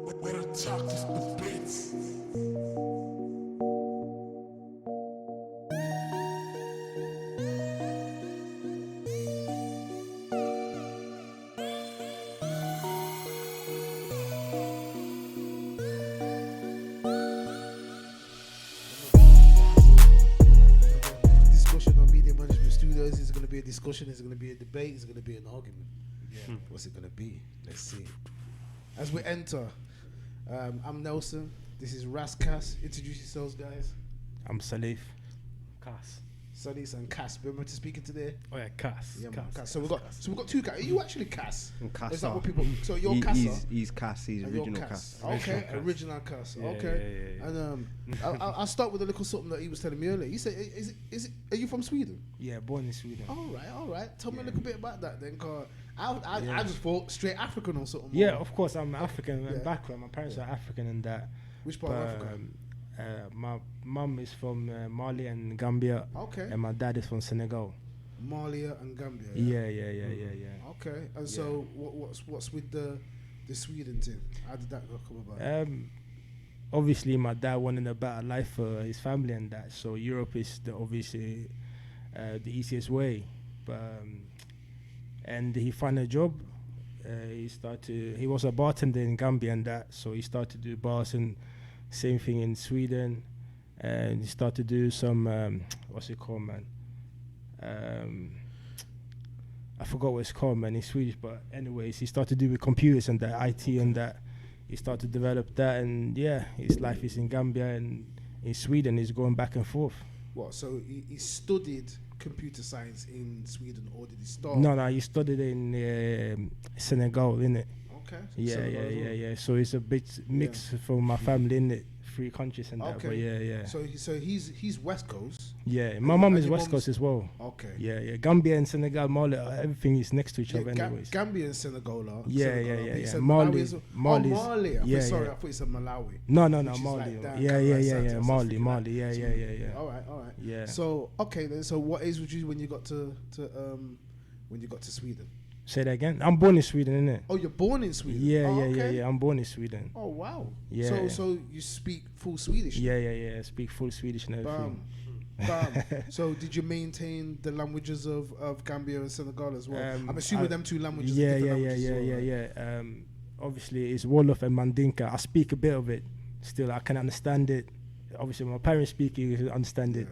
Where the talk is the beats. Discussion on media management studios. Is it going to be a discussion? Is it going to be a debate? Is it going to be an argument? Yeah. What's it going to be? Let's see. As we enter, I'm Nelson. This is Rascas. Introduce yourselves, guys. I'm Salif. Cass. Sunnis and Cass. Remember to speaking today? Oh yeah, Cass. Yeah, man. Cass. So we got two Cass. Are you actually Cass? I'm Cass. Is that what people? So you're Cass. He's Cass. He's And you're original Cass. Cass. Okay, original Cass. Yeah, Okay. yeah. And I'll start with a little something that he was telling me earlier. He said, "Is it? Are you from Sweden?" Yeah, born in Sweden. All right. Tell me a little bit about that then, cause I just thought straight African or something. Yeah, of course I'm African Yeah. background. My parents are African and that. Which part of Africa? My mum is from Mali and Gambia, Okay. and my dad is from Senegal. Mali and Gambia. Yeah. Okay. And so what's with the Sweden thing? How did that come about? Obviously, my dad wanted a better life for his family and that. So Europe is obviously the easiest way. But and he found a job. He was a bartender in Gambia and that. So he started to do bars and same thing in Sweden. And he started to do some what's it called, man? I forgot what it's called, man, in Swedish. But anyways, he started to do with computers and that, IT and that. He started to develop that, and yeah, his life is in Gambia and in Sweden. He's going back and forth. What? So he studied computer science in Sweden, or did he start? No, he studied in Senegal, innit? Okay. Yeah. So it's a bit mixed from my family, innit? 3 countries and that. Okay. But yeah. So he's West Coast. Yeah, my mum is your West mum's- Coast as well. Okay. Yeah. Gambia and Senegal, Mali, everything is next to each other, Ga- anyways. Gambia and Senegal are. Yeah. But you said Mali, Malawi as well. Mali's- Oh, Mali. yeah. I thought you said Malawi. No, Which is Mali. like down Yeah. kind of like South Africa, Mali. like- Yeah. All right. Yeah. So okay then. So what age was you when you got to Sweden? Say that again. I'm born in Sweden, innit? Oh, you're born in Sweden. Yeah, Oh, okay. I'm born in Sweden. Oh wow. Yeah. So you speak full Swedish. Yeah. Speak full Swedish and everything. Bam. So did you maintain the languages of Gambia and Senegal as well? I'm assuming them two languages. Yeah, are different languages as well, right? Obviously, it's Wolof and Mandinka. I speak a bit of it. Still, I can understand it. Obviously, my parents speak it, you can understand it.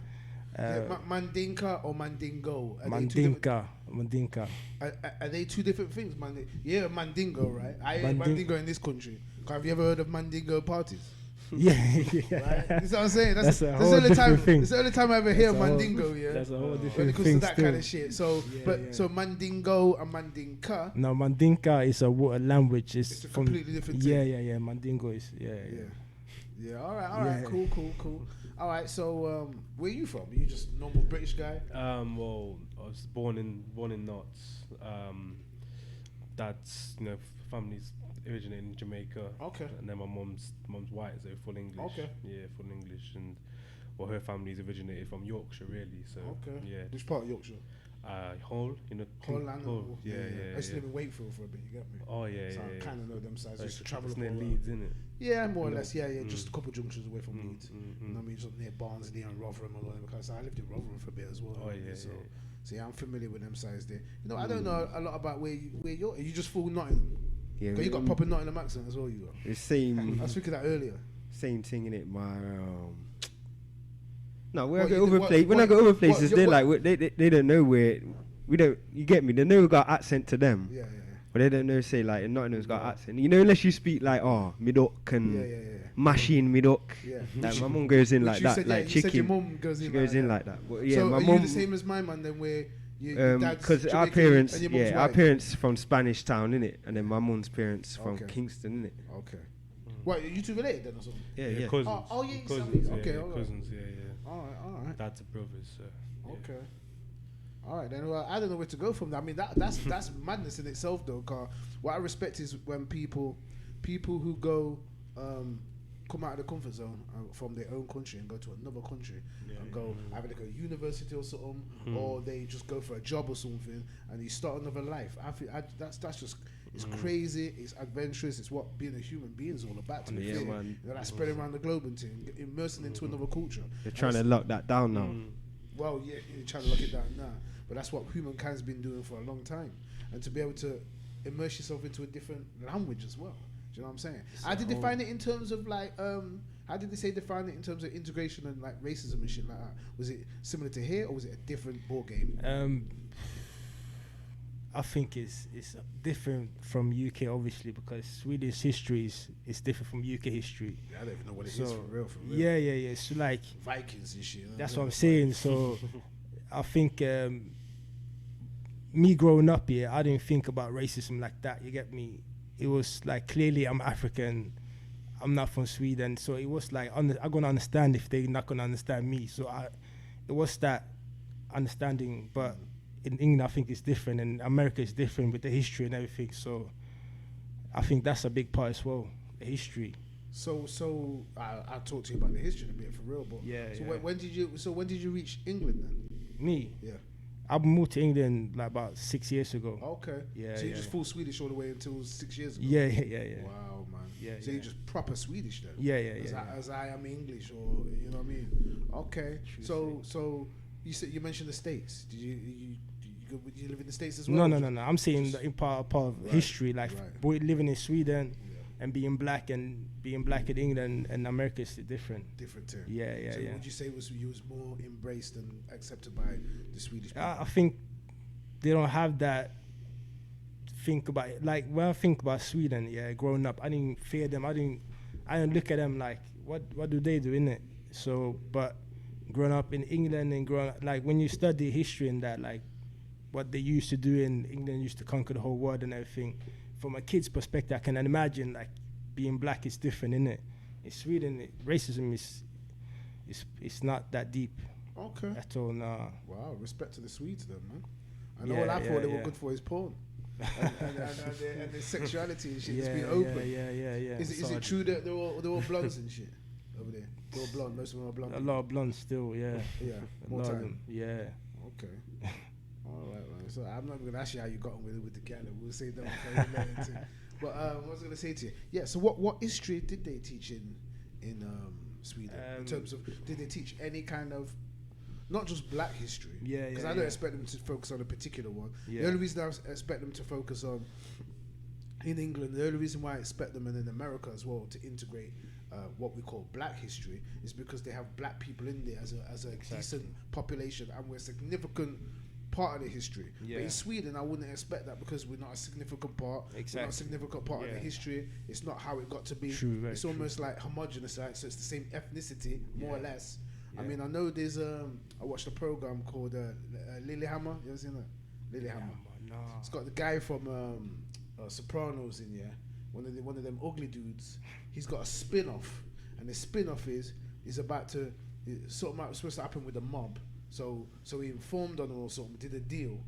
Mandinka or Mandingo? Are they two different- Mandinka. Are they two different things? Mandingo, right? I ain't Manding- Mandingo in this country. Have you ever heard of Mandingo parties? Yeah. Right? That's what I'm saying. That's a the whole only time. different thing. It's the only time I ever hear That's a whole- Mandingo. Yeah. That's a whole When different it comes to thing that still. kind of shit. So, so Mandingo and Mandinka. No, Mandinka is a language. It's a from completely different thing. Yeah. Mandingo is Yeah. All right. Yeah. Cool. All right. So, where are you from? Are you just normal British guy? Well, I was born in Notts. Dad's family's originated in Jamaica. Okay. And then my mum's white, so full English. Okay. Yeah, full English, and her family's originated from Yorkshire, really. So Okay. yeah, Which part of Yorkshire? Hull, Holland. Hull. Yeah. I used to live in Wakefield for a bit. You get me? Oh yeah, So I yeah. kind of know them sides. I used to travel It's up near all Leeds, isn't it? Yeah, more or No. less. Yeah. Just a couple junctions away from Leeds. mm. You know what I mean? Just up near Barnsley and Rotherham and all that, because I lived in Rotherham for a bit as well. Oh, yeah, So, yeah. so yeah, I'm familiar with them sides there. I don't know a lot about where you're. Are you just full Nottingham? Yeah, 'Cause you got proper Nottingham accent as well. You got. the same I was thinking that earlier. thing in it. No, when What, I go you over did- place, what- when I go over what- places, you- they're what- like they don't know where we don't. You get me? They know we got accent to them, Yeah. but they don't know say like Nottingham's got accent. Unless you speak like midok and Yeah. mashing midok. Yeah. Like my mum goes in Which like you that, said, like you said your chicken. mum goes in. She goes in like that. But yeah, so my are mum. you the same as my man then, where your dad's Because our Jamaican parents, and your mum's our white? parents from Spanish Town, innit? And then my mum's parents from Okay. Kingston, innit? Okay. What, are you two related then or something? Yeah. Cousins. Oh, yeah, you cousins. sound- Yeah, okay, yeah, alright. cousins. Yeah. All right. Dad's brothers. So. Yeah. Okay. All right then. Well, I don't know where to go from that. I mean, that's madness in itself, though. 'Cause what I respect is when people who go come out of the comfort zone from their own country and go to another country and go either like a university or something, or they just go for a job or something and you start another life. I feel that's just It's crazy. It's adventurous. It's what being a human being is all about. To be Yeah, fair. man. You know, like spreading around the globe and thing, immersing into another culture. They're And trying to that's- lock that down now. Well, yeah, you're trying to lock it down now, but that's what humankind's been doing for a long time, and to be able to immerse yourself into a different language as well. Do you know what I'm saying? How did they find it in terms of like how did they say define it in terms of integration and like racism and shit like that? Was it similar to here or was it a different ball game? I think it's different from UK obviously because Swedish history is different from UK history. Yeah, I don't even know what it is So, for real. Yeah. So like Vikings and shit. that's what I'm saying. So I think me growing up here, I didn't think about racism like that. You get me? It was like clearly I'm African. I'm not from Sweden, so it was like I'm gonna understand if they're not gonna understand me. So it was that understanding, but in England I think it's different, and America is different with the history and everything. So I think that's a big part as well, the history. So I'll talk to you about the history in a bit for real. But Yeah, so yeah. when did you reach England then? Me, Yeah. I moved to England like about 6 years ago. Okay. Yeah, So you yeah, just yeah. full Swedish all the way until 6 years ago. Yeah. Wow, man. Yeah, So yeah. you're just proper Swedish then. Yeah. As I am English, or you know what I mean? Okay. So you said you mentioned the States. Did you live in the States as well? No. I'm saying just- that in part of Right, history, like right. living in Sweden and being black in England and America is different. Different term. Yeah. So would you say you was more embraced and accepted by the Swedish people? I think they don't have that. Think about it. Like when I think about Sweden, growing up, I didn't fear them. I didn't look at them like what do they do in it. So, but growing up in England and growing up, like when you study history and that, like what they used to do in England, used to conquer the whole world and everything. From a kid's perspective, I can imagine like being black is different, innit? In Sweden, racism is not that deep Okay. at all. Nah. Wow. Respect to the Swedes then, man. I know Yeah, all I thought they were yeah. good for is porn. and their sexuality and shit. It's been open. Yeah. Is it true that they're all blondes and shit over there? They're all blonde. Most of them are blonde. A lot of blondes still, yeah. Yeah. A More lot of time. them, yeah. Okay. All right, man. So I'm not gonna ask you how you got on with the gal. We'll say that for later too. But what was I gonna say to you? Yeah. So what history did they teach in Sweden? In terms of, did they teach any kind of, not just black history? Yeah, Because yeah, I don't yeah. expect them to focus on a particular one. Yeah. The only reason I expect them to focus on in England, the only reason why I expect them and in America as well to integrate what we call black history is because they have black people in there as a decent population, and we're a significant part of the history. Yeah. But in Sweden, I wouldn't expect that because we're not a significant part. We're not a Exactly. significant part of the Yeah. history. It's not how it got to be. True, very it's true. almost like homogenous, right? So it's the same ethnicity, more or Yeah. less. I Yeah. mean, I know there's I watched a program called Lilyhammer. You ever seen that? Lilyhammer. No. It's got the guy from Sopranos in here. One of them ugly dudes. He's got a spin-off, and the spin-off is about to something was supposed to happen with the mob. So he informed on them or something, did a deal,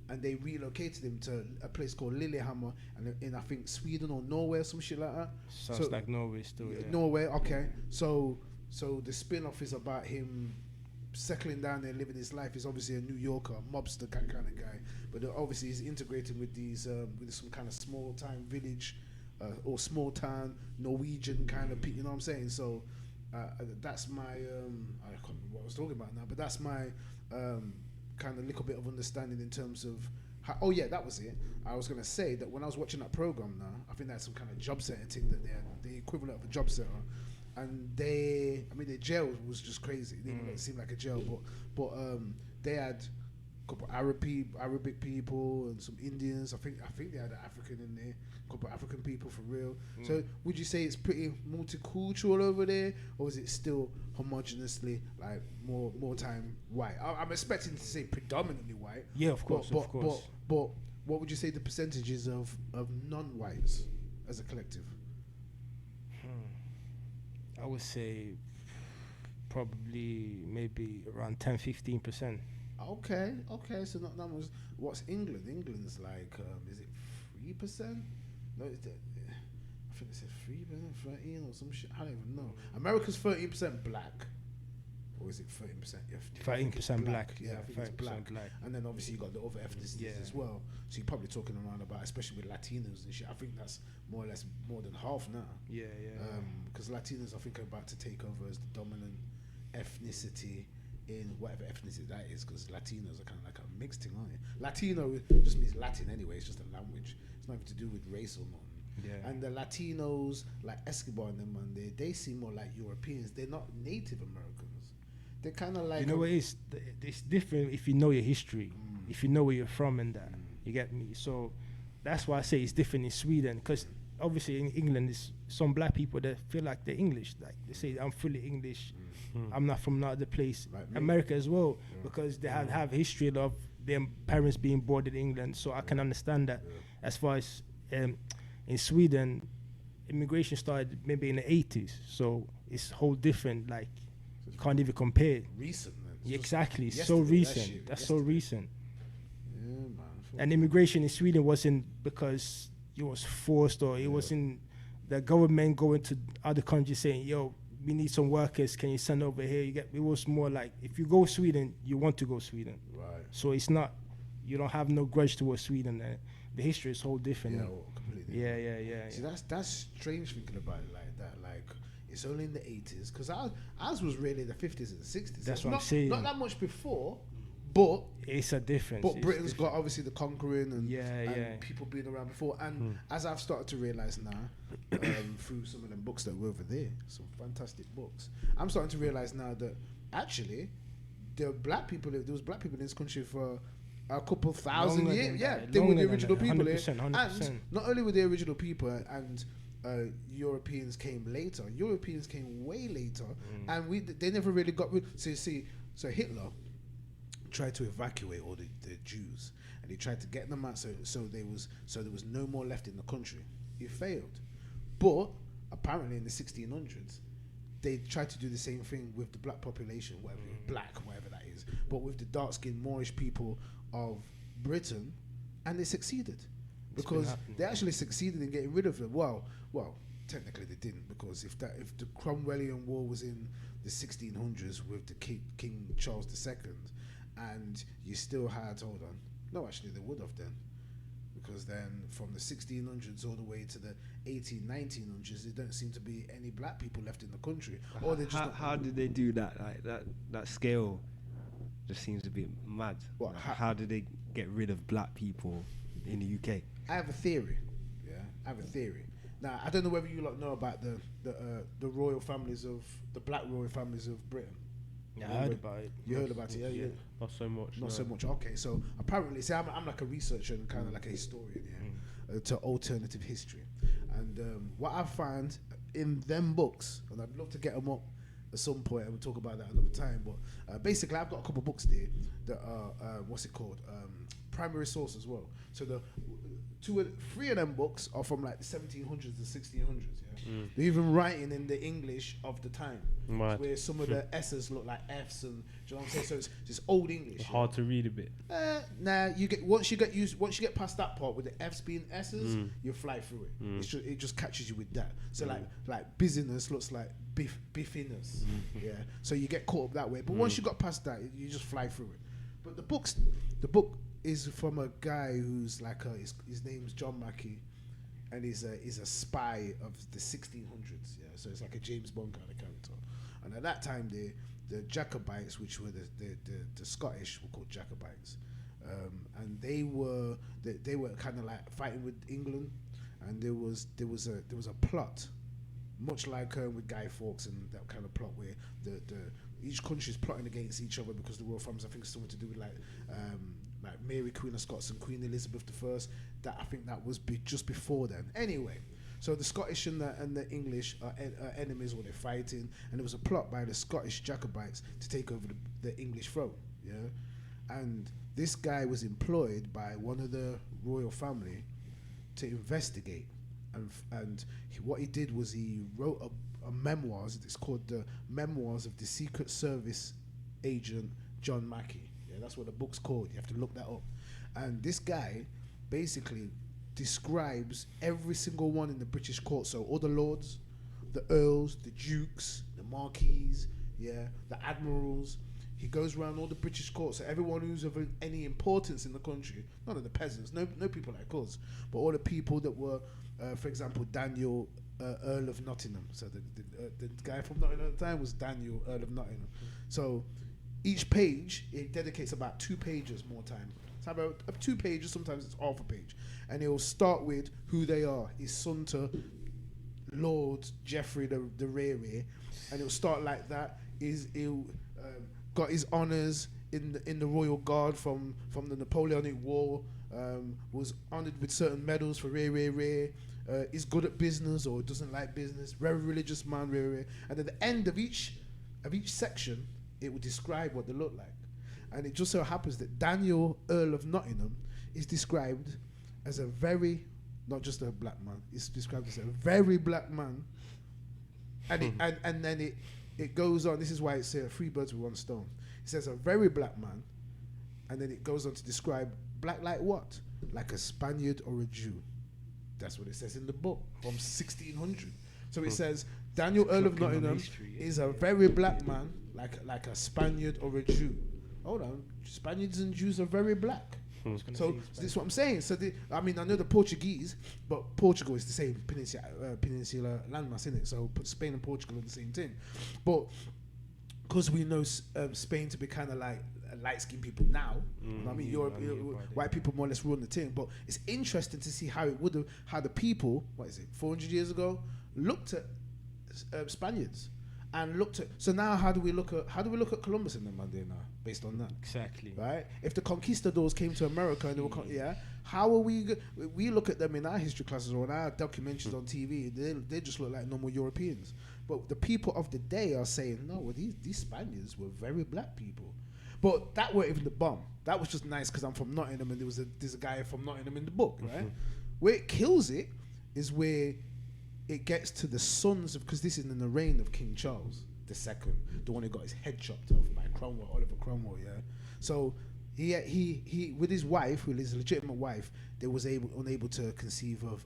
and they relocated him to a place called Lillehammer, and in I think Sweden or Norway or some shit like that. Sounds like Norway still, yeah. Norway, okay. So the spin-off is about him settling down there, living his life. He's obviously a New Yorker, mobster kind of guy, but obviously he's integrating with these with some kind of small time village or small town Norwegian kind of people. You know what I'm saying? So that's my I can't remember what I was talking about now, but that's my kind of little bit of understanding in terms of how, oh yeah, that was it. I was gonna say that when I was watching that program now, I think that's some kind of job center thing that they're the equivalent of a job center. And their jail was just crazy. It didn't even seem like a jail, but they had a couple Arabic people and some Indians. I think they had an African in there, a couple African people for real. So would you say it's pretty multicultural over there, or is it still homogeneously like more time white? I'm expecting to say predominantly white. Yeah, of course, but, of course. But what would you say the percentages of non-whites as a collective? I would say probably maybe around 10-15%. Okay. So not that much. What's England? England's like, is it 3%? No, I think it's 3%, 13 or some shit. I don't even know. America's 13% black. or is it 13%? 13% black. Yeah, I think it's 13% black. black. And then obviously you got the other ethnicities Yeah. as well. So you're probably talking around about, especially with Latinos and shit. I think that's more or less more than half now. Yeah, Because Latinos, I think, are about to take over as the dominant ethnicity in whatever ethnicity that is. Because Latinos are kind of like a mixed thing, aren't they? Latino just means Latin anyway. It's just a language. It's nothing to do with race or nothing. Yeah. And the Latinos, like Escobar and them, man, they seem more like Europeans. They're not Native Americans. They're kind of like You know what it is? It's different if you know your history, if you know where you're from and that. You get me? So that's why I say it's different in Sweden, because obviously in England, there's some black people that feel like they're English. Like they say, I'm fully English. I'm not from another place. Like me. America as well, because they have history of their parents being born in England. So I can understand that. As far as in Sweden, immigration started maybe in the 80s. So it's whole different. Like you can't even compare. recent, man. It's Yeah, just exactly. It's so yesterday, that recent. shit, That's so yesterday. recent. Yeah, man. And immigration in Sweden wasn't because it was forced or it wasn't the government going to other countries saying, yo, we need some workers. Can you send over here? It was more like if you go Sweden, you want to go Sweden. Right. So it's not, you don't have no grudge towards Sweden. The history is whole different. Yeah, well, completely. Yeah. See, that's strange thinking about it like that. Like, it's only in the 80s. Because ours was really the 50s and the 60s. That's It's what I'm not, saying. Not that much before, but It's a difference. But It's Britain's different. got obviously the conquering and, Yeah, and yeah. people being around before. And as I've started to realise now, through some of them books that were over there, some fantastic books, I'm starting to realise now that actually there was black people in this country for a couple thousand Longer years. than Yeah, that, they were longer the than original that, people 100%, here. 100%. And not only were they original people and Europeans came later, Europeans came way later, and they never really got rid. So Hitler tried to evacuate all the Jews, and he tried to get them out. So there was no more left in the country. He failed, but apparently in the 1600s, they tried to do the same thing with the black population, whatever that is, but with the dark-skinned Moorish people of Britain, and they succeeded because happening. they actually succeeded in getting rid of them. Well, technically they didn't, because if the Cromwellian War was in the 1600s with the King Charles II, and you still had no, actually they would have then, because then from the 1600s all the way to the 1900s, there don't seem to be any black people left in the country. Or they just How did they do that? Like that scale just seems a bit mad. What, Like, how- how did they get rid of black people in the UK? I have a theory. Yeah, I have a theory. Now I don't know whether you lot know about the royal families of the black royal families of Britain. Yeah, I heard about it. You heard about it, yeah? Yeah. Not so much. Not no. so much. Okay, so apparently, see, I'm like a researcher and kind of like a historian, to alternative history. And what I found in them books, and I'd love to get them up at some point, and we'll talk about that another time. But basically, I've got a couple of books there that are primary source as well. So three of them books are from like the 1700s and 1600s. Yeah, they're even writing in the English of the time, Mad. where some of the S's look like F's, and do you know what I'm saying? So it's just old English. yeah. Hard to read a bit. Nah, once you get past that part with the F's being S's, you fly through it. It just catches you with that. So like busyness looks like biffiness. Yeah. So you get caught up that way. But once you got past that, you just fly through it. But the book is from a guy who's like his name's John Mackey, and he's a spy of the 1600s. Yeah. So it's like a James Bond kind of character. And at that time, the Jacobites, which were the Scottish, were called Jacobites, and they were kind of like fighting with England, and there was a plot, much like with Guy Fawkes and that kind of plot where each country is plotting against each other because the royal families, I think, it's something to do with like Mary Queen of Scots and Queen Elizabeth I. That I think that was just before then. Anyway. So the Scottish and the English are enemies, or they're fighting, and there was a plot by the Scottish Jacobites to take over the English throne. Yeah, and this guy was employed by one of the royal family to investigate, and what he did was he wrote a memoirs. It's called the Memoirs of the Secret Service Agent John Mackey. Yeah, that's what the book's called. You have to look that up. And this guy basically describes every single one in the British court. So all the lords, the earls, the dukes, the marquises, yeah, the admirals. He goes around all the British courts, so everyone who's of any importance in the country, none of the peasants, no people like us, but all the people that were, for example, Daniel, Earl of Nottingham. So the guy from Nottingham at the time was Daniel, Earl of Nottingham. So each page, it dedicates about 2 pages more time. It's about 2 pages, sometimes it's half a page. And it will start with who they are, his son to Lord Geoffrey the Rere, and it'll start like that. He'll got his honours in the royal guard from the Napoleonic War. Was honoured with certain medals for Rere. Is good at business or doesn't like business. Very religious man, Rere. And at the end of each section, it will describe what they look like. And it just so happens that Daniel, Earl of Nottingham, is described as a very, not just a black man, it's described as a very black man. And then it goes on, this is why it's 3 birds with 1 stone. It says a very black man, and then it goes on to describe black like what? Like a Spaniard or a Jew. That's what it says in the book from 1600. So it says Daniel, Earl of Nottingham, is a very black man, like a Spaniard or a Jew. Hold on, Spaniards and Jews are very black. So this is what I'm saying. So I know the Portuguese, but Portugal is the same peninsular landmass, isn't it? So Spain and Portugal are the same thing. But because we know Spain to be kind of like light-skinned people now, white people more or less run the thing. But it's interesting to see how the people, 400 years ago, looked at Spaniards. And looked at, so now how do we look at Columbus and them now based on that? Exactly. Right? If the conquistadors came to America and they were how are we look at them in our history classes or in our documentaries on TV, they just look like normal Europeans. But the people of the day are saying, no, well, these Spaniards were very black people. But that weren't even the bomb. That was just nice because I'm from Nottingham and there's a guy from Nottingham in the book, right? Where it kills it is where it gets to the sons of, because this is in the reign of King Charles II, the one who got his head chopped off by Cromwell, Oliver Cromwell, yeah. So he with his wife, with his legitimate wife, they was unable to conceive of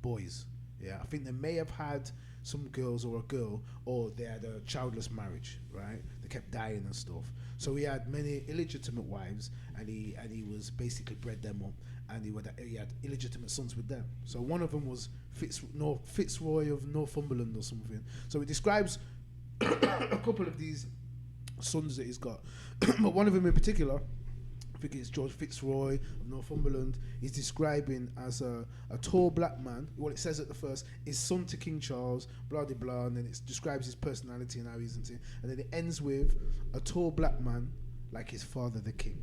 boys. Yeah, I think they may have had some girls or a girl, or they had a childless marriage, right? They kept dying and stuff. So he had many illegitimate wives, and he was basically bred them up, and he had illegitimate sons with them. So one of them was Fitzroy of Northumberland or something. So it describes a couple of these sons that he's got, but one of them in particular, I think it's George Fitzroy of Northumberland, is describing as a tall black man. What it says at the first is son to King Charles, blah blah blah, and then it describes his personality and how he's into, and then it ends with a tall black man like his father the king.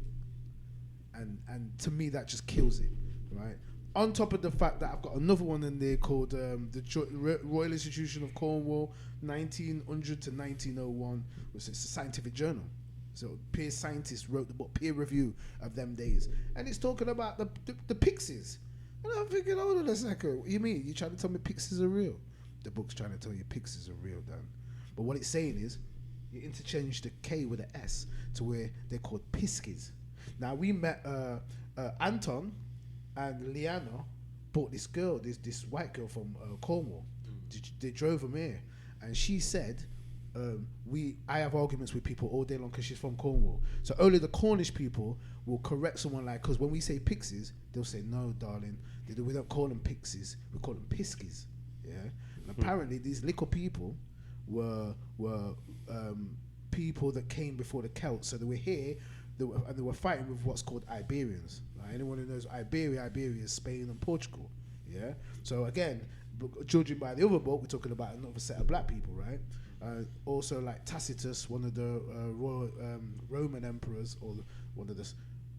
And to me that just kills it, right? On top of the fact that I've got another one in there called the Royal Institution of Cornwall, 1900 to 1901, which is a scientific journal. So peer scientists wrote the book, peer review of them days, and it's talking about the pixies. And I'm thinking, hold on a second, what you mean? You trying to tell me pixies are real? The book's trying to tell you pixies are real, Dan. But what it's saying is, you interchange the K with the S to where they're called piskies. Now we met Anton and Liana bought this girl, this white girl from Cornwall. They drove them here, and she said, I have arguments with people all day long because she's from Cornwall. So only the Cornish people will correct someone like, because when we say pixies, they'll say, no, darling, we don't call them pixies, we call them piskies. Yeah. And apparently these little people were people that came before the Celts. So they were here, and they were fighting with what's called Iberians. Like anyone who knows Iberia is Spain and Portugal. Yeah. So again, judging by the other book, we're talking about another set of black people, right? Also, like Tacitus, one of the royal Roman emperors, or one of the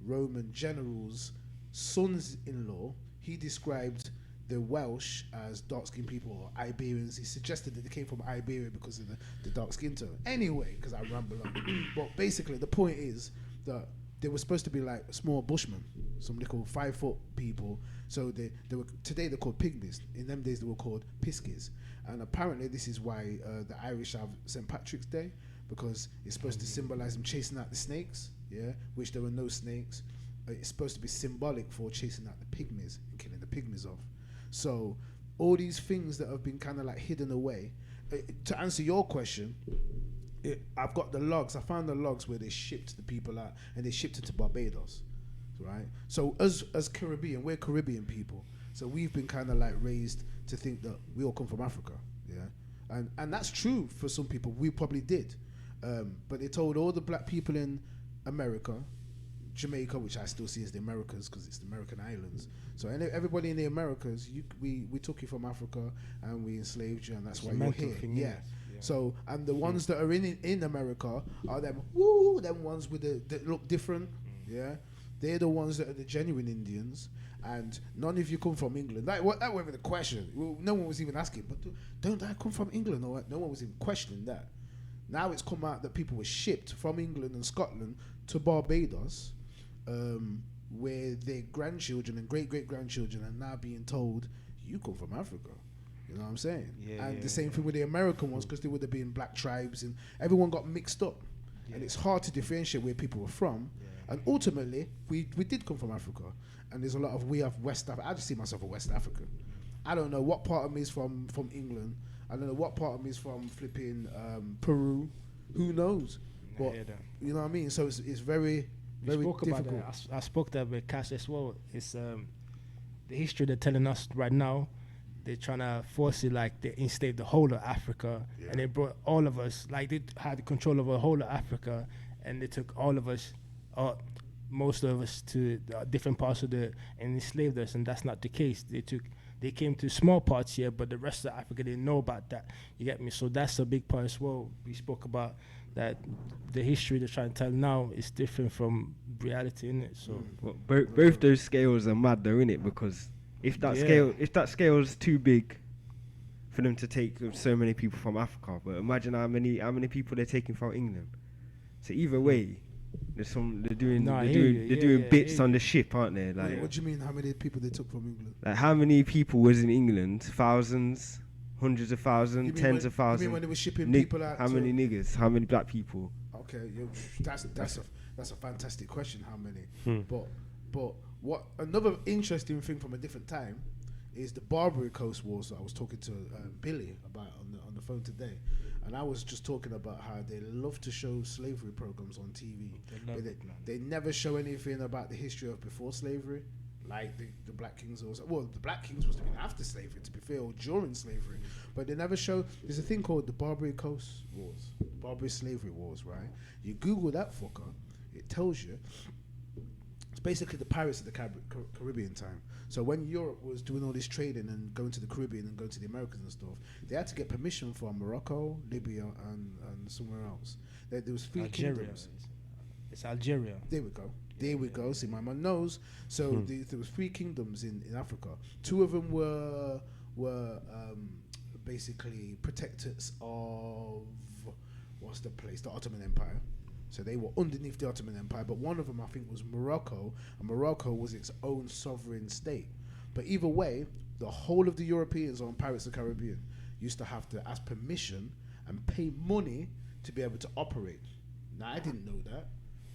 Roman generals' sons-in-law, he described the Welsh as dark-skinned people, or Iberians. He suggested that they came from Iberia because of the dark skin tone. Anyway, because I ramble on. But basically, the point is that they were supposed to be like small bushmen, some little 5-foot people. So they were, today they're called pygmies. In them days they were called piskies. And apparently this is why the Irish have St. Patrick's Day, because it's supposed to symbolize them chasing out the snakes, yeah, which there were no snakes. It's supposed to be symbolic for chasing out the pygmies and killing the pygmies off. So all these things that have been kind of like hidden away. To answer your question, I've got the logs. I found the logs where they shipped the people out, and they shipped it to Barbados, right? So as Caribbean, we're Caribbean people, so we've been kind of like raised to think that we all come from Africa, yeah, and that's true for some people. We probably did, but they told all the black people in America, Jamaica, which I still see as the Americas because it's the American islands. So everybody in the Americas, we took you from Africa and we enslaved you, and that's It's why a you're mental here. thing, Yeah. yes. So and the Hmm. ones that are in America are them them ones with that look different. Yeah. They're the ones that are the genuine Indians, and none of you come from England. That wasn't even the question. Well, no one was even asking. But don't I come from England? Or what? No one was even questioning that. Now it's come out that people were shipped from England and Scotland to Barbados, where their grandchildren and great-great-grandchildren are now being told, you come from Africa. You know what I'm saying? Yeah, And yeah, the same thing with the American ones, because there would have been black tribes, and everyone got mixed up. And it's hard to differentiate where people were from. And ultimately, we did come from Africa. And there's a lot of, we have West Africa. I just see myself a West African. I don't know what part of me is from England. I don't know what part of me is from flipping Peru. Who knows? But, hear that. you know what I mean? So it's very, We very spoke difficult. about that. I spoke that with Cash as well. It's the history they're telling us right now. They're trying to force it, like they enslaved the whole of Africa, and they brought all of us, like they had control over the whole of Africa, and they took all of us, most of us, to different parts of and enslaved us, and that's not the case. They came to small parts here, but the rest of Africa didn't know about that. You get me? So that's a big part as well. We spoke about that the history they're trying to tell now is different from reality, innit? So Well, both those scales are mad though, innit? Because if that scale's too big for them to take so many people from Africa, but imagine how many people they're taking from England. So either way, they're doing No, I they're hear doing you. they're Yeah, doing yeah, I bits hear on you. the ship, aren't they? Like, What do you mean, how many people they took from England? like how many people was in England? Thousands, hundreds of You thousands, mean tens when- of thousands. You mean when they were shipping Ni- people out how to... many niggas? How many black people? Okay, that's a fantastic question. How many? Hmm. But what another interesting thing from a different time is the Barbary Coast Wars that I was talking to Billy about on the phone today, and I was just talking about how they love to show slavery programs on TV, They love but it, man. they never show anything about the history of before slavery. Like the Black Kings the Black Kings was been after slavery, to be fair, or during slavery, but they never show. There's a thing called the Barbary Coast Wars, Barbary Slavery Wars, right? You Google that fucker, it tells you. It's basically the pirates of the Caribbean time. So when Europe was doing all this trading and going to the Caribbean and going to the Americas and stuff, they had to get permission from Morocco, Libya, and somewhere else. There was three Algeria. kingdoms. It's Algeria. There we go. There we go. See, my man knows. So there was three kingdoms in Africa. Two of them were basically protectors of what's the place? The Ottoman Empire. So they were underneath the Ottoman Empire. But one of them, I think, was Morocco, and Morocco was its own sovereign state. But either way, the whole of the Europeans on Pirates of the Caribbean used to have to ask permission and pay money to be able to operate. Now, I didn't know that.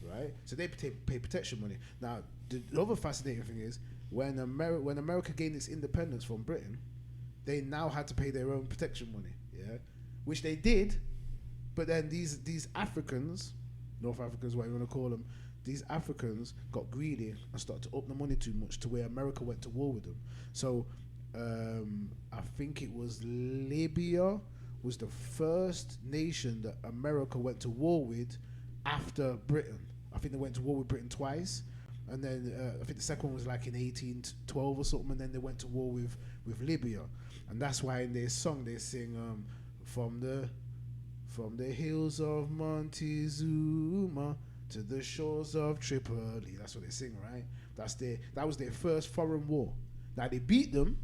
Right, so they pay protection money. Now, the other fascinating thing is when America gained its independence from Britain, they now had to pay their own protection money. Yeah, which they did, but then these Africans, North Africans, what you want to call them, these Africans got greedy and started to up the money too much to where America went to war with them. So I think it was Libya was the first nation that America went to war with after Britain. I think they went to war with Britain twice, and then I think the second one was like in 1812 or something, and then they went to war with Libya, and that's why in their song they sing from the hills of Montezuma to the shores of Tripoli. That's what they sing, right? That was their first foreign war. Now they beat them,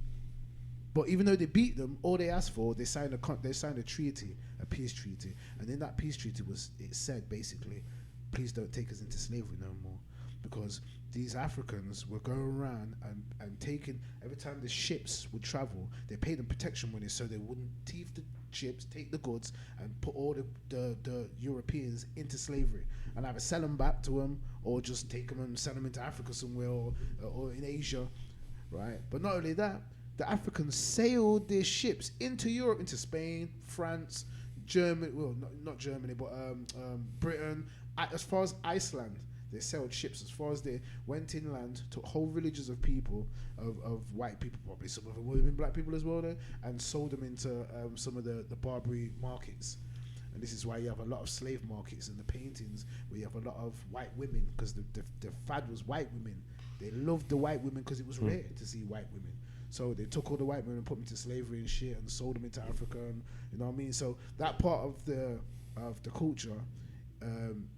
but even though they beat them, all they asked for, they signed a treaty, a peace treaty, and in that peace treaty it said basically, please don't take us into slavery no more, because these Africans were going around and taking, every time the ships would travel, they paid them protection money so they wouldn't thief the ships, take the goods, and put all the Europeans into slavery, and either sell them back to them or just take them and send them into Africa somewhere or in Asia, right? But not only that, the Africans sailed their ships into Europe, into Spain, France, Germany, well, not Germany, but Britain. As far as Iceland, they sailed ships as far as they went inland, took whole villages of people, of white people, probably some of them would have been black people as well then, and sold them into some of the Barbary markets. And this is why you have a lot of slave markets in the paintings, where you have a lot of white women, because the fad was white women. They loved the white women because it was rare to see white women. So they took all the white women and put them into slavery and shit, and sold them into Africa, and you know what I mean. So that part of the culture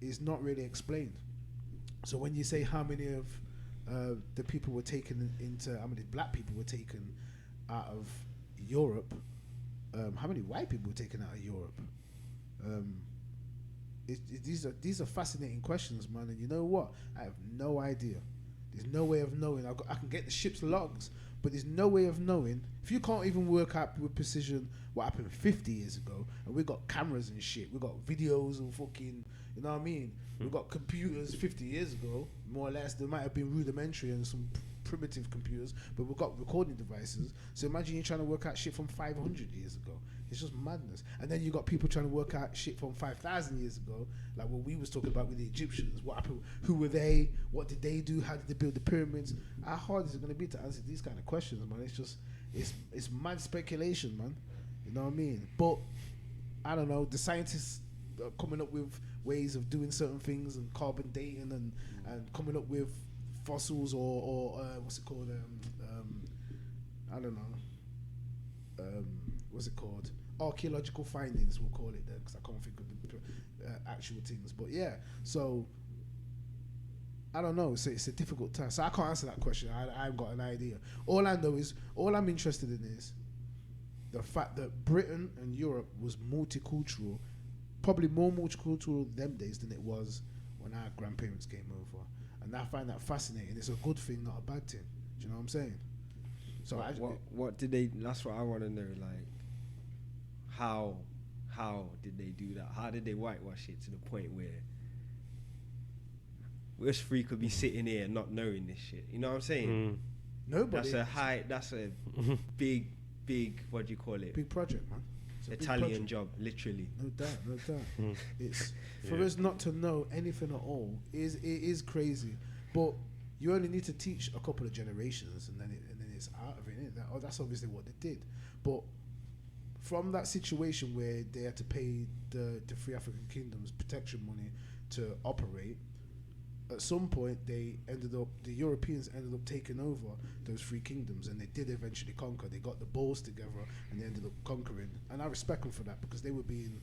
is not really explained. So when you say how many of the people were taken into, how many black people were taken out of Europe, how many white people were taken out of Europe? These are fascinating questions, man. And you know what? I have no idea. There's no way of knowing. I can get the ship's logs, but there's no way of knowing. If you can't even work out with precision what happened 50 years ago, and we got cameras and shit, we got videos and fucking, you know what I mean? We got computers 50 years ago, more or less. There might have been rudimentary and some primitive computers, but we've got recording devices. So imagine you're trying to work out shit from 500 years ago. It's just madness. And then you got people trying to work out shit from 5,000 years ago, like what we was talking about with the Egyptians. What happened? Who were they? What did they do? How did they build the pyramids? How hard is it going to be to answer these kind of questions, man? It's just, it's mad speculation, man. You know what I mean? But I don't know. The scientists are coming up with ways of doing certain things and carbon dating and coming up with fossils or what's it called? I don't know. What's it called? Archaeological findings, we'll call it then, because I can't think of the actual things. But yeah, so I don't know. It's a difficult task. So I can't answer that question. I haven't got an idea. All I know is, all I'm interested in is the fact that Britain and Europe was multicultural, probably more multicultural them days than it was when our grandparents came over. And I find that fascinating. It's a good thing, not a bad thing. Do you know what I'm saying? So what did they? That's what I want to know. Like, how did they do that? How did they whitewash it to the point where us three could be sitting here not knowing this shit? You know what I'm saying? Nobody. That's a big. What do you call it? Big project, man. It's a big Italian project. job, literally. No doubt. It's for us not to know anything at all. It is crazy, but you only need to teach a couple of generations, and then it's out of it. Innit? That's obviously what they did. But from that situation where they had to pay the three African kingdoms protection money to operate, at some point the Europeans ended up taking over those three kingdoms, and they did eventually conquer. They got the balls together and they ended up conquering. And I respect them for that, because they were being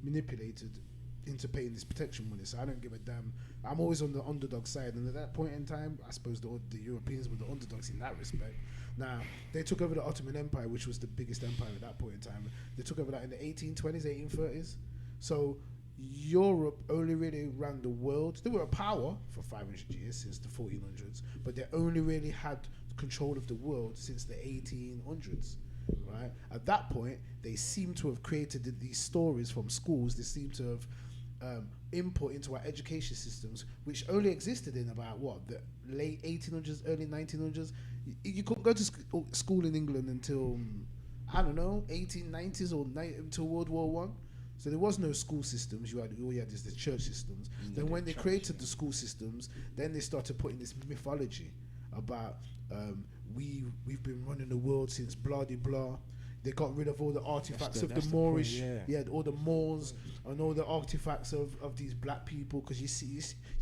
manipulated into paying this protection money. So I don't give a damn. I'm always on the underdog side, and at that point in time, I suppose the Europeans were the underdogs in that respect. Now, they took over the Ottoman Empire, which was the biggest empire at that point in time. They took over that in the 1820s, 1830s. So Europe only really ran the world. They were a power for 500 years, since the 1400s, but they only really had control of the world since the 1800s. Right? At that point, they seem to have created these stories from schools. They seem to have input into our education systems, which only existed in about the late 1800s, early 1900s. You couldn't go to school in England until I don't know, 1890s or until World War One. So there was no school systems. All you had is the church systems. Then when they created the school systems, then they started putting this mythology about we've been running the world since blah de blah. They got rid of all the artifacts of the Moorish, all the Moors and all the artifacts of these black people, because you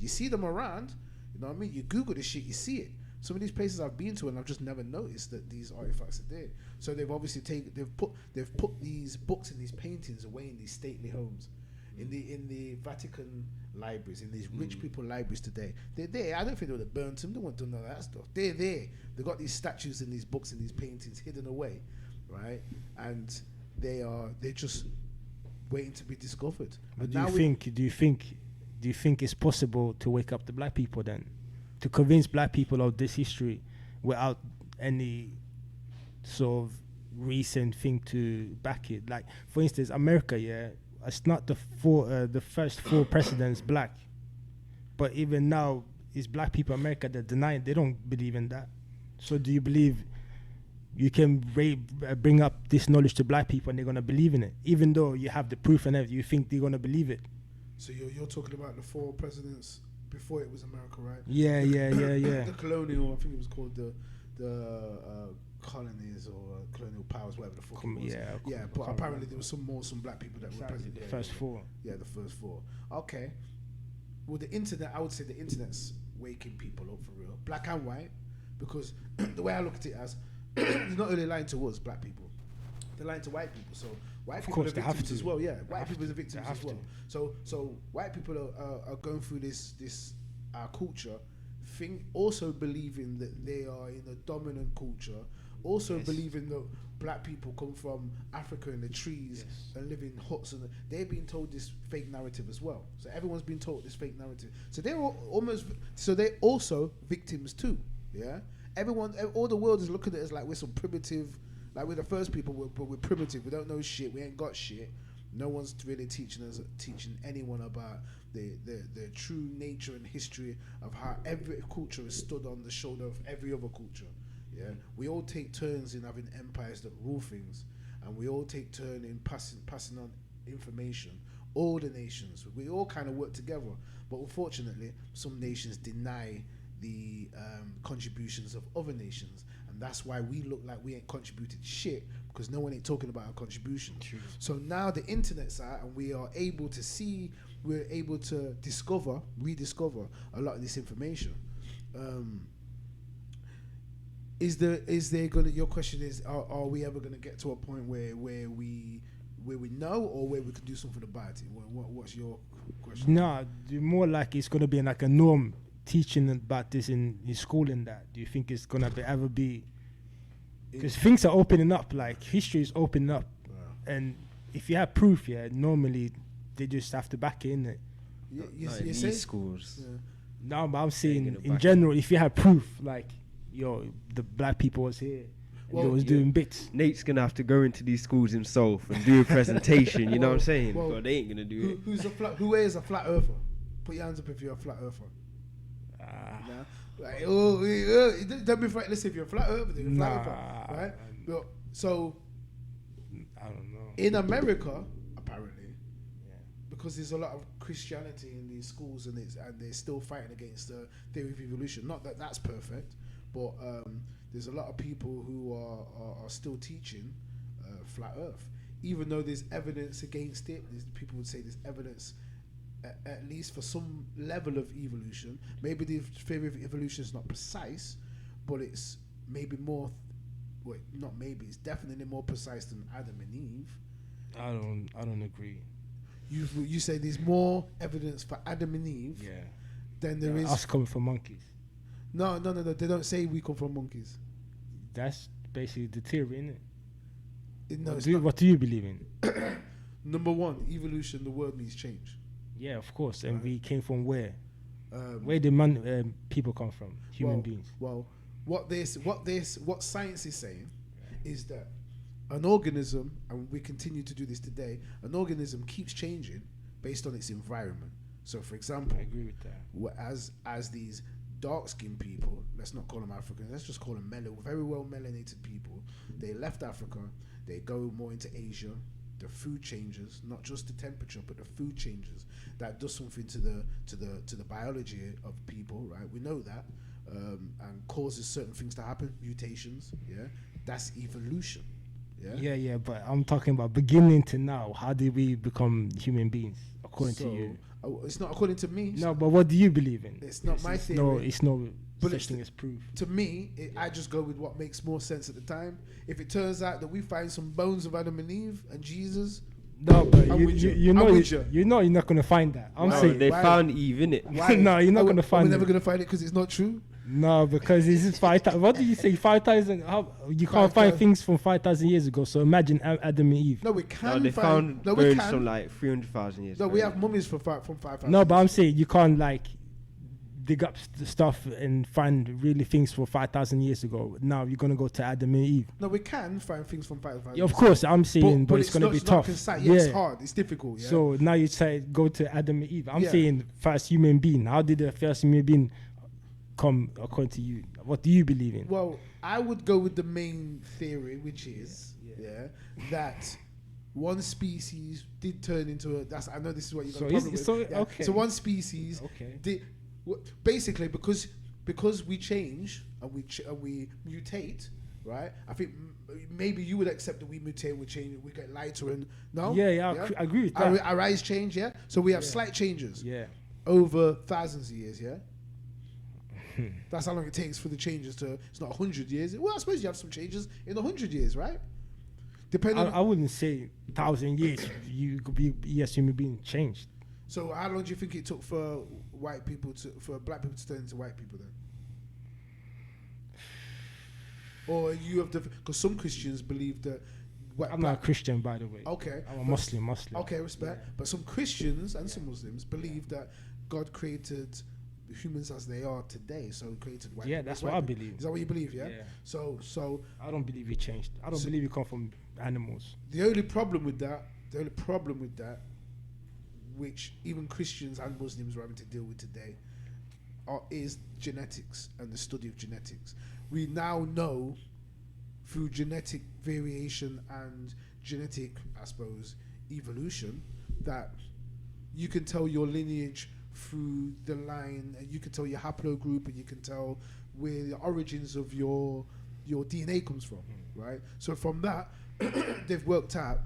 see them around. You know what I mean? You Google this shit, you see it. Some of these places I've been to, and I've just never noticed that these artifacts are there. So they've obviously they've put these books and these paintings away in these stately homes, in the Vatican libraries, in these rich people libraries today. They're there. I don't think they would have burnt them. They wouldn't have done all that stuff. They're there. They've got these statues and these books and these paintings hidden away, right? And they're just waiting to be discovered. But do you think it's possible to wake up the black people then? To convince black people of this history without any sort of recent thing to back it. Like, for instance, America, it's not the first 4 presidents black, but even now, it's black people in America that deny it. They don't believe in that. So do you believe you can bring up this knowledge to black people and they're gonna believe in it, even though you have the proof and everything. You think they're gonna believe it? So you're talking about the 4 presidents before it was America, right? Yeah. The colonial, I think it was called the colonies or colonial powers, whatever the fuck it was. Yeah. But apparently there was some black people that were president. The first 4. Yeah, the first 4. Okay. Well, the internet, I would say the internet's waking people up for real, black and white, because the way I look at it as, they're not only lying to us, black people, they're lying to white people. So white people are victims as well. Yeah, white people are victims as well. So white people are going through this culture, also believing that they are in a dominant culture, also believing that black people come from Africa in the trees and live in huts, and they're being told this fake narrative as well. So everyone's been told this fake narrative. So they're they're also victims too. Yeah, all the world is looking at us like we're some primitive, like we're the first people, but we're primitive. We don't know shit. We ain't got shit. No one's really teaching anyone about the true nature and history of how every culture is stood on the shoulder of every other culture. Yeah, we all take turns in having empires that rule things, and we all take turn in passing on information. All the nations, we all kind of work together, but unfortunately, some nations deny the contributions of other nations, and that's why we look like we ain't contributed shit, because no one ain't talking about our contribution. True. So now the internet's out, and we are able to see, we're able to rediscover a lot of this information. Your question is, are we ever gonna get to a point where we know, or where we can do something about it? What's your question? No, more like it's gonna be like a norm teaching about this in school and that. Do you think it's gonna ever be? Because things are opening up, like history is opening up, and if you have proof, normally they just have to back it in it. You say schools. Yeah. No, but I'm saying in general, if you have proof, like the black people was here, and they was doing bits. Nate's gonna have to go into these schools himself and do a presentation. You know what I'm saying? Well, they ain't gonna do it. Who is a flat earther? Put your hands up if you're a flat earther. Like, don't be frightened. Listen, if you're a flat earther, you're a flat earther, right? So I don't know. In America, apparently, because there's a lot of Christianity in these schools, and they're still fighting against the theory of evolution. Not that that's perfect, but there's a lot of people who are still teaching flat Earth, even though there's evidence against it. People would say there's evidence, at least for some level of evolution. Maybe the theory of evolution is not precise, but it's maybe more. Not maybe. It's definitely more precise than Adam and Eve. I don't agree. You say there's more evidence for Adam and Eve. Than there is us coming from monkeys. No. They don't say we come from monkeys. That's basically the theory, isn't it? No, what do you believe in? Number one, evolution. The word means change. Yeah, of course. And we came from where? Where did people come from? Human beings. Well, what science is saying is that an organism, and we continue to do this today, an organism keeps changing based on its environment. So, for example, I agree with that. As these dark-skinned people, let's not call them African, let's just call them very well melanated people. They left Africa, they go more into Asia. The food changes, not just the temperature, but the food changes. That does something to the biology of people, right? We know that, and causes certain things to happen, mutations. Yeah, that's evolution. Yeah. But I'm talking about beginning to now. How did we become human beings, according to you? It's not according to me. No, but what do you believe in? It's not my theory. No, it's no such thing as proof. To me, I just go with what makes more sense at the time. If it turns out that we find some bones of Adam and Eve and Jesus, no, but you know you're not gonna find that. I'm saying they found Eve in it. No, you're not gonna find it. We're never gonna find it because it's not true. No, because this is 5,000. What did you say? 5,000? You can't find things from 5,000 years ago. So imagine Adam and Eve. No, we can. They found birds from like 300,000 years ago. No, we have mummies from 5,000. No, but I'm saying you can't like dig up the stuff and find really things from 5,000 years ago. Now you're gonna go to Adam and Eve. No, we can find things from 5,000. Yeah, of course, I'm saying, but it's gonna be tough. It's hard. It's difficult. Yeah? So now you say go to Adam and Eve. I'm saying first human being. How did the first human being come according to you? What do you believe in? Well, I would go with the main theory, which is that one species did turn into a. That's I know this is what you got So a problem with. okay. So one species Okay. did basically because we change and we mutate, right? I think maybe you would accept that we mutate, we change, we get lighter and no. I agree with that. Our eyes change, yeah. So we have slight changes Yeah. over thousands of years, yeah. That's how long it takes for the changes to. It's not 100 years. Well, I suppose you have some changes in 100 years, right? Depending. I wouldn't say 1,000 years. You could be human being changed. So how long do you think it took for black people to turn into white people then? Or you have because some Christians believe that. I'm not a Christian, by the way. Okay. I'm a Muslim. Okay, respect. Yeah. But some Christians and some Muslims believe that God created humans as they are today, so he created white people. That's what I believe. Is that what you believe? Yeah. Yeah. So I don't believe he changed. I don't believe he come from animals. the only problem with that, which even Christians and Muslims are having to deal with today, is genetics and the study of genetics. We now know through genetic variation and genetic, I suppose, evolution, that you can tell your lineage through the line, and you can tell your haplogroup, and you can tell where the origins of your DNA comes from, right? So from that, they've worked out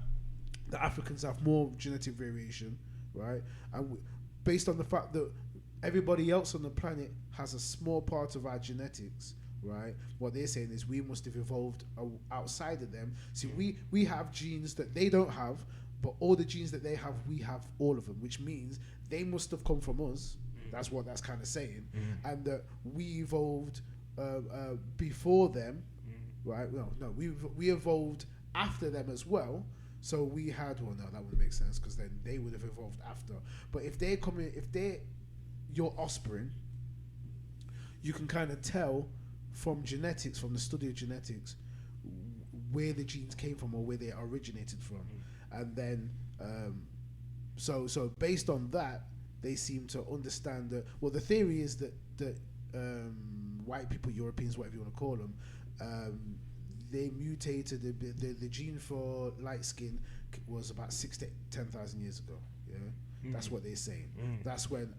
that Africans have more genetic variation, right? And based on the fact that everybody else on the planet has a small part of our genetics, right? What they're saying is we must have evolved outside of them. See, we have genes that they don't have, but all the genes that they have, we have all of them, which means they must have come from us. That's what that's kind of saying. And that we evolved before them, right? Well, no, we evolved after them as well. So we had, well, no, that wouldn't make sense because then they would have evolved after. But if they're your offspring, you can kind of tell from genetics, from the study of genetics, where the genes came from or where they originated from. And then, so based on that, they seem to understand that. Well, the theory is that white people, Europeans, whatever you want to call them, they mutated the gene for light skin was about 6,000 to 10,000 years ago. Yeah, that's what they're saying. That's when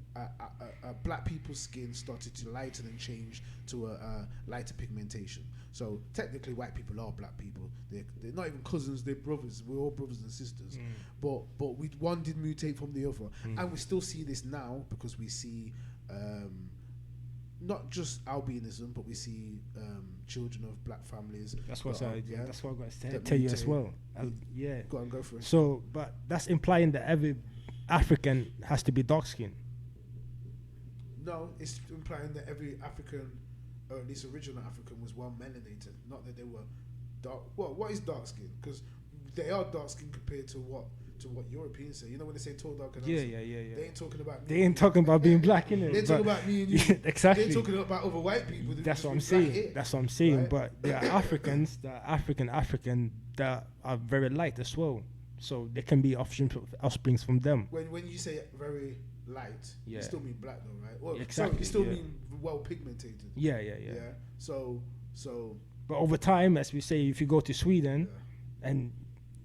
black people's skin started to lighten and change to a lighter pigmentation. So technically, white people are black people. They're not even cousins; they're brothers. We're all brothers and sisters. But one did mutate from the other, and we still see this now because we see not just albinism, but we see children of black families. That's what that's what I got to that tell you mutate. as well. Yeah. Go on, go for it. So, but that's implying that every African has to be dark skinned. No, it's implying that every African, or at least original African, was well melanated. Not that they were dark. Well, what is dark skin? Because they are dark skin compared to what Europeans say. You know when they say tall, dark, and handsome? Yeah. They ain't talking about. They ain't talking about being black, innit? They're talking about me and you. Exactly. They're talking about other white people. That's what I'm saying. Right? But there are Africans, that are African that are very light as well. So there can be offsprings from them. When you say very light, you Yeah. still mean black though, right? Well, Exactly, sorry, you still yeah. mean well pigmented. Yeah. So But over time, as we say, if you go to Sweden, and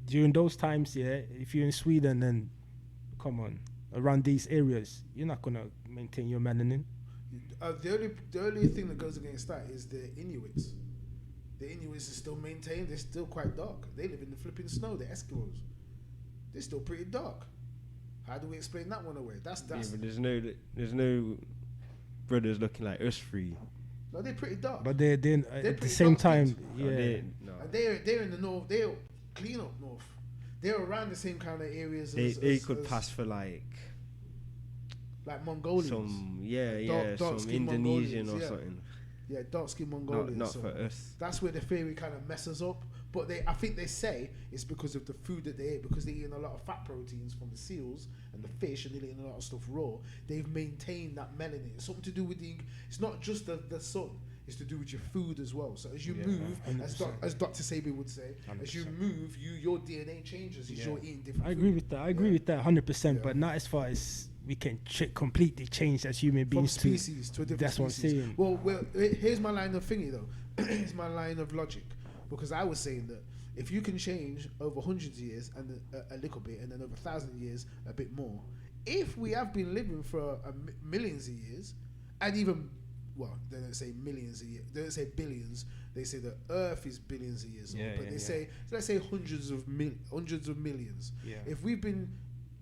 during those times, if you're in Sweden, then come on, around these areas, you're not gonna maintain your melanin. the only thing that goes against that is the Inuits. The Inuits are still maintained. They're still quite dark. They live in the flipping snow. The Eskimos. They're still pretty dark. How do we explain that one away? That's Yeah, but there's no brothers looking like us three. no, they're pretty dark. But they're at the pretty same dark time, skins. No, And they're in the north. They're clean up north. They're around the same kind of areas. They could pass for like Mongolians. some skin Indonesian Mongolians, or yeah. something. Yeah, dark skinned Mongolians. Not so for us. that's where the theory kind of messes up. But I think they say it's because of the food that they ate, because they're eating a lot of fat proteins from the seals and the fish, and they're eating a lot of stuff raw. They've maintained that melanin. It's something to do with it's not just the sun. It's to do with your food as well. So as you move, as Dr. Sabi would say, 100%. as you move, your DNA changes as you're eating different. I agree food. with that. I agree with that 100%. Yeah. But not as far as completely change as human from beings species to a different That's what I'm species. saying. Well, here's my line of thingy though. Here's my line of logic, because I was saying that if you can change over hundreds of years and a little bit, and then over 1,000 years a bit more, if we have been living for millions of years, and even, well, they don't say millions of years, they don't say billions. They say the Earth is billions of years old, but they say, so let's say hundreds of millions. Yeah. If we've been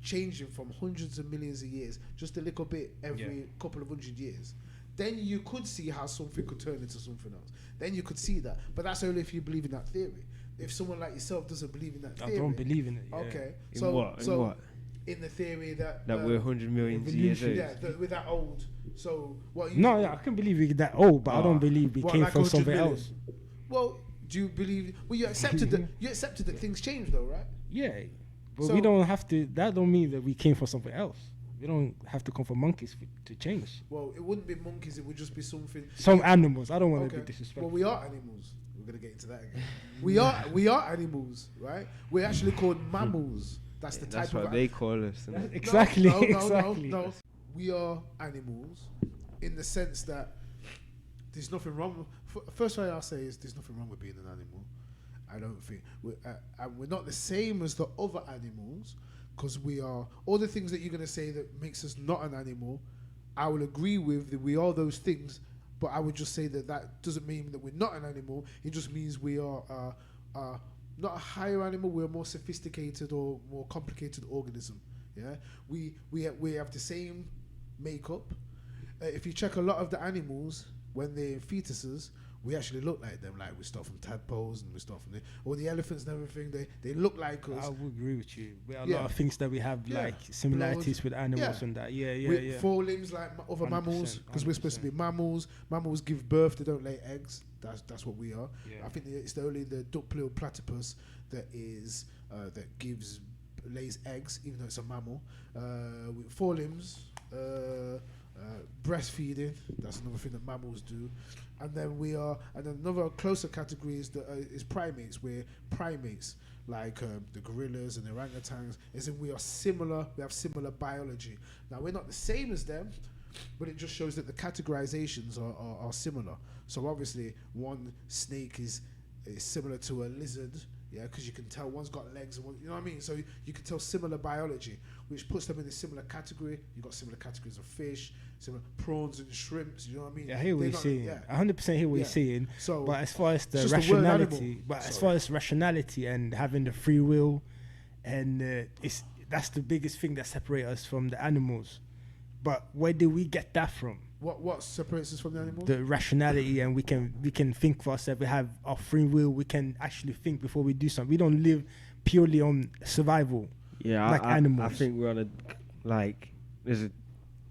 changing from hundreds of millions of years, just a little bit every couple of 100 years, then you could see how something could turn into something else. Then you could see that, but that's only if you believe in that theory. If someone like yourself doesn't believe in that theory, I don't believe in it. Yeah. okay, In so what? In so what? in the theory that we're 100 million years old. yeah, we're that old. So what? No, yeah, I can believe we're that old, but I don't believe we What, came like from 100 somewhere million? else. Well, do you believe? Well, you accepted that things change, though, right? Yeah, but So- we don't have to. That don't mean that we came from somewhere else. We don't have to come from monkeys to change. Well, it wouldn't be monkeys. It would just be something. Some animals. I don't want to Okay. be disrespectful. Well, we are animals. We're gonna get into that again. we are animals, right? We're actually called mammals. That's the That's type what of they call us. isn't it? Exactly. No, exactly. no. We are animals in the sense that there's nothing wrong. First thing I'll say is there's nothing wrong with being an animal. I don't think we're not the same as the other animals, because we are all the things that you're gonna say that makes us not an animal. I will agree with that we are those things, but I would just say that doesn't mean that we're not an animal. It just means we are not a higher animal. We're a more sophisticated or more complicated organism. Yeah, we have the same makeup. If you check a lot of the animals when they're fetuses, we actually look like them. Like we start from tadpoles and we start from all the elephants and everything. They look like us. I would agree with you. There are a Yeah. lot of things that we have Yeah. like similarities Blood. with animals Yeah. and that. Yeah. With 4 limbs like other 100%, mammals, because we're supposed to be mammals. Mammals give birth; they don't lay eggs. That's what we are. Yeah. I think it's only the duck-billed platypus that lays eggs, even though it's a mammal. With 4 limbs, breastfeeding. That's another thing that mammals do. And then another closer category is primates. We're primates, like the gorillas and the orangutans. Is in we are similar. We have similar biology. Now we're not the same as them, but it just shows that the categorizations are similar. So obviously, one snake is similar to a lizard. Yeah, because you can tell one's got legs and one, you know what I mean. So you can tell similar biology, which puts them in a similar category. You've got similar categories of fish, similar prawns and shrimps. You know what I mean? Yeah, I hear what They're you're not- saying. yeah. 100% hear what Yeah. you're saying. So, but as far as the it's just a word rationality, animal. as far as rationality and having the free will, and that's the biggest thing that separates us from the animals. But where do we get that from? What separates us from the animals? The rationality, and we can think for ourselves. We have our free will. We can actually think before we do something. We don't live purely on survival. Yeah, like I animals. think we're on there's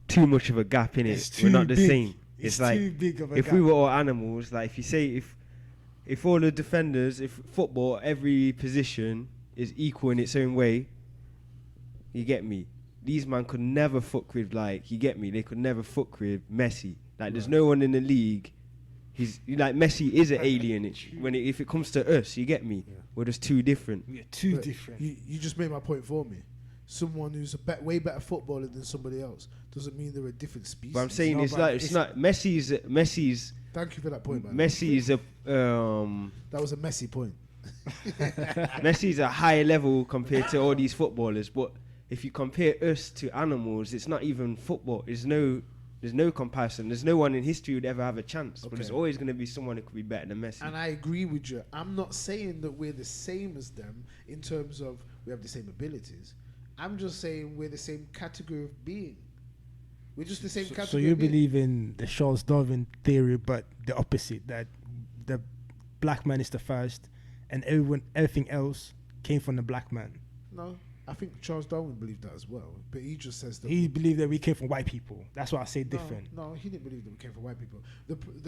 too much of a gap in It's it. too We're not the big. same. It's like too big of a if gap. we were all animals, like if you say if all the defenders, if football, every position is equal in its own way, you get me. These man could never fuck with you get me. They could never fuck with Messi. Like there's no one in the league. He's like Messi is an alien. If it comes to us, you get me. Yeah. We're just too different. We are too But different. You just made my point for me. Someone who's way better footballer than somebody else doesn't mean they're a different species. But I'm saying No, it's but like it's not Messi's. Thank you for that point, man. Messi's a That was a messy point. Messi's a high level compared to all these footballers. But if you compare us to animals, it's not even football. There's no comparison. There's no one in history who'd ever have a chance. But there's Okay. always going to be someone who could be better than Messi. And I agree with you. I'm not saying that we're the same as them in terms of we have the same abilities. I'm just saying we're the same category of being. We're just the same category. So you of being. believe in the Charles Darwin theory, but the opposite, that the black man is the first, and everything else came from the black man. No, I think Charles Darwin believed that as well. But he just says that He believed that we came from white people. That's why I say different. No, he didn't believe that we came from white people.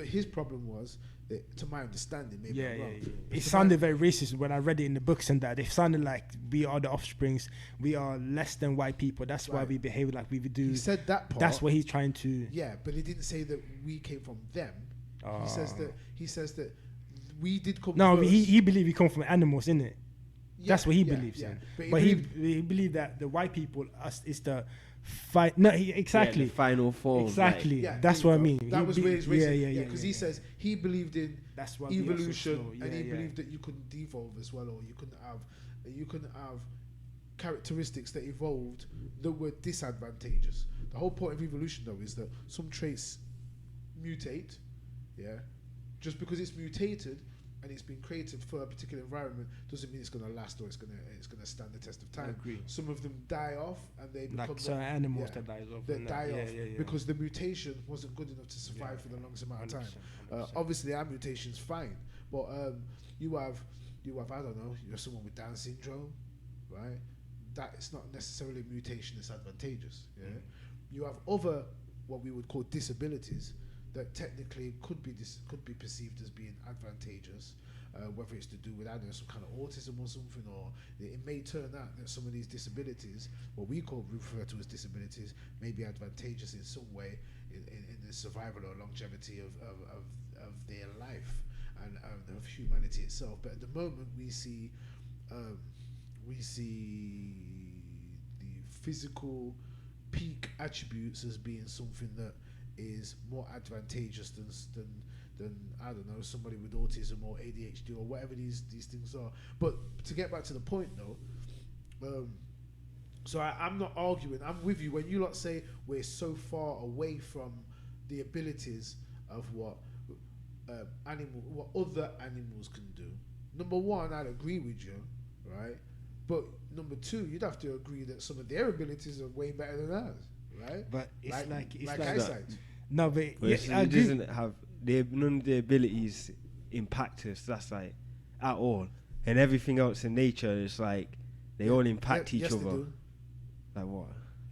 His problem was that, to my understanding, maybe Yeah, I'm yeah, wrong. yeah. It To sounded my- very racist when I read it in the books and that. It sounded like we are the offsprings. We are less than white people. That's why Right. we behave like we do. He said that part. That's what he's trying to. Yeah, but he didn't say that we came from them. He says that we did come. No, first. he believed we come from animals, innit? Yeah, That's what he yeah, believes yeah. in. But But he believed that the white people is the exactly. Yeah, the final form. Exactly. Yeah, that's there what I you mean. go. That He was be- where his reason. yeah, Because he says he believed in that's why we are so evolution, slow. and he Yeah. believed that you couldn't devolve as well, or you couldn't have characteristics that evolved that were disadvantageous. The whole point of evolution, though, is that some traits mutate. Yeah, just because it's mutated and it's been created for a particular environment doesn't mean it's going to last or it's going to stand the test of I time. agree. Some of them die off and they become Like certain animals yeah, that dies off. that and die yeah, off yeah, yeah. because the mutation wasn't good enough to survive Yeah. for the longest amount of time. 100%. Obviously, our mutation's fine, but you have I don't know, you're someone with Down syndrome, right? That it's not necessarily a mutation that's advantageous. Yeah, you have other what we would call disabilities that technically could be perceived as being advantageous, whether it's to do with, I don't know, some kind of autism or something, or it may turn out that some of these disabilities, what we refer to as disabilities, may be advantageous in some way in the survival or longevity of their life and of humanity itself. But at the moment, we see the physical peak attributes as being something that is more advantageous than I don't know, somebody with autism or ADHD or whatever these things are. But to get back to the point though, so I'm not arguing. I'm with you when you lot say we're so far away from the abilities of what other animals can do. Number one, I'd agree with you, right? But number two, you'd have to agree that some of their abilities are way better than ours, right? But it's like eyesight. no, but But yeah, I it agree. doesn't have none of the abilities impact us. That's like at all, and everything else in nature is like they all impact each Yes, they other. do. Like what?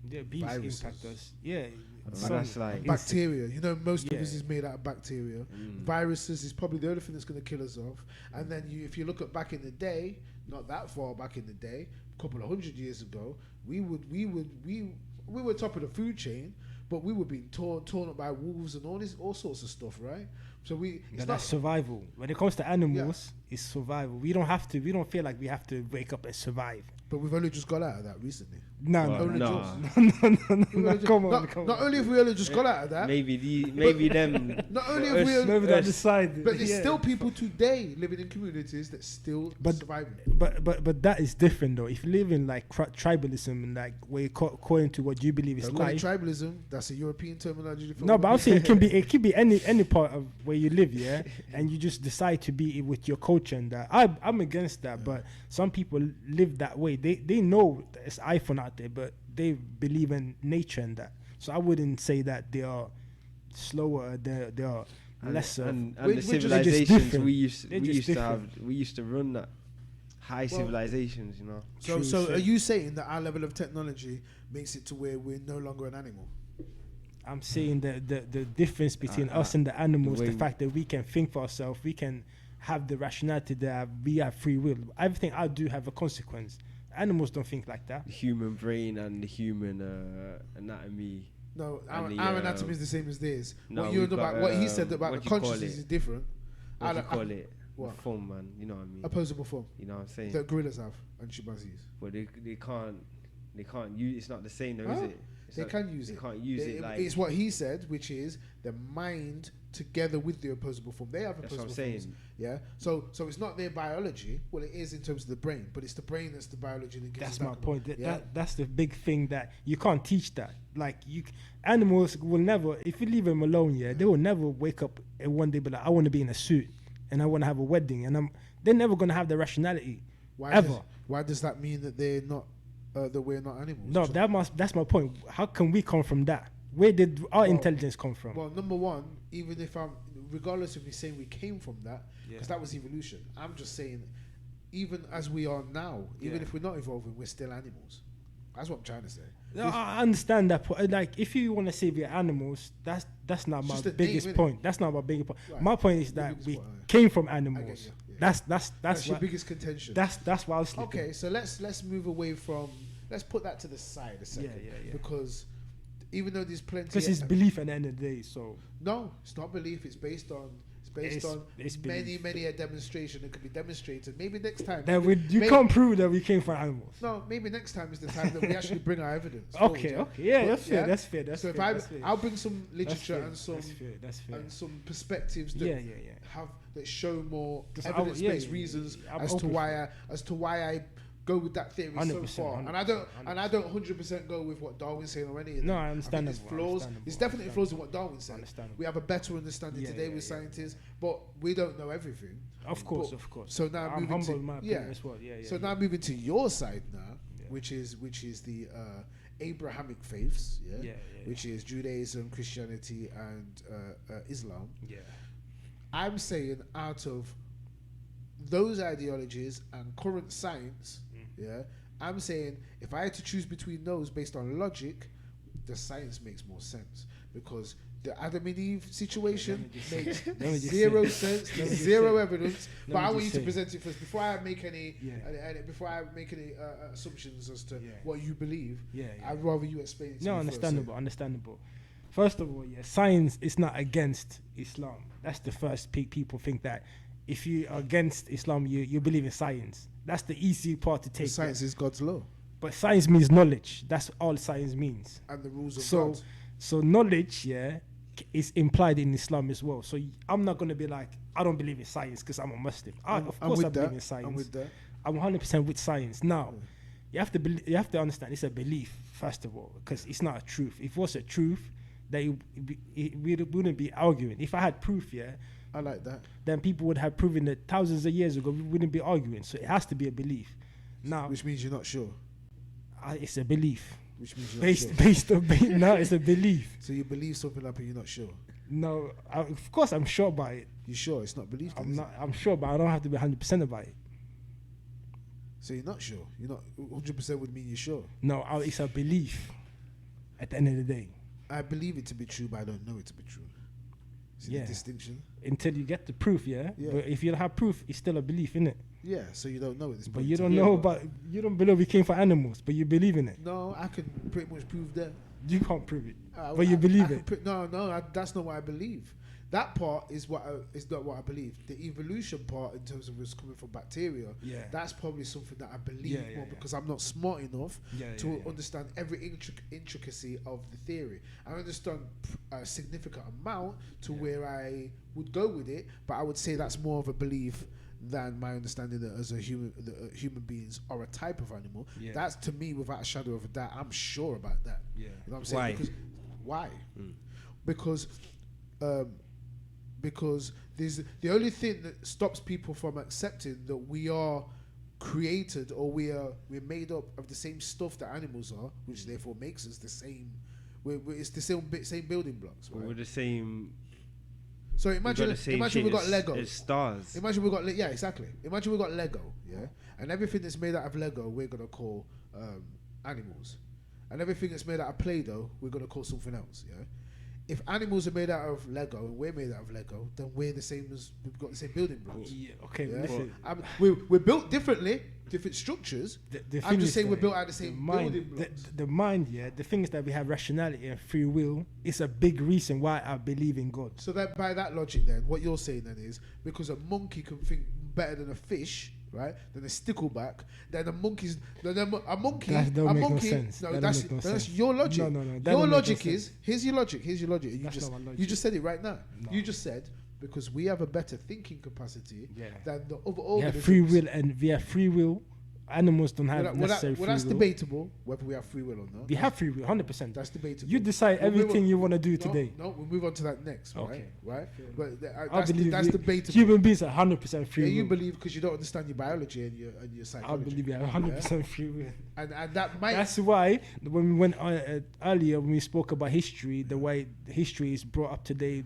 Yeah, bees Viruses. impact us. Yeah, But some- that's like Bacteria, you know, most of us Yeah. is made out of bacteria. Viruses is probably the only thing that's going to kill us off. And then if you look at back in the day, not that far back in the day, a couple of 100 years ago, we were top of the food chain, but we were being torn up by wolves and all sorts of stuff, right? So that's survival. When it comes to animals, it's survival. We don't feel like we have to wake up and survive. but we've only just got out of that recently. No, Well, no, no. no, come on, come Not on. only have we only just got out of that, maybe them. not only have we, Maybe the other us- side. but there's yeah. still people today living in communities that still But- surviving. But that is different though. If you live in like tribalism and like where according to what you believe is Don't call it life. tribalism. That's a European terminology. For No, but I'm women. saying it could be any part of where you live, yeah, and you just decide to be with your culture and that. I'm against that, but some people live that way. They know there's iPhone out there, but they believe in nature and that. So I wouldn't say that they are slower. They are lesser. and We're the just civilizations different. They're just different. we used to run that high civilizations, you know. So, True, so so- are you saying that our level of technology makes it to where we're no longer an animal? I'm saying the difference between us and the animals, the the way- fact that we can think for ourselves, we can have the rationality that we have free will. Everything I do have a consequence. Animals don't think like that. The human brain and the human anatomy. No, And our the, anatomy is the same as theirs. no, what you we've know about got, what he said about what the do you call consciousness it? is different. What do you I- call it? what? Form, man. You know what I mean? Opposable form You know what I'm saying? that gorillas have and chimpanzees. But they can't use. It's not the same, though, is Huh? it? It's They not- can use they it. can't use it like. It's what he said, which is the mind together with the opposable form. They have That's what opposable I'm forms. saying. Yeah. So it's not their biology. Well, it is in terms of the brain, but it's the brain that's the biology that gives That's it my back. point. Yeah. That's the big thing that you can't teach that. Like animals will never, if you leave them alone, yeah, they will never wake up and one day be like, I want to be in a suit and I want to have a wedding, and they're never gonna have the rationality ever. Why does that mean that they're not? That we're not animals? No, So- that's my point. How can we come from that? Where did our Well- intelligence come from? Well, number one, even if regardless of me saying we came from that, because Yeah. that was evolution. I'm just saying, even as we are now, even Yeah. if we're not evolving, we're still animals. That's what I'm trying to say. No, I understand that point. Like, if you want to say we're animals, that's not It's my just a biggest name, innit? point. That's not my biggest point. Right. My point is Your that biggest we point, yeah. came from I animals. get you, yeah. That's your what, biggest contention. that's why I was sleeping. Okay, so let's move away from. Let's put that to the side a second. yeah. Because even though there's plenty. Because it's belief at the end of the day. So No, it's not belief. It's based on based on it's many belief. a demonstration that could be demonstrated. Maybe next time. That you maybe- can't prove that we came from animals. No, maybe next time is the time that we actually bring our evidence. forward, Okay, yeah? okay, yeah, But, that's fair. That's fair. That's So fair. if that's fair. I'll bring some That's literature fair, and some That's fair. That's fair. and some perspectives that Yeah, yeah, yeah. have that show more 'Cause I'm- evidence-based yeah, yeah, reasons I'm as to open why I go with that theory so 100%, far, and I don't 100% go with what Darwin's saying or any of No, that. I understand there's that, flaws. understandable, There's definitely flaws in understandable. what Darwin said. Understandable. We have a better understanding Yeah, today yeah, with yeah. scientists, but we don't know everything. Of course, But- of course. So now I'm moving humble to in my opinion yeah. as well. Yeah, yeah. So yeah. now moving to your side now, Yeah. which is the Abrahamic faiths, yeah, Yeah, yeah, which is Judaism, Christianity, and Islam. Yeah. I'm saying out of those ideologies and current science, yeah, I'm saying if I had to choose between those based on logic, the science makes more sense because the Adam and Eve situation makes let me just zero say- sense. let me There's just zero say- evidence. let But me I want just you to say- present it first before I make any Yeah. before I make any assumptions as to Yeah. what you believe. Yeah, yeah. I'd rather you explain it to No, me understandable, understandable. First of all, yeah, science is not against Islam. That's the first people think that if you are against Islam, you believe in science. That's the easy part to take. First. Science is God's law But science means knowledge. That's all science means. and the rules of So, God. so knowledge, yeah, is implied in Islam as well. So I'm not gonna be like, I don't believe in science because I'm a Muslim. I'm- Of I'm course, with I believe that. in science. I'm with that. I'm 100% with science. Now, you have to you have to understand it's a belief first of all because it's not a truth. If it was a truth, we wouldn't be arguing. If I had proof, yeah, I like that. then people would have proven it thousands of years ago. We wouldn't be arguing. So it has to be a belief. Now, Which means you're not sure. it's a belief Which means you're not sure. based on no, it's a belief. So you believe something up and you're not sure. No, of course I'm sure about it. You sure it's not belief? then, I'm is not. it? I'm sure, but I don't have to be 100% about it. So you're not sure. You're not 100% would mean you're sure. No, it's a belief. At the end of the day, I believe it to be true, but I don't know it to be true. See Yeah. the distinction? until you get the proof, yeah. Yeah. But if you don't have proof, it's still a belief, innit? Yeah. So you don't know at this But point. you don't Yeah, know, but- but you don't believe we came for animals, but you believe in it. No, I can pretty much prove that. You can't prove it, I- but you I- believe I can it. that's not what I believe. That part is is not what I believe. The evolution part, in terms of us coming from bacteria, Yeah. that's probably something that I believe Yeah, yeah, more yeah. because I'm not smart enough Yeah, to yeah, yeah. understand every intricacy of the theory. I understand a significant amount to Yeah. where I would go with it, but I would say that's more of a belief than my understanding that as a human beings are a type of animal. Yeah. That's to me, without a shadow of a doubt, I'm sure about that. Yeah. You know what I'm saying? Why? Why? Because there's the only thing that stops people from accepting that we are created or we're made up of the same stuff that animals are, which therefore makes us the same. It's the same building blocks. Right? We're the same. So We've got imagine the same we shit got as- Lego. as stars. Imagine we got yeah, exactly. Imagine we got Lego, yeah, and everything that's made out of Lego we're gonna call animals, and everything that's made out of Play-Doh we're gonna call something else, yeah. If animals are made out of Lego and we're made out of Lego, then we're the same as we've got the same building blocks. Yeah. Okay. Yeah? Listen. We're built differently, different structures. The I'm thing just is saying we're that built out of the same mind, building blocks. The mind, yeah. The thing is that we have rationality and free will. It's a big reason why I believe in God. So that by that logic, then what you're saying then is because a monkey can think better than a fish, right? Than a stickleback. Then a monkey. That don't make no sense. No, That don't that's make no that's sense. your logic. No, that Your don't make no logic sense. is here's your logic. Here's your logic. And That's not my logic. You just said it right now. No. You just said because we have a better thinking capacity Yeah. than the other We organisms. have free will, and we have free will. Animals don't have necessary free that's will. debatable whether we have free will or not. We have free will, 100%. That's debatable. You decide We'll move everything on. you want to do No, today. No, we'll move on to that next. Okay. Right. But I believe that's you- debatable. Human beings are 100% free Yeah, will. you believe because you don't understand your biology and your I psychology. believe you have 100% free will. And that might. That's why when we went earlier when we spoke about history, the way history is brought up today,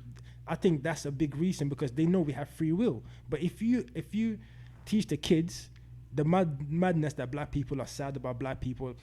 I think that's a big reason because they know we have free will. But if you teach the kids the madness that black people are sad about black people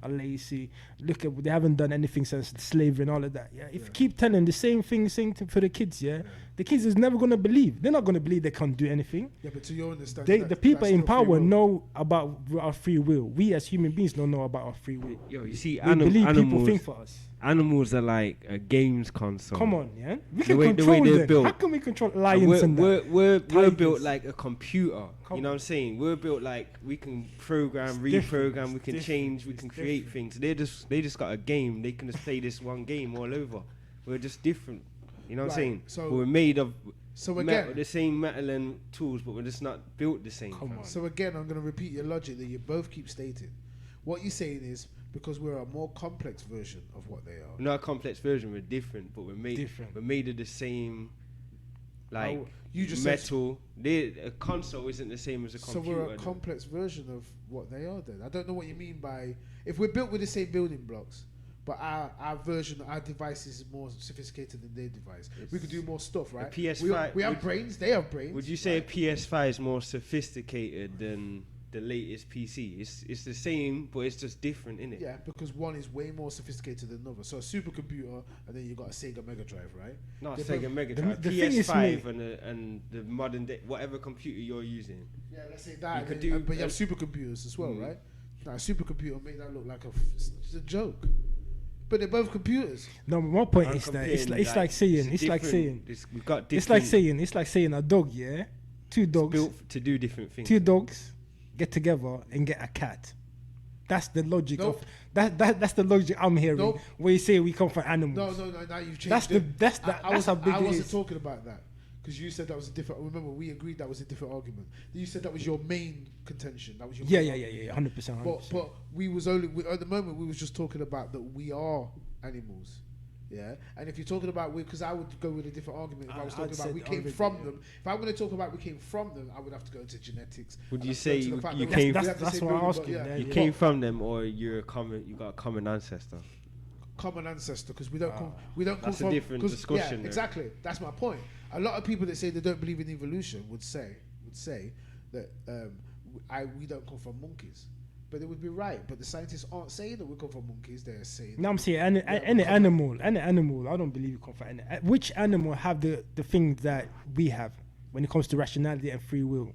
are lazy, look at they haven't done anything since slavery and all of that. Yeah, if you keep telling the same thing for the kids, yeah, The kids is never gonna believe. They're not gonna believe they can't do anything. Yeah, but to your understanding, The people that's in still free power will. know about our free will. We as human beings don't know about our free will. Yo, you see, We believe people animals. think for us. Animals are like a games console. Come on, yeah. We The can way control they're them. built. How can we control And lions and that? we're Tigers. built like a computer. Come You know what I'm saying? We're built like we can program, It's reprogram, different, we it's can different, change, we it's can create different. things. They just got a game. They can just play this one game all over. We're just different. You know what I'm Right, saying? so- But we're made of So metal, again, the same metal and tools, but we're just not built the same. Come fam. on. So again, I'm going to repeat your logic that you both keep stating. What you're saying is because we're a more complex version of what they are. We're not a complex version. We're different, but we're made. Different. We're made of the same, like You just said- metal. A console isn't the same as a So computer. we're a complex version of what they are. Then I don't know what you mean by if we're built with the same building blocks, but our version, our device is more sophisticated than their device. We could do more stuff, right? PS5 we have would- brains. They have brains. Would you say a right? PS5 is more sophisticated than the latest PC? It's the same, but it's just different, innit? Yeah, because one is way more sophisticated than another. So a supercomputer, and then you got a Sega Mega Drive, right? Not They're Sega both- Mega the- Drive, the thing is, PS5 and the modern day, whatever computer you're using. Yeah, let's say that. You could and do- then- but you have supercomputers as well, Mm. right? Now a supercomputer make that look like it's a joke, but they're both computers. No, my point I'm is that comparing, it's like saying we've got it's like saying a dog, yeah, two dogs, built to do different things. two dogs get together and get a cat. That's the logic Nope. of that's the logic I'm hearing. Nope. Where you say we come from animals. No. Now you've changed. That's it. that's how big I it wasn't is. talking about that because you said that was a different. Remember, we agreed that was a different argument. You said that was your main contention. That was your Yeah, main yeah, argument. 100%. But we was at the moment we was just talking about that we are animals. Yeah, and if you're talking about because I would go with a different argument if I was I'd talking about said we came already, from yeah. them. If I'm going to talk about we came from them, I would have to go into genetics. Would and you I'd go say to the you- fact you that came- we have the That's same what I'm building asking, block, yeah. You Yeah. came from them, or you got a common ancestor. common ancestor because we don't come come That's a from different 'cause- discussion Yeah, there. exactly. That's my point. A lot of people that say they don't believe in evolution would say that we don't come from monkeys, but they would be right. But the scientists aren't saying that we come from monkeys. They're saying No, I'm saying any animal. I don't believe you come from any. Which animal have the things that we have when it comes to rationality and free will?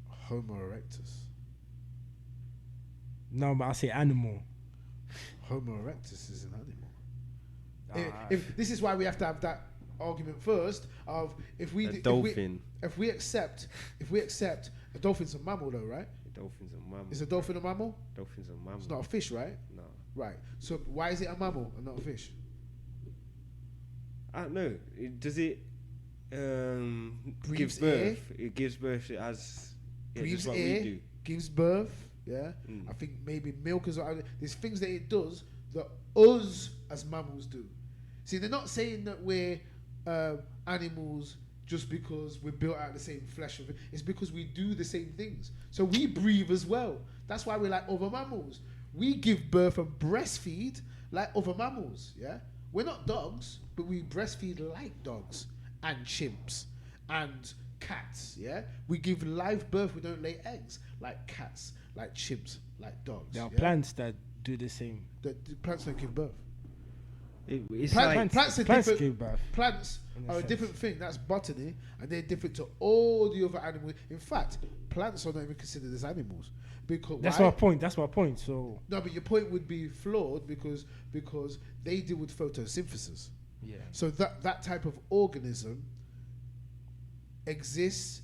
Homo erectus. No, but I say animal. Homo erectus is an animal. Ah. If this is why we have to have that argument first of if we A d- dolphin. if we accept a dolphin's a mammal though, right? Dolphins are mammals. Is a dolphin a mammal? Dolphins are mammals. It's not a fish, right? No. Right. So why is it a mammal and not a fish? I don't know. Does it Breathes give birth? It gives birth as Breathes just what air, we do. gives birth. Yeah. Mm. I think maybe milk is. There's things that it does that us as mammals do. See, they're not saying that we're animals just because we're built out of the same flesh. It's because we do the same things. So we breathe as well. That's why we're like other mammals. We give birth and breastfeed like other mammals. Yeah. We're not dogs, but we breastfeed like dogs and chimps and cats. Yeah. We give live birth. We don't lay eggs like cats, like chimps, like dogs. There are yeah? plants that do the same. The plants don't give birth. It's Plants are plants different. give birth. Plants In a are a sense. different thing. That's botany, and they're different to all the other animals. In fact, plants are not even considered as animals because That's why? my point. That's my point. So No, but your point would be flawed because they deal with photosynthesis. yeah. So that type of organism exists,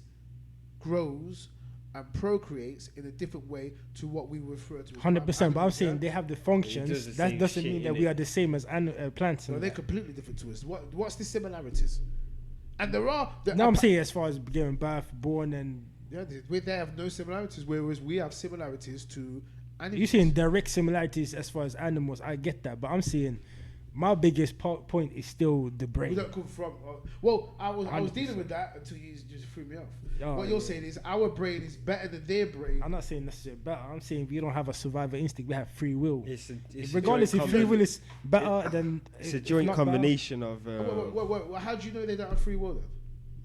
grows, and procreates in a different way to what we refer to as 100%. But I'm animals, saying yeah? they have the does functions. the That same doesn't shit, mean that innit? we are the same as plants. No, and they're that. completely different to us. What's the similarities? And there are. No, I'm saying as far as giving birth, born, and Yeah, they have no similarities, whereas we have similarities to animals. you're saying direct similarities as far as animals. I get that, but I'm saying my biggest point is still the we brain. don't come from. Well, I was 100%. dealing with that until you just threw me off. Oh, what you're yeah. saying is our brain is better than their brain. I'm not saying necessarily better. I'm saying we don't have a survival instinct. We have free will. It's Regardless if free will is better than It's a if joint not better. combination of. Wait, how do you know they don't have free will then?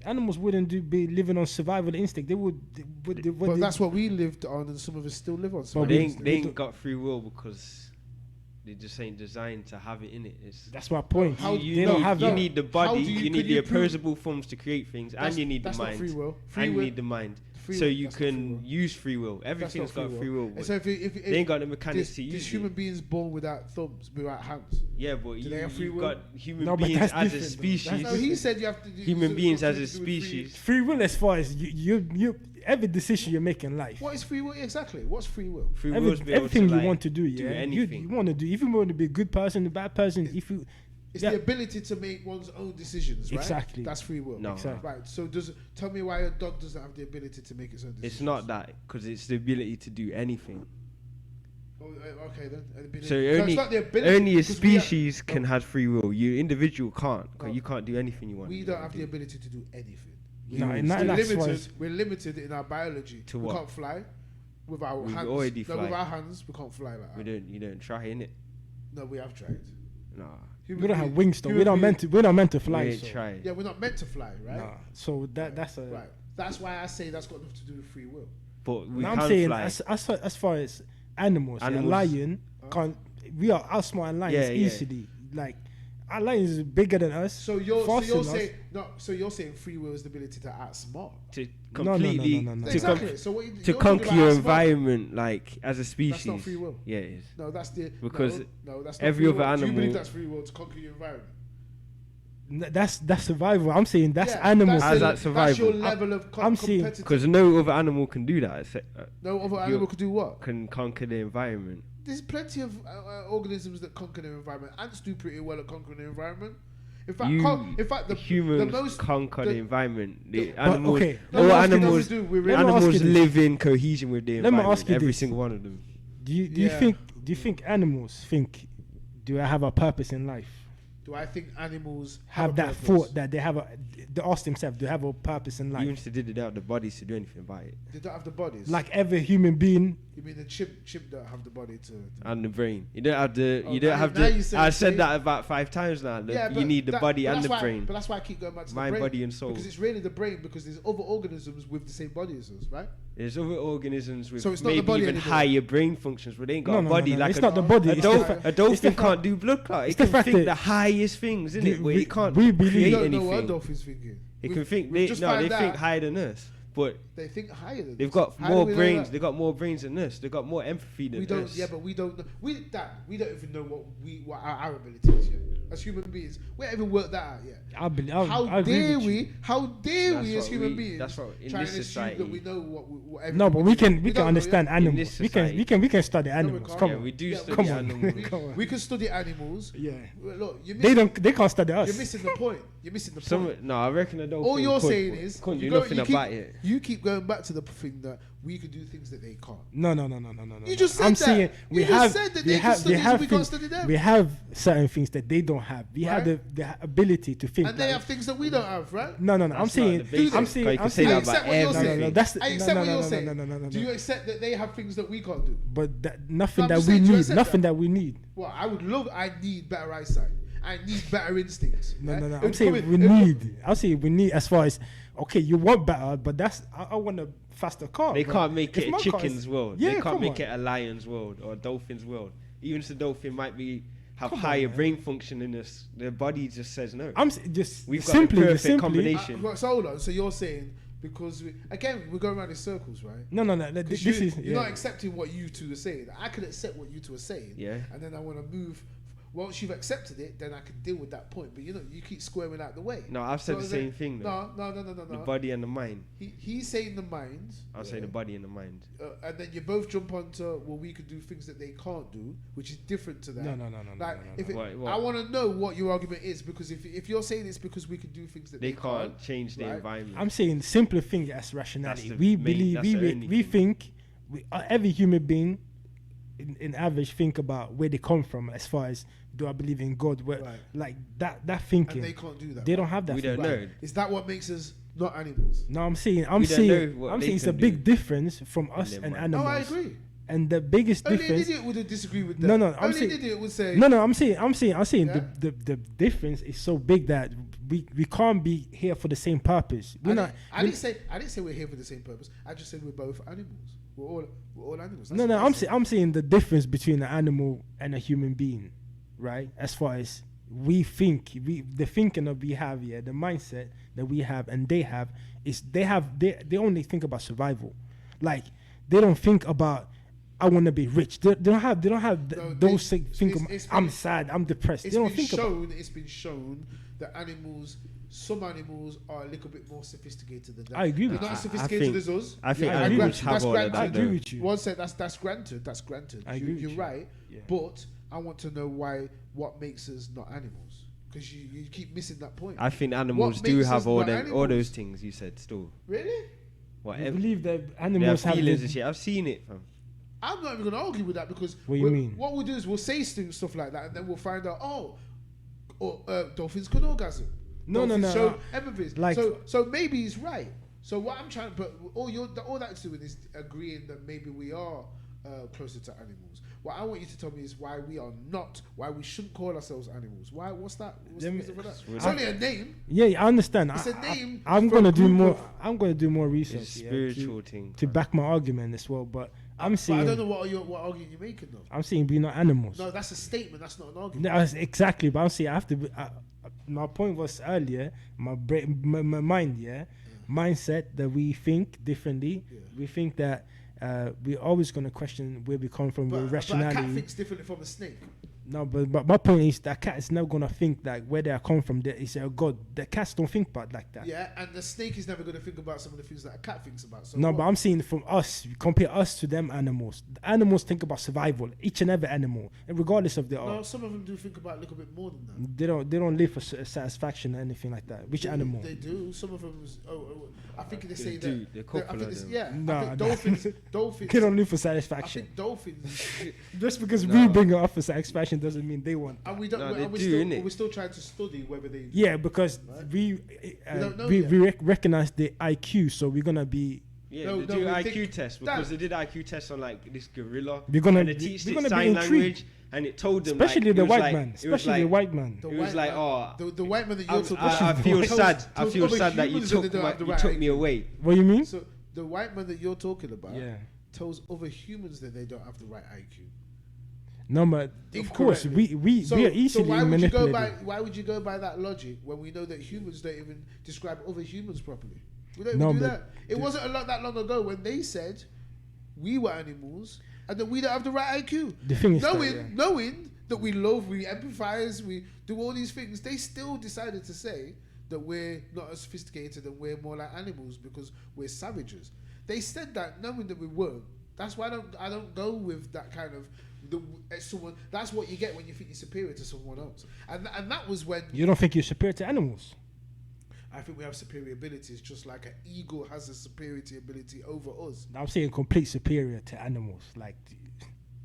Animals wouldn't be living on survival instinct. They would. But that's what we lived on, and some of us still live on. But survival they instinct. ain't got free will because they just ain't designed to have it in it. It's That's my point. How- They don't have you that. need the How body, do you- you could need the you prove- opposable forms to create things, That's- and you need the that's not mind. free will. Free And you will- need the mind. free So will- you that's not free can will. use free will. That's Everything's not got free will. And But so if they ain't got the mechanics to use there's it. human beings born without thumbs, without hands. Yeah, but Do they have free you've will? got human No, but beings that's as a different, though. species. That's No, he said you have to do Human so- beings as something a to do with free- species. Free will, as far as you every decision you make in life. What is free will exactly? What's free will? Free Every, will's be able everything to, you like, want to do, yeah. anything. You want to do. If you want to be a good person, a bad person, if you It's Yeah. the ability to make one's own decisions, right? Exactly. That's free will. No. Exactly. Right. So tell me why a dog doesn't have the ability to make its own decisions. It's not that, because it's the ability to do anything. Oh, okay then. Ability. So No, it's only not the ability, only a because we have- species can no. have free will. You individual can't, because No. you can't do anything you want. We to don't do. have the ability to do anything. No, We're and that's why limited. it's- We're limited in our biology. To we what? can't fly with our We hands. already No, with fly. our hands, we can't fly like We that. don't. You don't try in it. No, we have tried. Nah, we don't have being- wings though. human We're not being- meant to. We're not meant to we fly. ain't So. trying. Yeah, we're not meant to fly, right? Nah. So that's a. Right. That's why I say that's got nothing to do with free will. But we No, can I'm saying fly. as far as animals, a Animals- lion can't. We are outsmart lions Yeah, yeah. easily. Like our lion is bigger than us. So you're faster than us. saying no. So you're saying free will is the ability to outsmart. To No, no, no, completely no, no, no. to, Exactly. So what you, to you're talking conquer about your outsmart. environment, like as a species. That's not free will. Yeah, it is. No, that's the Because no, that's not every free other will. Do you animal- believe that's free will to conquer your environment? That's survival. I'm saying that's Yeah, animals. How's That's that That's your survival? level of I'm seeing- competitive. Because no other animal can do that. No other animal could do what? Can conquer the environment. There's plenty of organisms that conquer their environment. Ants do pretty well at conquering their environment. In fact, the humans the most conquer the environment. The But, animals, okay, No, all no, we animals, do. We Let me animals ask you this. live in cohesion with the Let me environment. ask you Every this. single one of them. Do you Yeah. think animals think? Do I have a purpose in life? Do I think animals Have a that purpose? thought that they have a? They ask themselves, do they have a purpose in life? Even if they did it, they don't have the bodies to do anything about it. They don't have the bodies. Like every human being. You mean the chimp don't have the body to And the brain. You don't have the. Oh, You don't now have you- now the. you said I the said brain. that about 5 times now. Yeah, you but need the that- body but and that's the why- brain. But that's why I keep going back to Mind, the brain. body, and soul. Because it's really the brain, because there's other organisms with the same body as us, right? There's other organisms with So it's not the maybe body even anymore. higher brain functions, but they ain't got No, a no, body no, no, like it's a, not the body, a it's dolphin. the- A dolphin it's the can't do blood clot. It it's the can fact think that the highest things, isn't it? But we- it can't we believe- create We don't know what anything. dolphins thinking. It We've- can think. we've They, just no, found they think out higher than us, but They think higher than they've us. got How do more we know brains. that? They've got more brains than us. They've got more empathy than We don't. us. Yeah, but we don't. We don't even know what our ability is yet. As human beings, we haven't even worked that out yet. I believe. How I agree dare with you. we? How dare That's we as what human we- beings? that's what in trying this to assume society- that we know what. No, but we can don't know understand yet. animals. this We society- can study animals. can't. Come Yeah, on. we do Yeah, study come on. animals. Come on. We can study animals. Yeah. Look, you're They missing, they can't study us. You're missing the point. You're missing the Some, point. no, I reckon a dolphin. All you're could, saying but is couldn't do you go- nothing you keep- about it. You keep going back to the thing that we can do things that they can't. No. You just said I'm that. saying we You just have. said that we they can have. study We us, have. we can't things- study them. We have certain things that they don't have. We have Right. the ability to think. And they like- have things that we don't have, right? No. I'm That's not saying. the basic. I'm saying. You can I'm say saying. I that accept about what you're everything. saying. No, that's I accept what you're no, saying. no. Do you accept that they have things that we can't do? But nothing I'm that just we saying, do you need. accept Nothing that? that we need. Well, I would love. I need better eyesight. I need better instincts. No. right? I'm If saying coming- we if- need. I'm saying we need as far as okay, you want better, but that's I want a faster car. They but can't make if it a my car is- chicken's world. Yeah, They can't come make on. it a lion's world or a dolphin's world. Even if the dolphin might have Come on, higher man. brain function than us, their body just says no. Just We've got simply, the perfect simply. combination. So hold on. So you're saying because we're going around in circles, right? No. This 'Cause is you're not accepting what you two are saying. I can accept what you two are saying. Yeah. And then I want to move. Once you've accepted it, then I can deal with that point. But you keep squaring out the way. No, I've said the is same it- thing though. No. The body and the mind. He's saying the mind. I'll say the body and the mind. And then you both jump onto well, we could do things that they can't do, which is different to that. No. Like if it, What- I want to know what your argument is because if you're saying it's because we can do things that They can't change the right? environment. I'm saying simpler thing as rationality. That's the We main- believe that's the only we thing. think every human being in average think about where they come from as far as do I believe in God? Where Right. like that And thinking. they can't do that. They don't have that. We don't thinking. know. Is that what makes us not animals? No, I'm saying We don't know what they it's a can big do difference from us their and mind. No, animals. I agree. And the biggest Only an difference. idiot would disagree with that. No, I'm Only saying- an idiot would say. No, I'm saying Yeah? the difference is so big that we can't be here for the same purpose. I We're didn't, not. I didn't say we're here for the same purpose. I just said we're both animals. We're all animals. That's No, what no, I said. I'm saying the difference between an animal and a human being, right? As far as the thinking that we have, yeah, the mindset that we have and they have is they only think about survival. Like they don't think about I want to be rich. They don't have No, those they- think it's- about it's I'm been- sad, I'm depressed. They It's don't been think about. shown. It's been shown that some animals are a little bit more sophisticated than that. I agree They're with not you. as sophisticated think- as us. I think Yeah, I agree animals with you. have That's all of granted. that. I agree though. with you. One said that's granted. That's granted. I agree with You're you. right. Yeah. But I want to know what makes us not animals, because you keep missing that point. I think animals do makes us have all not them, all animals? those things you said. Still, Really? I whatever. believe that They animals have have feelings the- and shit. I've seen it, fam. I'm not even going to argue with that, because What you mean? what we'll do is we'll say stuff like that, and then we'll find out. Dolphins can orgasm. No, Dolphins no. show empathy. Like- so maybe he's right. So what I'm trying, but all that's doing is agreeing that maybe we are closer to animals. What I want you to tell me is why we are not. Why we shouldn't call ourselves animals. Why? What's that? What's the Let me- reason for that? I- It's only a name. Yeah, I understand. It's a name I'm for a gonna do group more. of- I'm gonna do more research. It's a yeah, spiritual thing. to fam. back my argument as well. But I'm But saying I don't know what argument you're making though. I'm saying we're not animals. No, that's a statement. That's not an argument. No, exactly. But I'm saying I have to. My point was earlier. My brain, my mind, yeah, mindset that we think differently. Yeah. We think that we're always gonna question where we come from, But with a cat rationality. thinks differently from a snake. No, but my point is that cat is never gonna think that where they are come from. There is a god. The cats don't think about like that. Yeah, and the snake is never going to think about some of the things that a cat thinks about. So No, what- but I'm saying from us, compare us to them animals. The animals think about survival, each and every animal, and regardless of their no, art. some of them do think about a little bit more than that. They don't live for satisfaction or anything like that. Which animal? They do. Some of them. I think they say do. that. A couple I think of this, them. yeah. Nah, I think nah. dolphins. They don't live for I satisfaction. think dolphins. Just because No. we bring it up for satisfaction doesn't mean they want. And we don't. No, they and do, still, innit? we're still trying to study whether they. Yeah, because Right. we don't know we, yet. we recognize the IQ, so we're gonna be. Yeah, No, they no, do we IQ think tests that- because they did IQ tests on like this gorilla. We're gonna- and they teach we're it gonna be sign intrigued. language, and it told them Especially like, the it was white like- man. it was Especially like, the white man. The It was white like, man, oh, the white man that you're talking I about. feel tells- sad. I tells feel other sad that you humans that they took don't my, have the you right took me IQ. away. What you mean? So the white man that you're talking about Yeah. tells other humans that they don't have the right IQ. No, but of course Incorrectly. we are easily why would you go manipulated. by why would you go by that logic when we know that humans don't even describe other humans properly? We don't No, even do but that. It wasn't that long ago when they said we were animals and that we don't have the right IQ. The thing is that, knowing that we love, we empathize, we do all these things, they still decided to say that we're not as sophisticated and we're more like animals because we're savages. They said that knowing that we weren't. That's why I don't go with that kind of someone. That's what you get when you think you're superior to someone else, and that was when You don't think you're superior to animals? I think we have superior abilities, just like an eagle has a superiority ability over us. I'm saying complete superior to animals. Like,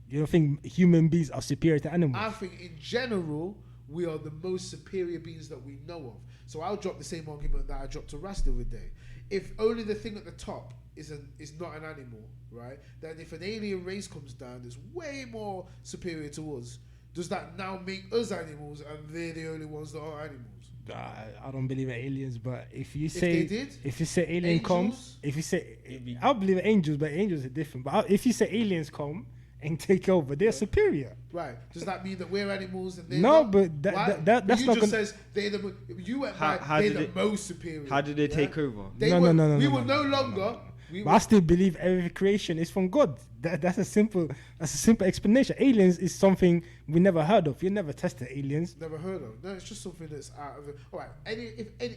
you don't think human beings are superior to animals? I think in general we are the most superior beings that we know of. So I'll drop the same argument that I dropped to Ras the other day. If only the thing at the top is not an animal, right? Then if an alien race comes down that's way more superior to us, does that now make us animals and they're the only ones that are animals? I don't believe in aliens, but if you they say did, if you say alien angels? comes, if you say I believe in angels, but angels are different. But if you say aliens come and take over, they're superior. Right. Does that mean that we're animals and they're No, not? but Why? that's you not just gonna- says they're the you went How- by how they're did the it- most superior. How did they take over? They No, were, no, no, we no, were no, no no, longer. We But I still believe every creation is from God. That's a simple explanation. Aliens is something we never heard of. You never tested aliens. never heard of. No, it's just something that's out of it. All right.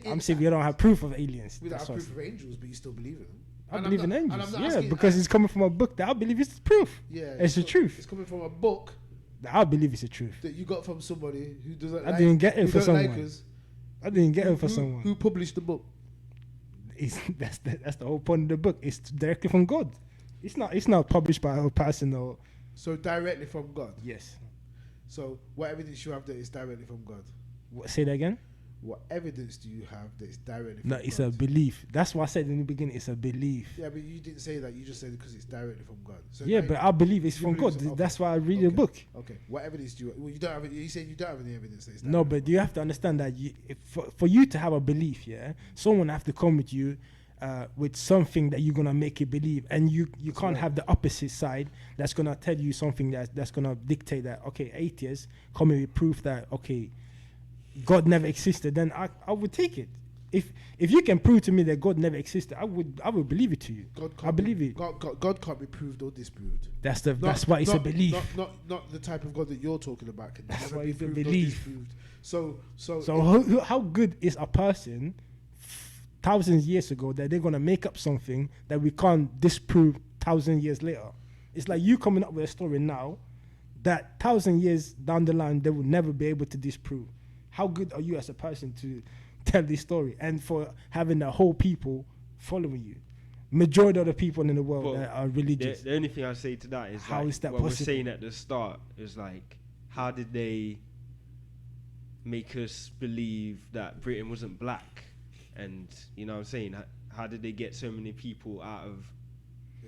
I'm saying we don't have proof of aliens. we don't have That's what proof of angels, but you still believe in them. I And believe I'm in not- and I'm angels. not Yeah, asking- because it's coming from a book that I believe is proof. yeah, it's the not- truth. It's coming from a book I believe it's the truth. that you got from somebody who doesn't. I like, didn't get it who for don't like someone. us. I didn't get it for Who- someone. who published the book. That's the whole point of the book. It's directly from God. It's not published by a person or So directly from God. yes. So what evidence you have that it's directly from God? Say that again. What evidence do you have that it's directly from No, God? it's a belief. That's why I said in the beginning. It's a belief. Yeah, but you didn't say that. You just said because it's directly from God. So Yeah, now but I believe it's you from believe God. so- okay. That's why I read the Okay. book. Okay. What evidence do you? Well, you don't have. You said you don't have any evidence that it's No, directly but you have to understand that for you to have a belief, yeah, someone have to come with you with something that you're gonna make you believe, and you can't have the opposite side that's gonna tell you something that's gonna dictate that, okay, atheists come with proof that, okay, God never existed. Then I would take it. If you can prove to me that God never existed, I would believe it to you. I believe it. God can't be proved or disproved. That's why it's a belief. Not the type of God that you're talking about can That's never why be it's a proved or belief. disproved. So How good is a person thousands of years ago that they're gonna make up something that we can't disprove 1,000 years later? It's like you coming up with a story now that 1,000 years down the line they will never be able to disprove. How good are you as a person to tell this story and for having the whole people following you? Majority of the people in the world But that are religious. The only thing I say to that is How like, is that what possible? we're saying at the start is like, how did they make us believe that Britain wasn't black? And you know what I'm saying? How did they get so many people out of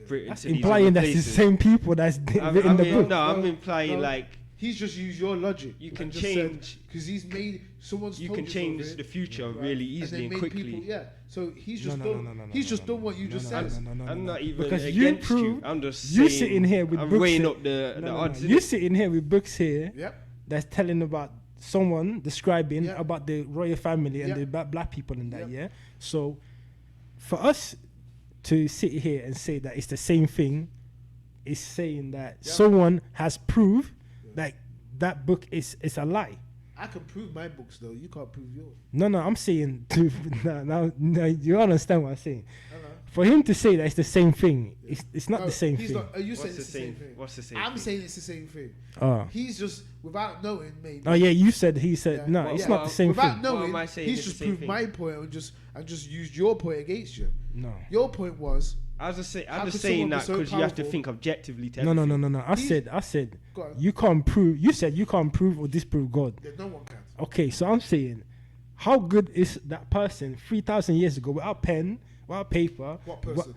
Britain That's to these implying other that's the places? same people that's written the book. No, I'm No, implying no. like he's just used your logic. You can and just change- because he's made someone's. you told can change something, the future right, really and easily they and made quickly. people- yeah. So he's No, just no, done. no, no, no, He's no, just no, done what you no, just no, said. no, no, no, I'm no, not no. even Because against you prove I'm just you saying, sitting here with I'm books weighing here- up the No, no, no. odds. You innit? sitting here with books here Yep. that's telling about someone describing Yeah. about the royal family and Yeah. the black people and that, Yeah. yeah? So for us to sit here and say that it's the same thing is saying that Yeah. someone has proved that that book is a lie. I can prove my books though. You can't prove yours. No, I'm saying no, you understand what I'm saying. Hello. For him to say that it's the same thing, it's not No, the same he's thing. Not, are you saying What's it's the the same same? thing? What's the same? I'm thing? saying it's the same thing. Oh. He's just without knowing maybe. Oh yeah, you said he said Yeah. no, Well, it's yeah. not the same Without thing. What knowing, am I saying he's is just the same proved thing? my point and just used your point against you. No. Your point was I was just, How I'm could just saying someone be that so because you have to powerful? think objectively to No. everything. I He's- said Go on. you can't prove. You said you can't prove or disprove God. that no one can. Okay, so I'm saying, how good is that person 3,000 years ago without pen, without paper, What person?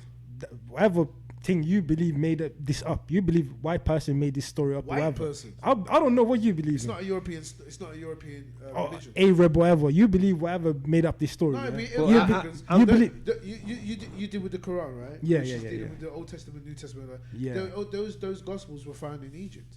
whatever thing you believe made this up? You believe white person made this story up? White whatever. person. I don't know what you believe It's in. not a European. It's not a European Oh, religion. Arab, whatever. You believe whatever made up this story. No, yeah? we, Well, you I- because you the- believe- you did with the Quran, right? Yeah, Which yeah, is yeah, dealing yeah. with the Old Testament, New Testament. Yeah. Those Gospels were found in Egypt.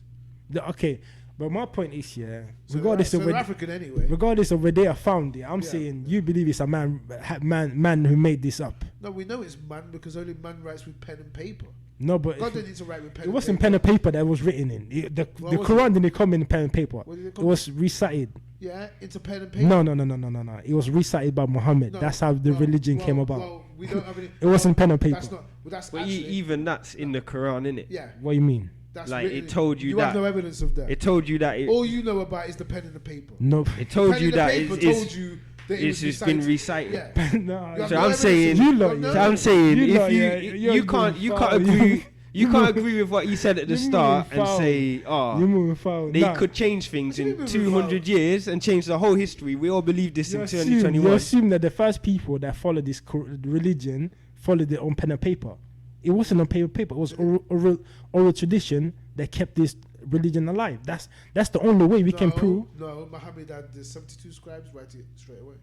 Okay, but my point is, yeah, So regardless they're, of so they're where, African anyway. regardless of where they are found, yeah, I'm Yeah. saying you believe it's a man who made this up. No, we know it's man because only man writes with pen and paper. No, but God didn't need to write with pen. it and wasn't paper. pen and paper that was written in. The What was Quran didn't come in pen and paper. What did it It come was recited. Yeah, into pen and paper. No. It was recited by Muhammad. No, That's how the religion came about. Well, we don't have any. It wasn't pen and paper. That's not. Well, that's But actually. even that's in the Quran, innit? yeah, What do you mean? that's Like, written it in- told you You have that. no evidence of that. It told you that All you know about is the pen and the paper. No. it told pen you and the that paper it's, told it's, you that it was it's been recited. Yeah. no. You have So no I'm evidence saying, of- You no, lot, no, yeah. so I'm saying, You if lot, you yeah, you're you can't moving foul. agree, you You can't moving- agree with what you said at the you start moving and foul. say, You oh, moving foul. they Nah. could change things You in moving 200 years and change the whole history. We all believe this You in assume, you 2021. assume that the first people that followed this religion followed it on pen and paper. It wasn't on paper. It was oral tradition that kept this religion alive. That's the only way we can prove. No, Muhammad had the 72 scribes write it straight away.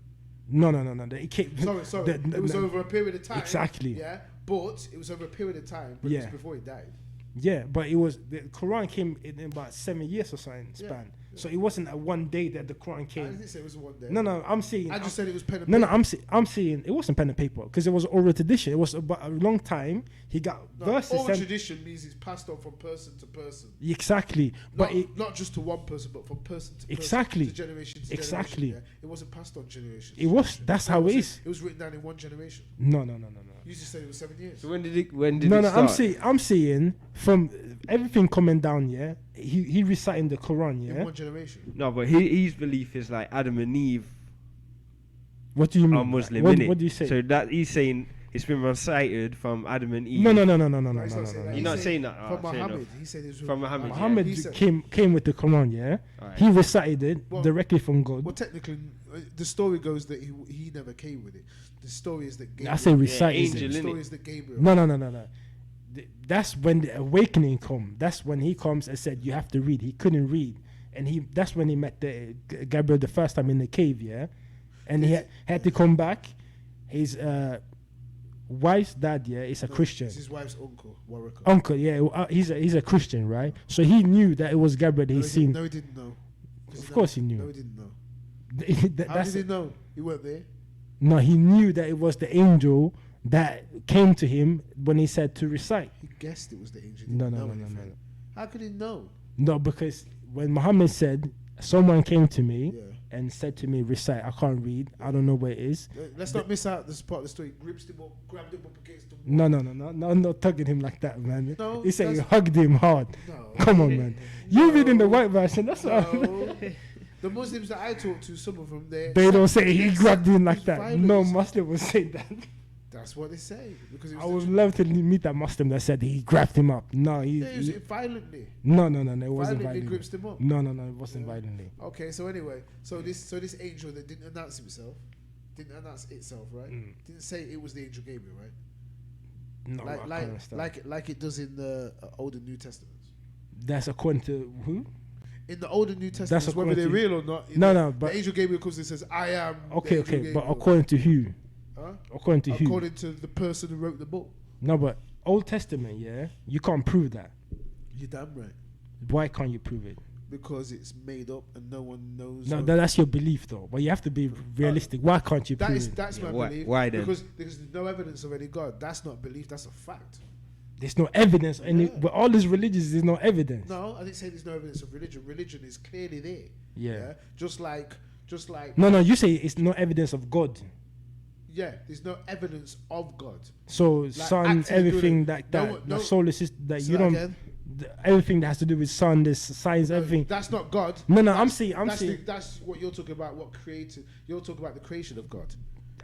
No. It came, Sorry. It was over a period of time. Exactly. Yeah, but it was over a period of time. But it was Yeah. before he died. Yeah, but it was the Quran came in about 7 years or something span. Yeah. So it wasn't a one day that the Quran I came. didn't say it was one day. No, I'm saying. I just said it was pen and No, paper. I'm saying it wasn't pen and paper because it was oral tradition. It was about a long time. He got No, verses. oral sent- tradition means it's passed on from person to person. Exactly, but Not just to one person, but from person to person. Exactly. To generation to Exactly. generation. Yeah? It wasn't passed on generation. it was. That's how it is. It was written down in one generation. No. You just said it was 7 years. So when did it No, start? I'm saying from everything coming down. Yeah, he reciting the Quran. In Yeah. one generation. No, but his belief is like Adam and Eve What do you mean? are Muslim, What, innit? what do you say? So that he's saying it's been recited from Adam and Eve. no. he's not saying that. You're He's not saying that? From Ah, fair Muhammad. enough. He said it was From Muhammad, yeah. Muhammad He said- came with the Quran. Yeah, Alright. he recited it Well- directly from God. Well, technically, the story goes that he never came with it. The story is that Gabriel. I say recited. angel, The innit? story is that Gabriel. No. That's when the awakening come. That's when he comes and said you have to read. He couldn't read, and that's when he met Gabriel the first time in the cave. Yeah, and he had to come back. His wife's dad, yeah, is a Christian. It's his wife's uncle, Warwick. Uncle, yeah, he's a Christian, right? So he knew that it was Gabriel that he seen. No, he didn't know. Of course he knew. No, he didn't know. How That's did he know? He weren't there. No, he knew that it was the angel that came to him when he said to recite. He guessed it was the angel. No. How could he know? No, because when Muhammad said, someone came to me Yeah. and said to me, recite, I can't read, I don't know where it is. Let's not miss out this part of the story. Gripped him up, grabbed him up against the wall. No, I'm not tugging him like that, man. No, He said he that's- hugged him hard. No. Come on, man. You read in the white version, that's what No. The Muslims that I talk to, some of them, they don't say he grabbed him like that. violent. No Muslim will say that. That's what they say. Because it was I would love to meet that Muslim that said he grabbed him up. No, he used it violently. no, it wasn't Violently violently. grips him up. No, it wasn't Yeah. violently. Okay, so anyway, so this angel that didn't announce himself, didn't announce itself, right? Didn't say it was the angel Gabriel, right? No, I can't understand. Like it does in the Old and New Testaments. That's according to who? In the Old and New That's Testaments, whether according they're to- real or not. But the angel Gabriel comes and says, "I am." the okay, angel but Gabriel." according to who? Huh? According to who? According to the person who wrote the book. No, but Old Testament, yeah, you can't prove that. You're damn right, Why can't you prove it? because it's made up and no one knows. No, how- that's your belief, though. But you have to be realistic. Why can't you That prove is it? that's Yeah, my why- belief. why then? Because there's no evidence of any God. That's not belief. That's a fact. There's no evidence. Yeah. But all these religions, there's no evidence. No, I didn't say there's no evidence of religion. Religion is clearly there. Yeah. Just like. No, you say it's no evidence of God. Yeah, there's no evidence of God. So sun, actively everything doing it. that No, the solar system that say you that don't, again. everything that has to do with sun, this science, everything. That's not God. No, I'm That's- saying, that's what you're talking about. What created? You're talking about the creation of God.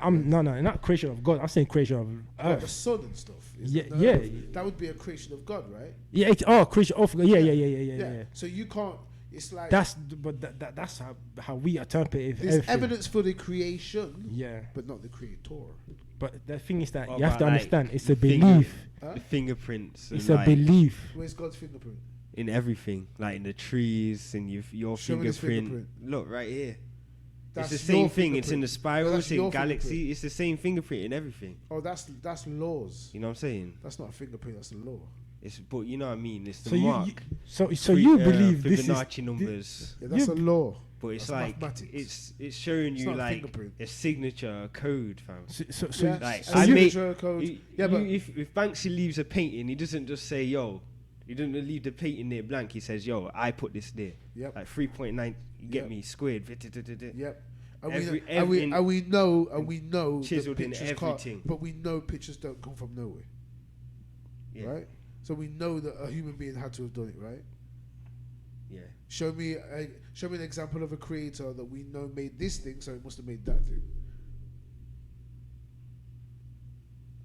No, not creation of God. I'm saying creation of Like the earth. sun and stuff. Is Yeah, that- yeah. That would be a creation of God, right? Yeah, creation of God. Yeah. So you can't. It's like That's that's how we interpret it. there's everything. evidence for the creation, Yeah, but not the creator. but the thing is that What you have to about, like, understand. It's a finger- belief. Huh? The fingerprints. It's and, a like, belief. Where's God's fingerprint? in everything, like in the trees and your Show me this fingerprint. Look right here. That's It's the same your thing. It's in the fingerprint. spirals, That's in your galaxy. fingerprint. It's the same fingerprint in everything. Oh, that's laws. You know what I'm saying? That's not a fingerprint. That's a law. But you know what I mean. It's the So mark. you believe this is Fibonacci numbers. Yeah, that's You- a law. But it's That's like mathematics. it's showing It's you not a like fingerprint. a signature, a code, fam. so Yeah, Like, a I made- signature code. You- Yeah, but if Banksy leaves a painting, he doesn't just say, "Yo," he doesn't leave the painting there blank. He says, "Yo, I put this there." Yep. Like 3.9. You get Yep. me squared. Yep. And Every- we know that chiseled in pictures everything. can't, but we know pictures don't come from nowhere, Yeah. right? So we know that a human being had to have done it, right? Yeah. Show me an example of a creator that we know made this thing, so it must have made that thing.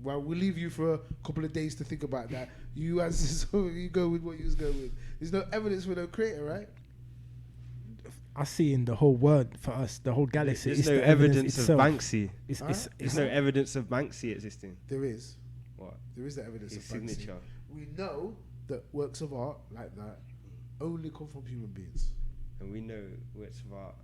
Well, we'll leave you for a couple of days to think about that. You answer, so you go with what you was going with. There's no evidence for no creator, right? I see in the whole world for us, the whole galaxy. There's it's no the evidence of itself. Banksy. It's, Huh? it's, There's it's, no evidence of Banksy existing. There is. What? There is the evidence His of Banksy. signature. We know that works of art like that only come from human beings. And we know works of art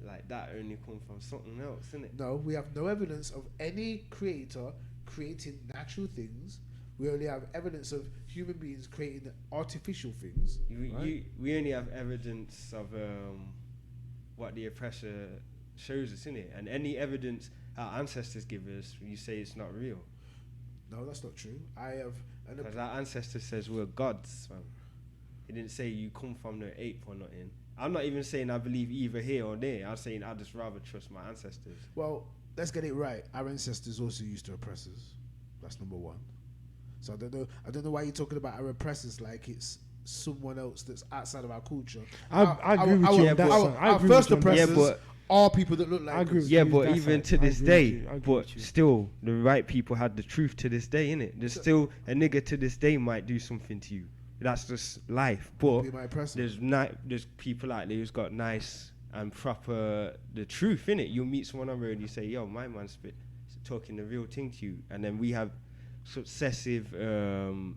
like that only come from something else, innit? No, we have no evidence of any creator creating natural things. We only have evidence of human beings creating artificial things. We only have evidence of what the oppressor shows us, innit? And any evidence our ancestors give us, you say it's not real. No, that's not true. I have Because our ancestor says we're gods, fam. He didn't say you come from no ape or nothing. I'm not even saying I believe either here or there. I'm saying I just rather trust my ancestors. well, let's get it right. Our ancestors also used to oppress us. That's number one. So I don't know why you're talking about our oppressors like it's someone else that's outside of our culture. I agree with you on that, son. I Our agree first with you on that. Yeah, oppressors but- are people that look like I agree us. with Yeah, you but that even side. to I this agree day, with you. I agree but with you. still, the right people had the truth to this day, innit? There's still a nigga to this day might do something to you. That's just life. But Be my oppressor. there's people out there who's got nice and proper the truth, innit? You'll meet someone on the road and you say, "Yo, my man's talking the real thing to you," and then we have successive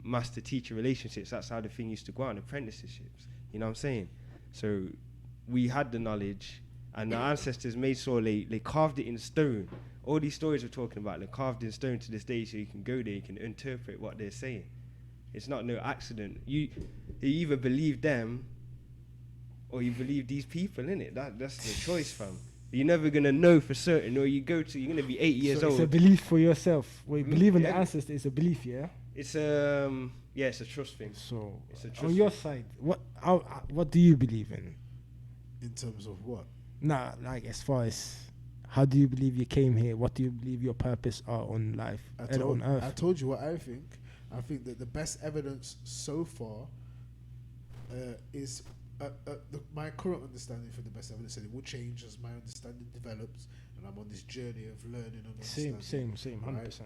master-teacher relationships. That's how the thing used to go on, apprenticeships. You know what I'm saying? So we had the knowledge, and our ancestors made sure they carved it in stone all these stories we're talking about, they're carved in stone to this day, so you can go there, you can interpret what they're saying. It's not no accident. You either believe them or you believe these people, innit? That's the choice, fam. You're never gonna know for certain, or you're gonna be 8 years So old. it's a belief for yourself. Well, you believe in the Yeah. ancestors. It's a belief, yeah. It's it's a trust thing. So It's a on trust your thing. side, what do you believe in? In terms of what? Nah, like as far as how do you believe you came here? What do you believe your purpose are on life and on I earth? told you what I think. I think that the best evidence so far is my current understanding for the best evidence, and it will change as my understanding develops, and I'm on this journey of learning and understanding. Same, right? 100%.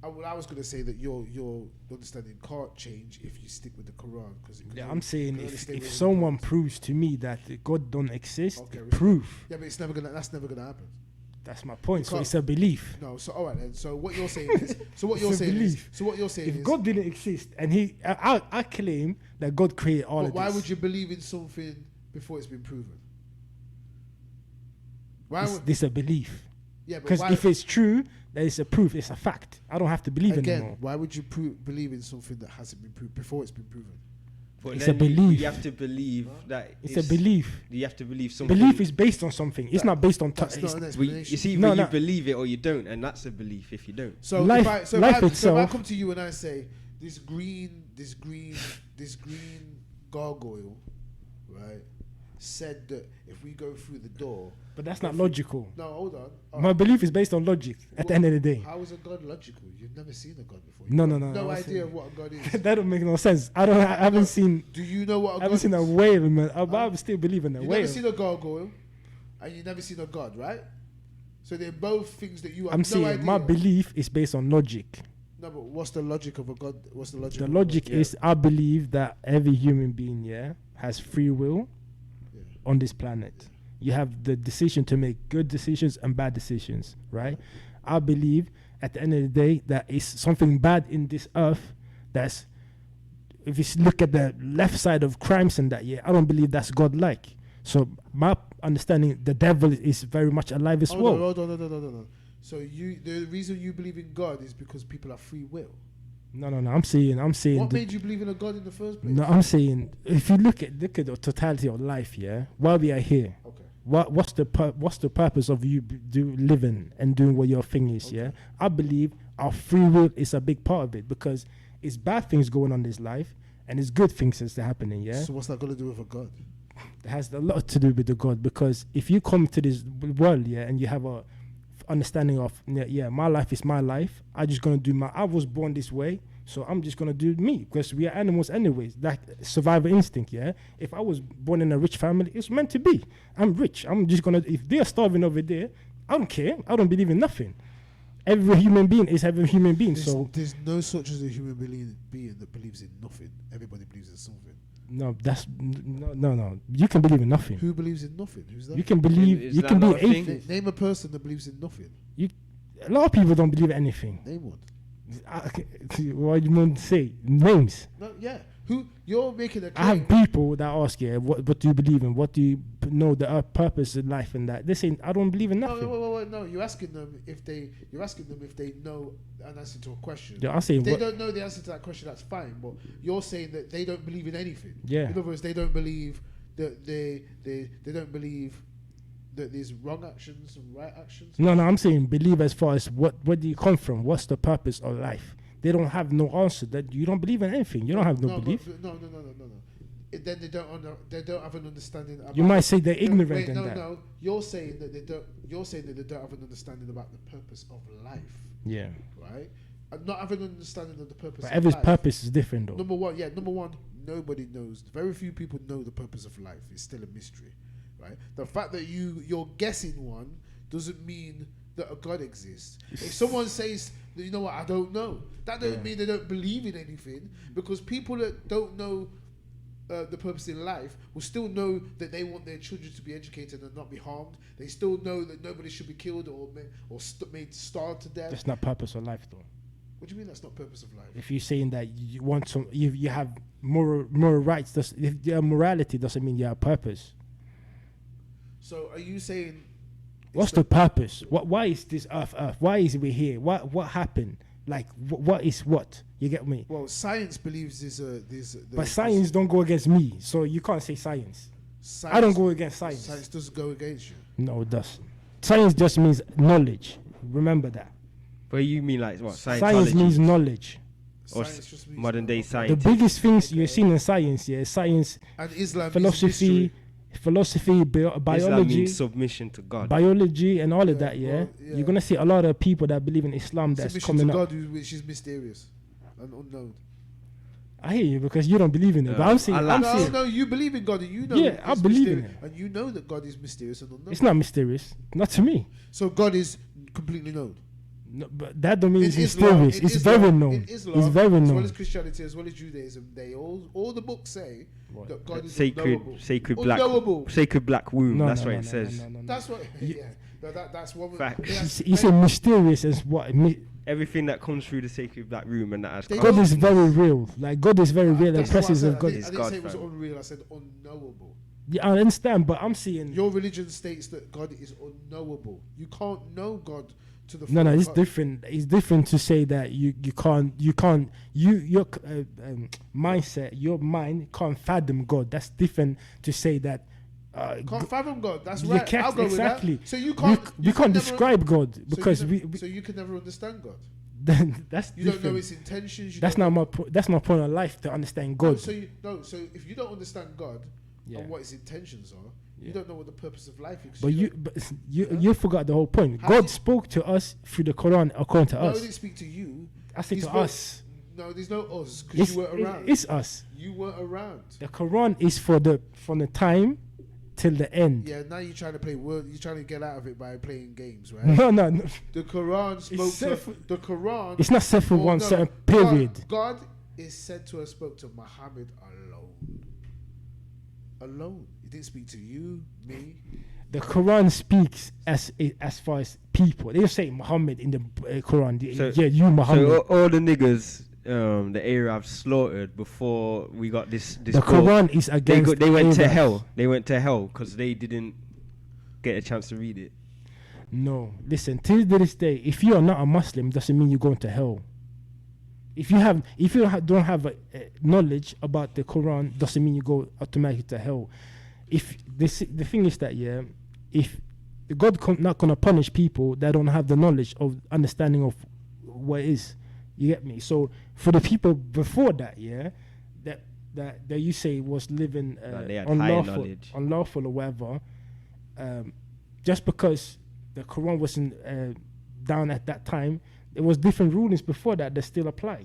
I was going to say that your understanding can't change if you stick with the Quran, because Yeah, I'm saying if someone proves to me that God don't exist, Okay, proof. yeah, but that's never gonna happen. That's my point. You So can't- it's a belief. No, so all right then. So what you're saying is, so what you're It's a saying is, belief. so what you're saying If is, God didn't exist, and I claim that God created all but of why this. would you believe in something before it's been proven? Why It's, would? this a belief? Yeah, but Because why? if it's true, there is a proof. It's a fact. I don't have to believe Again, anymore. why would you believe in something that hasn't been proved before it's been proven? But It's then a belief. You have to believe that It's a belief. You have to believe something. Belief is based on something. It's not based on. That's it's- not an Well, explanation. you see, No, when no. you believe it or you don't, and that's a belief if you don't. So life- if I, so life if I, so if I itself- come to you and I say this green gargoyle, right, said that if we go through the door, But that's not logical. no, hold on. All My right. belief is based on logic. At the end of the day, How is a god logical? You've never seen a god before. No, You've no, got no, No I idea see. of what a god is. that don't make no sense. I haven't No. seen. Do you know what a I god haven't seen a is? whale, man. I still believe in a You've whale. never seen a gargoyle, and you've never seen a god, right? So they're both things that you have I'm no saying idea. my belief is based on logic. No, but what's the logic of a god? What's the logic? The of logic a god? is I believe that every human being, has free will Yeah. on this planet. You have the decision to make good decisions and bad decisions, right? I believe at the end of the day that is something bad in this earth that's, if you look at the left side of crimes and that, I don't believe that's God-like. So my understanding, the devil is very much alive as well. Hold on. So the reason you believe in God is because people have free will. No. I'm saying. What made you believe in a God in the first place? No, I'm saying if you look at the totality of life, while we are here, Okay. what's the purpose of you living and doing what your thing is? Okay. I believe our free will is a big part of it because it's bad things going on in this life and it's good things that's happening. So what's that got to do with a God? It has a lot to do with the God because if you come to this world, and you have a understanding of my life is my life. I was born this way, so I'm just gonna do me because we are animals anyways. That survival instinct. If I was born in a rich family, it's meant to be. I'm rich. I'm just gonna. If they're starving over there, I don't care. I don't believe in nothing. Every human being is every human being. There's no such as a human being that believes in nothing. Everybody believes in something. No, that's no. You can believe in nothing. Who believes in nothing? Who's that? You can believe. Is You that can be not a thing? atheist. Name a person that believes in nothing. A lot of people don't believe in anything. Name one. What do you want to say? Names. No, yeah. Who you're making a I claim? have people that ask, what do you believe in? What do you know the purpose in life and that? They say, I don't believe in nothing. No. You're asking them if they know an answer to a question. I'm saying, If they what, don't know the answer to that question, that's fine. But you're saying that they don't believe in anything. Yeah. In other words, they don't believe that they don't believe that there's wrong actions and right actions. no, I'm saying believe as far as where do you come from? What's the purpose of life? They don't have no answer. That you don't believe in anything. You don't have no belief. No. Then they don't have an understanding. About You might say they're No, ignorant wait, in no, that. no. You're saying that they don't. You're saying that they don't have an understanding about the purpose of life, Yeah. right? And not having an understanding of the purpose. But of every life. purpose is different though. Number one, nobody knows. Very few people know the purpose of life. It's still a mystery, right? The fact that you're guessing one doesn't mean that a God exists. If someone says, you know what, I don't know, that doesn't mean they don't believe in anything, because people that don't know the purpose in life will still know that they want their children to be educated and not be harmed. They still know that nobody should be killed or made to starve to death. That's not purpose of life though. What do you mean that's not purpose of life? If you're saying that you want you have moral rights, if your morality doesn't mean you have purpose. So are you saying What's the purpose? Why is this earth? Why is we here? What happened? Like, what is what? You get me? Well, science believes But science don't go against me, so you can't say science. I don't go against science. Science doesn't go against you. No, it doesn't. Science just means knowledge. Remember that. But you mean like what? Science means knowledge. Or Science just means modern day okay. science. The biggest things you're seeing in science, yeah, science, And Islam philosophy, Islam biology, means submission to God. biology, and all of Yeah, that. Yeah? well, yeah. You're gonna see a lot of people that believe in Islam that's submission coming to up. God, which is mysterious and unknown. I hear you because you don't believe in it, but I'm saying, No, you believe in God, and you know. Yeah, I it's believe in mysterious, and you know that God is mysterious and unknown. it's not mysterious, not to me. So God is completely known. No, but that don't mean it's In Islam- mysterious. in It's Islam- very known. in Islam, It's very as well known. as Christianity, as well as Judaism, they all the books say that God is Sacred unknowable. black womb. No, That's no, what no, it no, says. no, no, no. That's what. Yeah, that's one. Facts. He said mysterious is what. Everything that comes through the sacred black room and that has They come. God is very real. Like God is very real. The That's what I presence said. of God. I is didn't God, say it was fam. unreal. I said unknowable. Yeah, I understand, but I'm seeing. Your religion states that God is unknowable. You can't know God to the. No, full it's God. different. It's different to say that your mindset, your mind can't fathom God. That's different to say that. Can't fathom God. That's You right. can't- I'll go exactly. with that. So you can't. we you can't never- describe God so because you we So you can never understand God. that's You don't know different. His intentions. You That's don't not know- my that's my point of life to understand God. So if you don't understand God Yeah. and what His intentions are, Yeah. you don't know what the purpose of life is. But you don't- but you forgot the whole point. How God did- spoke to us through the Quran according to No, He us. didn't speak to you. I said He to spoke- us. No, there's no us because you weren't around. It's us. You weren't around. The Quran is from the time till the end. Yeah, now you're trying to play word. You're trying to get out of it by playing games, right? No. The Quran spoke set to the Quran. It's not set for one certain period. God is said to have spoke to Muhammad alone. He didn't speak to you, me. The Quran speaks as far as people. They don't say Muhammad in the Quran. You Muhammad. So all the niggas, the Arabs slaughtered before we got this. The book, Quran is against. They went to Arabs. hell. They went to hell because they didn't get a chance to read it. No, listen. Till this day, if you are not a Muslim, doesn't mean you're going to hell. If you don't have knowledge about the Quran, doesn't mean you go automatically to hell. If the thing is that if God not gonna punish people that don't have the knowledge of understanding of what it is, you get me. So for the people before that, that you say was living Like they had higher unlawful, knowledge. unlawful or whatever, just because the Quran wasn't down at that time, there was different rulings before that still apply.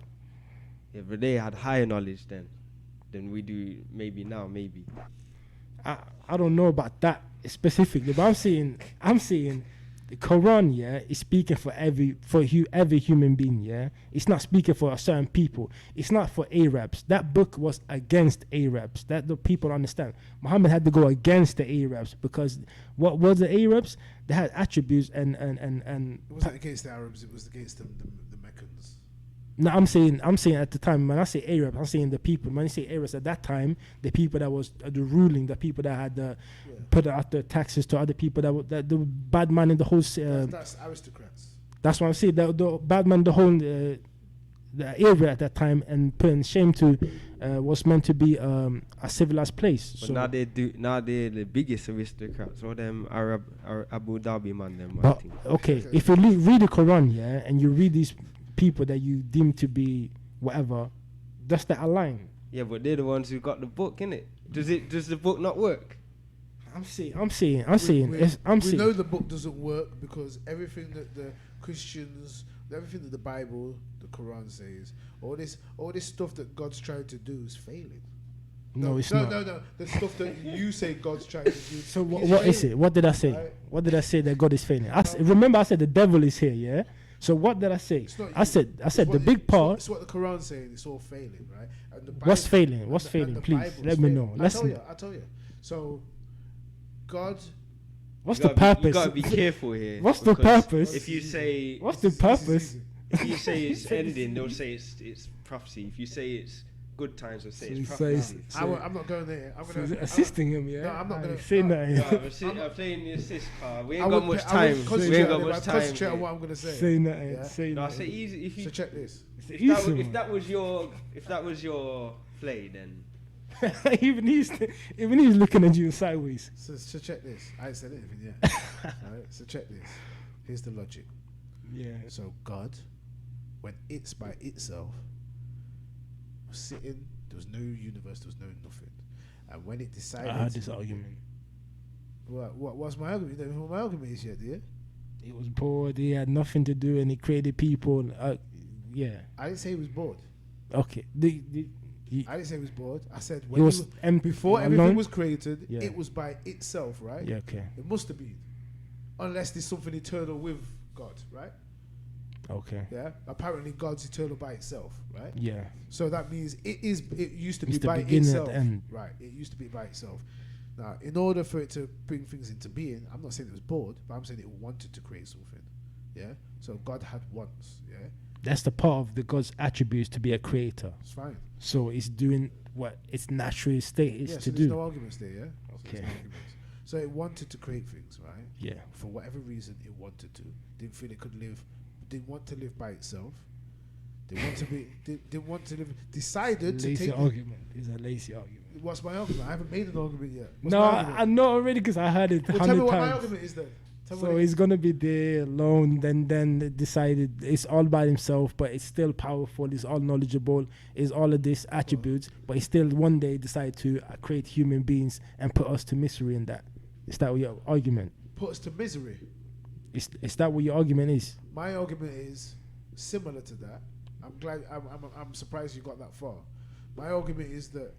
Yeah, but they had higher knowledge then than we do. Maybe now, maybe. I don't know about that specifically, but I'm saying the Quran, is speaking for every human being, It's not speaking for a certain people. It's not for Arabs. That book was against Arabs. That the people understand. Muhammad had to go against the Arabs because what was the Arabs? They had attributes and It wasn't against the Arabs. It was against the Meccans. No, I'm saying at the time, when I say Arab, I'm saying the people. When I say Arabs at that time, the people that was the ruling, the people that had put out the taxes to other people that the bad man in the whole. That's aristocrats. That's what I'm saying. The bad man, the whole the area at that time, and putting shame to was meant to be a civilized place. But so now they're the biggest aristocrats. All them Abu Dhabi man, them. I but, think. okay, if you read the Quran, and you read these people that you deem to be whatever, does that align? Yeah, but they're the ones who got the book, innit? Does the book not work? I'm saying. We know the book doesn't work because everything that the Christians, everything that the Bible, the Quran says, all this stuff that God's trying to do is failing. No, it's not. No. The stuff that you say God's trying to do. So he's what is failing. it? What did I say? Right. What did I say that God is failing? Remember I said the devil is here, yeah? So what did I say? It's not I you. said It's the what- big it's part. It's what the Quran's saying. It's all failing, right? And the What's Bible- failing? What's and failing? the Please Bible's let me failing. know. I'll tell you. So, God. What's You the gotta purpose? You gotta be careful here. What's the because purpose? If you say What's the purpose? if you say it's ending, they'll say it's prophecy. If you say it's good times would say So it's he prophecy. says- I'm not going there. I'm So gonna is it assisting him, yeah? No, I'm not Aye, gonna- say no. nothing. I'm playing the assist card. We I ain't got would much I would time. We concentrate ain't got on it, much but time. concentrate on mate. what I'm gonna say. Say nothing. Yeah. Say No, I nothing. say easy. If So you check this. if that was your play, then even he's looking at you sideways. So check this. I ain't said anything yet. Alright, so check this. Here's the logic. Yeah. So God, when it's by itself, was sitting. There was no universe. There was no nothing. And when it decided, I had this argument. what's my argument? You don't know what my argument is yet, do you? He was bored. He had nothing to do, and he created people. Yeah. I didn't say he was bored. Okay. I didn't say he was bored. I said He when was before alone. everything was created, Yeah. it was by itself, right? Yeah. Okay. It must have been, unless there's something eternal with God, right? Okay. Yeah. Apparently, God's eternal by itself, right? Yeah. So that means it used to be It's the by beginning itself, and the end. right? It used to be by itself. Now, in order for it to bring things into being, I'm not saying it was bored, but I'm saying it wanted to create something. Yeah. So God had wants. Yeah. That's the part of the God's attributes to be a creator. It's fine. So it's doing what its natural state is Yeah. to So do. there's no arguments there. Yeah. So Okay. there's no arguments. So it wanted to create things, right? Yeah. For whatever reason, it wanted to. Didn't feel it could live. Didn't want to live by itself. Didn't want to be. Didn't want to live. Decided to Lazy take. argument. It's a lazy argument. What's my argument? I haven't made an argument yet. What's No, my argument? I know already because I heard it Well, tell me 100 what my times. argument is then. Tell me So what it he's is. gonna be there alone. Then it decided it's all by himself, but it's still powerful. It's all knowledgeable. It's all of these attributes, but he still one day decided to create human beings and put us to misery in that. Is that what your argument? Put us to misery. Is that what your argument is? My argument is similar to that. I'm glad. I'm surprised you got that far. My argument is that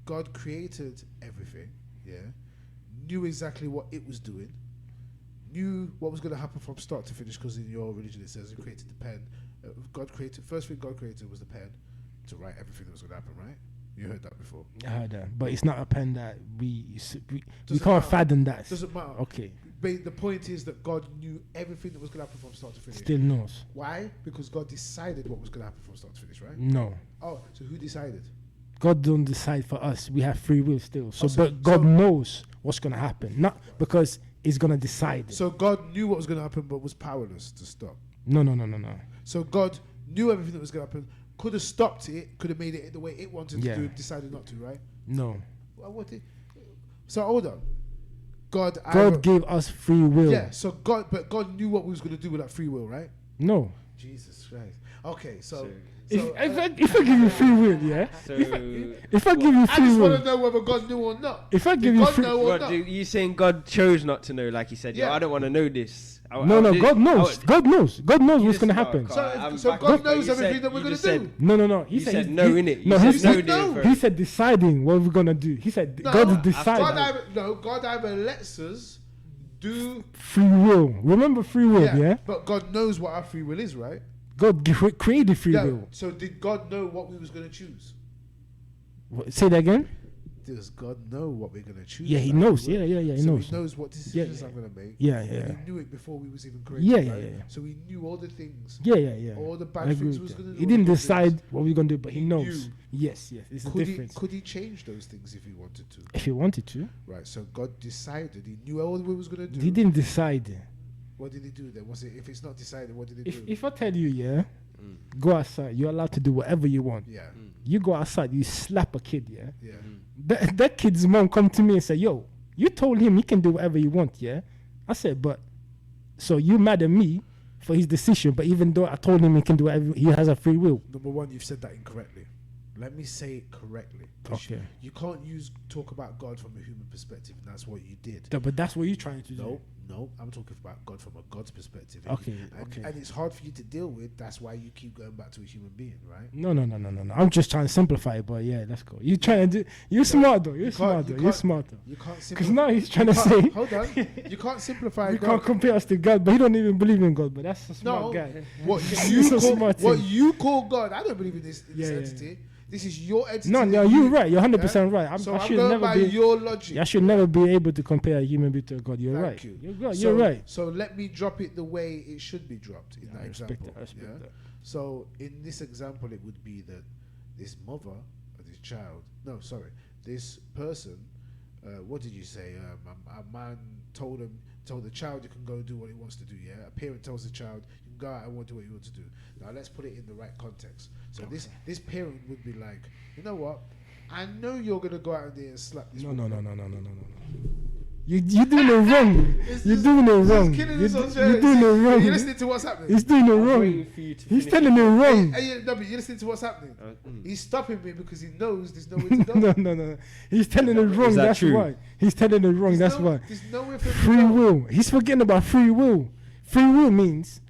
God created everything. Yeah, knew exactly what it was doing. Knew what was going to happen from start to finish. Because in your religion it says He created the pen. God created first thing God created was the pen to write everything that was going to happen. Right? You heard that before. I heard that, but it's not a pen that we Doesn't can't matter. fathom that. Doesn't matter. Okay, But the point is that God knew everything that was going to happen from start to finish. still knows. Why? Because God decided what was going to happen from start to finish, right? No, Oh, so who decided? God don't decide for us. We have free will still. So, Oh, so- but God so- knows what's gonna happen, not because He's gonna decide. So God knew what was going to happen, but was powerless to stop. No. So God knew everything that was going to happen, could have stopped it, could have made it the way it wanted Yeah. to do, decided not to, right? No. Well, so hold on. God Gave us free will. yeah. So God knew what we was going to do with that free will, right? No. Jesus Christ. Okay, so If I give you free will, yeah. So, If I give you I free just want will, to know whether God knew or not. if I Did give you God free, know or what not? you saying? God chose not to know, like he said. Yeah. Yo, I don't want to know this. no, God knows. God knows. God knows what's gonna happen. So God knows everything that we're going to do. No. You said no, innit? No, You he said said no, no. he said deciding what we're gonna do. He said No, God is God deciding. God either lets us do. Free will. Remember free will, yeah? But God knows what our free will is, right? God created free will. So did God know what we was going to choose? Say that again. Does God know what we're going to choose? Yeah, He about knows. free will? Yeah, He So knows. He knows what decisions yeah. I'm going to make. Yeah. And He knew it before we was even created. Yeah, right? yeah. So He knew all the things. Yeah. All the I bad agree things with was that. going to do. He all didn't the good decide things. what we're gonna do, but he He knows. knew. Yes. It's a Could difference. Could He change those things if He wanted to? If he wanted to, Right. So God decided. He knew all we was going to do. he didn't decide. What did He do then? Was it if it's not decided? What did He do? If I tell you, yeah, go outside, you're allowed to do whatever you want. Yeah. You go outside, you slap a kid, yeah. Yeah. That kid's mom come to me and say, "Yo, you told him he can do whatever he want, yeah." I said, "But so you mad at me for his decision? But even though I told him he can do whatever, he has a free will." Number one, you've said that incorrectly. Let me say it correctly. 'Cause Okay. You can't talk about God from a human perspective, and that's what you did. But that's what you're trying to do. No, I'm talking about God from a God's perspective. Okay, And, okay. and it's hard for you to deal with. That's why you keep going back to a human being, right? No. I'm just trying to simplify it, but yeah, let's go. You trying to do? You're smart though. You're smart though. You're smart though. You can't Because now he's trying to you say can't- Hold on. You can't simplify you God. can't compare us to God, but he don't even believe in God. But that's a smart No. guy. What He's you a call, smart what thing. you call God? I don't believe in this Yeah. entity. This is your entity. No, that you're right. You're 100% yeah? right. So I I'm should going never by be. your logic. I should never be able to compare a human being to a God. You're Thank right. you. You're right. So let me drop it the way it should be dropped in Yeah, that I respect example. that. I respect yeah? that. So in this example, it would be that this mother or this child, no, sorry, this person, what did you say? A man told the child you can go do what he wants to do. Yeah, a parent tells the child you can go out and do what you want to do. Now let's put it in the right context. So this parent would be like, you know what? I know you're gonna go out there and slap this. No. woman. You're doing it wrong. You're doing it wrong. You're doing it wrong. You're listening to what's happening. He's doing it wrong. He's telling it wrong. No, but you're listening to what's happening. He's stopping me because he knows there's nowhere to go. No. He's telling it wrong. that That's true? why. He's telling it wrong. That's why. There's nowhere for Free will. He's forgetting about free will. Free will means,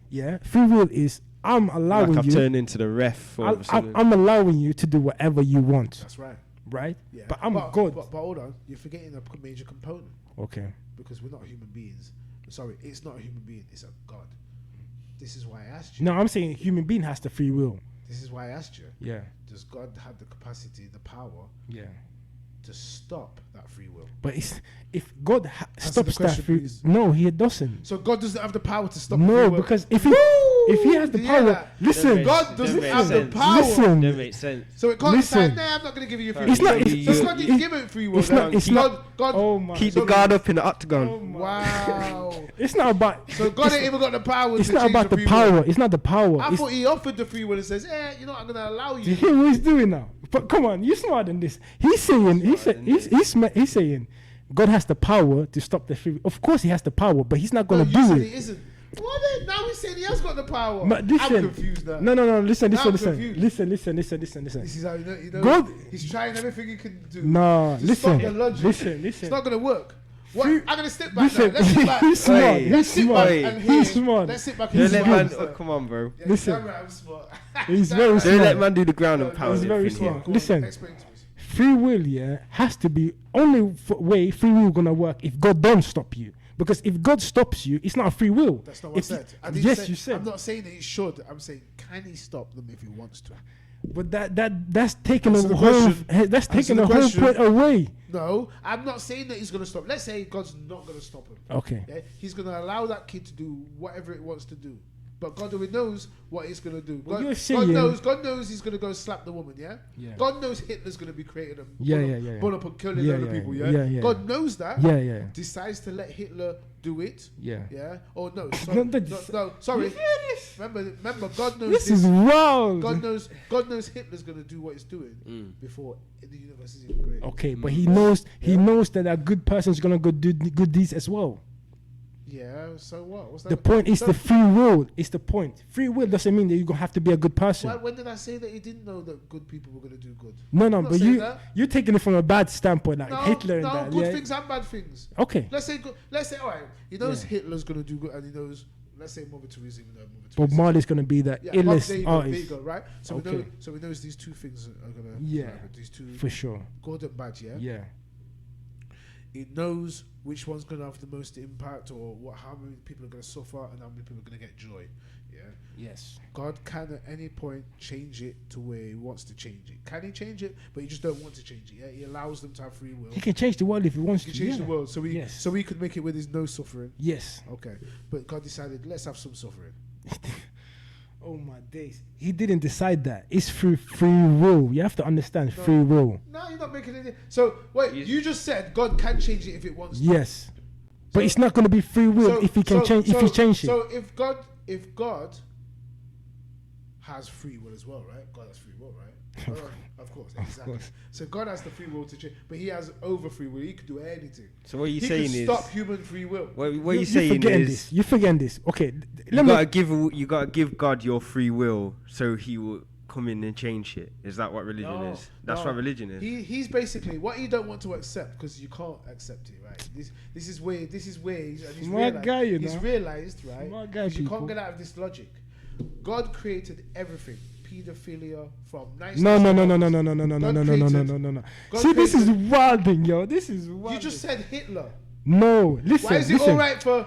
free will is I'm allowing Like I've you. turned into the ref. All of a sudden. I'm allowing you to do whatever you want. That's right. Right? Yeah. But I'm but, God. But hold on, you're forgetting a major component. Okay. Because we're not human beings. Sorry, it's not a human being, it's a God. This is why I asked you. No, I'm saying human being has the free will. This is why I asked you. Yeah. Does God have the capacity, the power Yeah. to stop that free will? But if God Answer stops the question, that free, please. no, he doesn't. So God doesn't have the power to stop free No, will. because if he has the Did you hear power, that? listen. God doesn't That have makes the sense. power. Listen. That makes sense. So it can't Listen. decide, nah, I'm not going to give you free It's will. not. It's, So God didn't give it free will. It's not. then. It's not. God, Oh my. Keep so the guard up in the octagon. Oh my. wow. It's not about. So God ain't even got the power It's to not change about the the free power. will. It's not the power. I It's, thought he offered the free will and says, you know what, I'm going to allow do you. you hear what he's doing now? But come on, you're smarter than this. He's saying. He's saying. God has the power to stop the free. Of course, he has the power, but he's not going to you do said it. he isn't. What then? Now he's saying he has got the power. But listen, I'm confused now. No. Listen. Now I'm confused. Listen. This is how you know God- he's trying everything he can do. No, to listen. Stop the logic. Listen. It's not going to work. What? Free- I'm going to step back Listen, now. Let's sit back. he's smart. Hey, He's Let's sit smart. back Hey, and hear. He's smart. Let's sit back Don't and let hear. man. Yeah, Oh, come on, bro. Listen. damn right, I'm smart. He's Damn very right. smart. Don't let man do the ground and No, pound. He's it very for smart. you. Go on, Listen. explain to me. Free will, has to be only way free will gonna work if God don't stop you. Because if God stops you, it's not a free will. That's not what If I you- said. I didn't yes, say, you said. I'm not saying that he should. I'm saying, can he stop them if he wants to? But that's taking Answer a the whole. question. That's Answer taking the a whole question. point away. No, I'm not saying that he's going to stop. Let's say God's not going to stop him. Okay. Yeah? He's going to allow that kid to do whatever it wants to do. But God already knows what he's going to do. Well, God, you're saying- God knows he's going to go slap the woman, yeah? Yeah. God knows Hitler's going to be creating them. Yeah. Born up and killing Yeah, other yeah, people, yeah, yeah? yeah. God knows that. Yeah. Decides to let Hitler do it. Yeah. Yeah? Oh, no. No, Sorry. that's- no, sorry. You hear this? Remember, God knows This is wild. God knows Hitler's going to do what he's doing before the universe is even created. Okay, but he knows that a good person's gonna go do good deeds as well. Yeah, so what? What's that? The point is So- the free will. Is the point. Free will doesn't mean that you're gonna have to be a good person. When did I say that he didn't know that good people were going to do good? No, I'm not but saying that. you're taking it from a bad standpoint, like No, Hitler and no, that. good Yeah. things and bad things. Okay. Let's say, all right, he knows Yeah. Hitler's going to do good, and he knows, let's say Mother Teresa, even though Mother Bob Teresa. Marley's gonna be the Yeah, illest there you artist go, right? So Okay. we know these two things are going to Yeah. happen. These two, for sure. good and bad, yeah? Yeah. He knows which one's going to have the most impact, or how many people are going to suffer, and how many people are going to get joy. Yeah. Yes. God can at any point change it to where he wants to change it. Can he change it? But he just don't want to change it. Yeah, he allows them to have free will. He can change the world if he wants He to. can change yeah. the world, so Yes. we could make it where there's no suffering. Yes. Okay, but God decided let's have some suffering. Oh my days. He didn't decide that. It's through free will. You have to understand free will. No, you're not making it. So wait, you just said God can change it if it wants. to. Yes. But it's not going to be free will if he can change. If he change it. So if God has free will as well, right? God has free will, right? Of course, exactly. course. So God has the free will to change, but He has over free will. He can do anything. So what you're He saying can is, stop human free will. what You- you're you're saying forgetting is, this. You're forgetting this. Okay. you gotta give God your free will, so He will come in and change it. Is that what religion No, is? That's no. what religion is. He's basically what you don't want to accept because you can't accept it, right? This is where he's Smart guy, you he's know. realized, right? Smart guy, 'cause you people. can't get out of this logic. God created everything, pedophilia from nice. No. God God God See, this is created- wilding, yo. This is wilding. You just said Hitler. No, listen. Why is it listen. all right for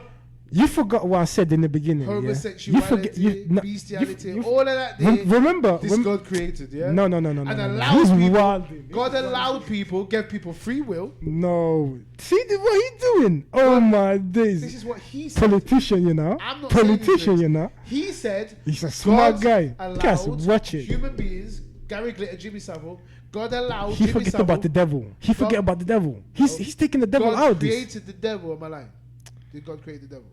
You forgot what I said in the beginning. yeah? homosexuality, no, bestiality, all of that? remember? This God created, yeah. No. And no. allowed He's people. wilding. God allowed people, gave people free will. No. See what he doing? Oh my days. This is what he said. Politician, you know. I'm not saying Politician, this. you know. He said He's a smart God guy. Guys, allowed watch it. Human beings Gary Glitter, Jimmy Savile. God allowed He Jimmy forget Savile. about the devil. He forget God- about the devil. He's taking the devil God out. This. created the devil. Am I lying? Did God create the devil?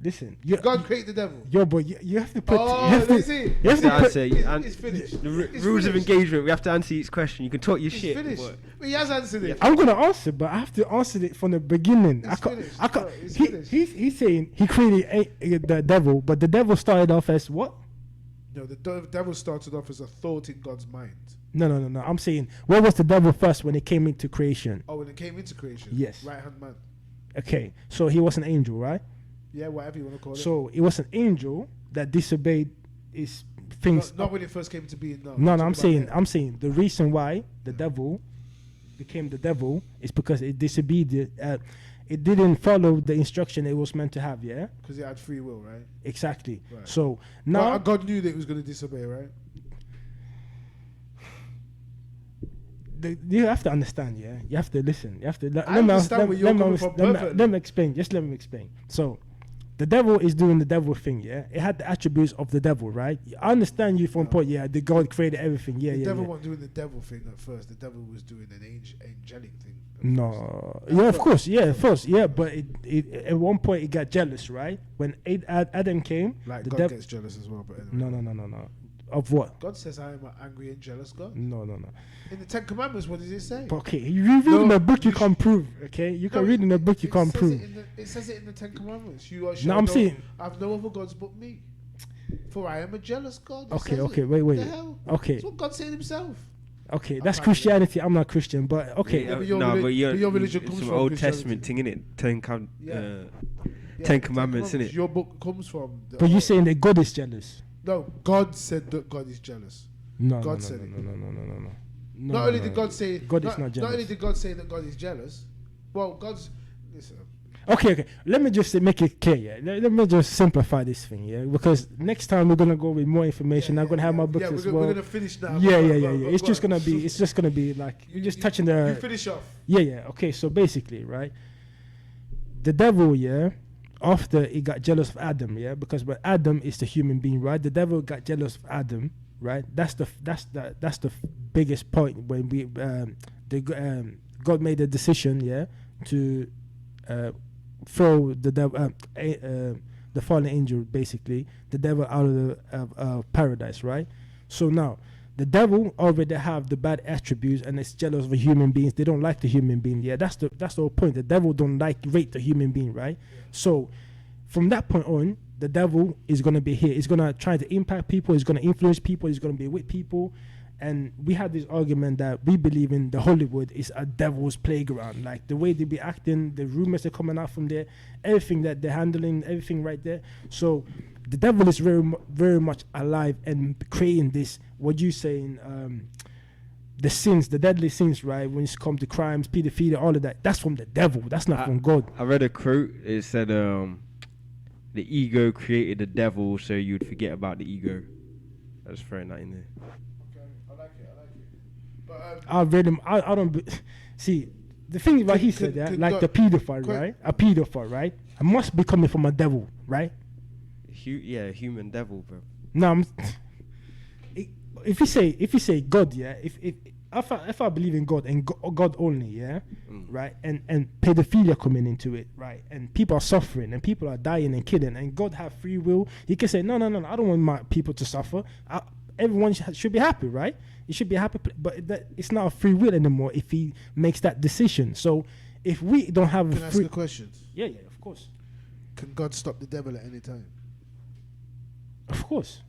Listen, God created the devil. yo, boy, you have to put. Oh, you have let's to, see. you have to Yeah, I'd put. say It's finished. the It's rules of finished. engagement. We have to answer each question. You can talk your It's shit. finished. but- But he has answered it. I'm gonna answer, but I have to answer it from the beginning. It's finished, I can't. bro, it's He, finished. he's saying he created the devil, but the devil started off as what? No, the devil started off as a thought in God's mind. No. I'm saying, where was the devil first when it came into creation? Oh, when it came into creation. Yes. Right hand man. Okay, so he was an angel, right? Yeah, whatever you want to call it. So it was an angel that disobeyed his things. Not when it first came to being. No, No, talking I'm about saying the reason why the devil became the devil is because it disobeyed. It didn't follow the instruction it was meant to have. Yeah, because it had free will, right? exactly. Right. So now, God knew that it was going to disobey, right? you have to understand. Yeah, you have to listen. You have to. I understand where you're coming from perfectly. Let me explain. Just let me explain. So. The devil is doing the devil thing, yeah. It had the attributes of the devil, right? I understand you from point, yeah. The God created everything, yeah, The yeah. devil yeah. wasn't doing the devil thing at first. The devil was doing an angelic thing. at No, first. yeah, of course, yeah, of course, yeah. But it at one point it got jealous, right? When Adam came, Like the God devil. gets jealous as well, but anyway. No. Of what? God says, "I am an angry and jealous God." No. In the Ten Commandments, what does it say? But okay, you read No, in a book you you can't prove. Okay, you can read in a book you it can't says prove. It says it in the Ten Commandments. You are. No, I'm saying. I have no other gods but me. For I am a jealous God. It Okay, says okay, it. wait. What the hell? Okay, That's what God said himself. okay, that's can't- Christianity. I'm not Christian, but okay. Yeah, but your no, reli- but but your religion it's comes some from Old Christianity. Testament thing, innit? Yeah, Ten Commandments, innit? Your book comes from. The But you Old- saying that God is jealous? no? God said that God is jealous. No, God no, said it. no. Not only did God say God is not Not jealous. only did God say that God is jealous. Well, God's. Listen, Okay. Let me just make it clear. Yeah? Let me just simplify this thing. Yeah, because next time we're gonna go with more information. I'm gonna have my books as we're well. gonna finish now. Yeah. Go It's on. just gonna be. It's just gonna be like you're just touching You the. finish off. Yeah. Okay. So basically, right, the devil, yeah, after he got jealous of Adam, yeah, because when Adam is the human being, right, the devil got jealous of Adam, right. That's the biggest point when we God made a decision, yeah, to throw the devil, the fallen angel, basically the devil out of paradise, right. So now the devil already have the bad attributes and it's jealous of the human beings. They don't like the human being. Yeah, that's the whole point. The devil don't rate the human being, right? So from that point on, the devil is gonna be here. He's gonna try to impact people. He's gonna influence people. He's gonna be with people. And we had this argument that we believe in the Hollywood is a devil's playground. Like the way they be acting, the rumors that are coming out from there, everything that they're handling, everything right there. So the devil is very much alive and creating this, what you saying, the sins, the deadly sins, right? When it's come to crimes, pedophilia, all of that, that's from the devil. That's not from God. I read a quote. It said, "The ego created the devil, so you'd forget about the ego." I was throwing that in there. Okay, I like it. But I read him. I don't see the thing about he said that, like the pedophile, right? A pedophile, right? I must be coming from a devil, right? Human devil, bro. No, if you say God, yeah, if I believe in God and God only, yeah, right, and pedophilia coming into it, right, and people are suffering and people are dying and killing, and God have free will, He can say no, I don't want my people to suffer. Everyone should be happy, right? You should be happy, but it's not a free will anymore if He makes that decision. So if we don't have can I a ask free, you a question? yeah, of course, Can God stop the devil at any time? of course.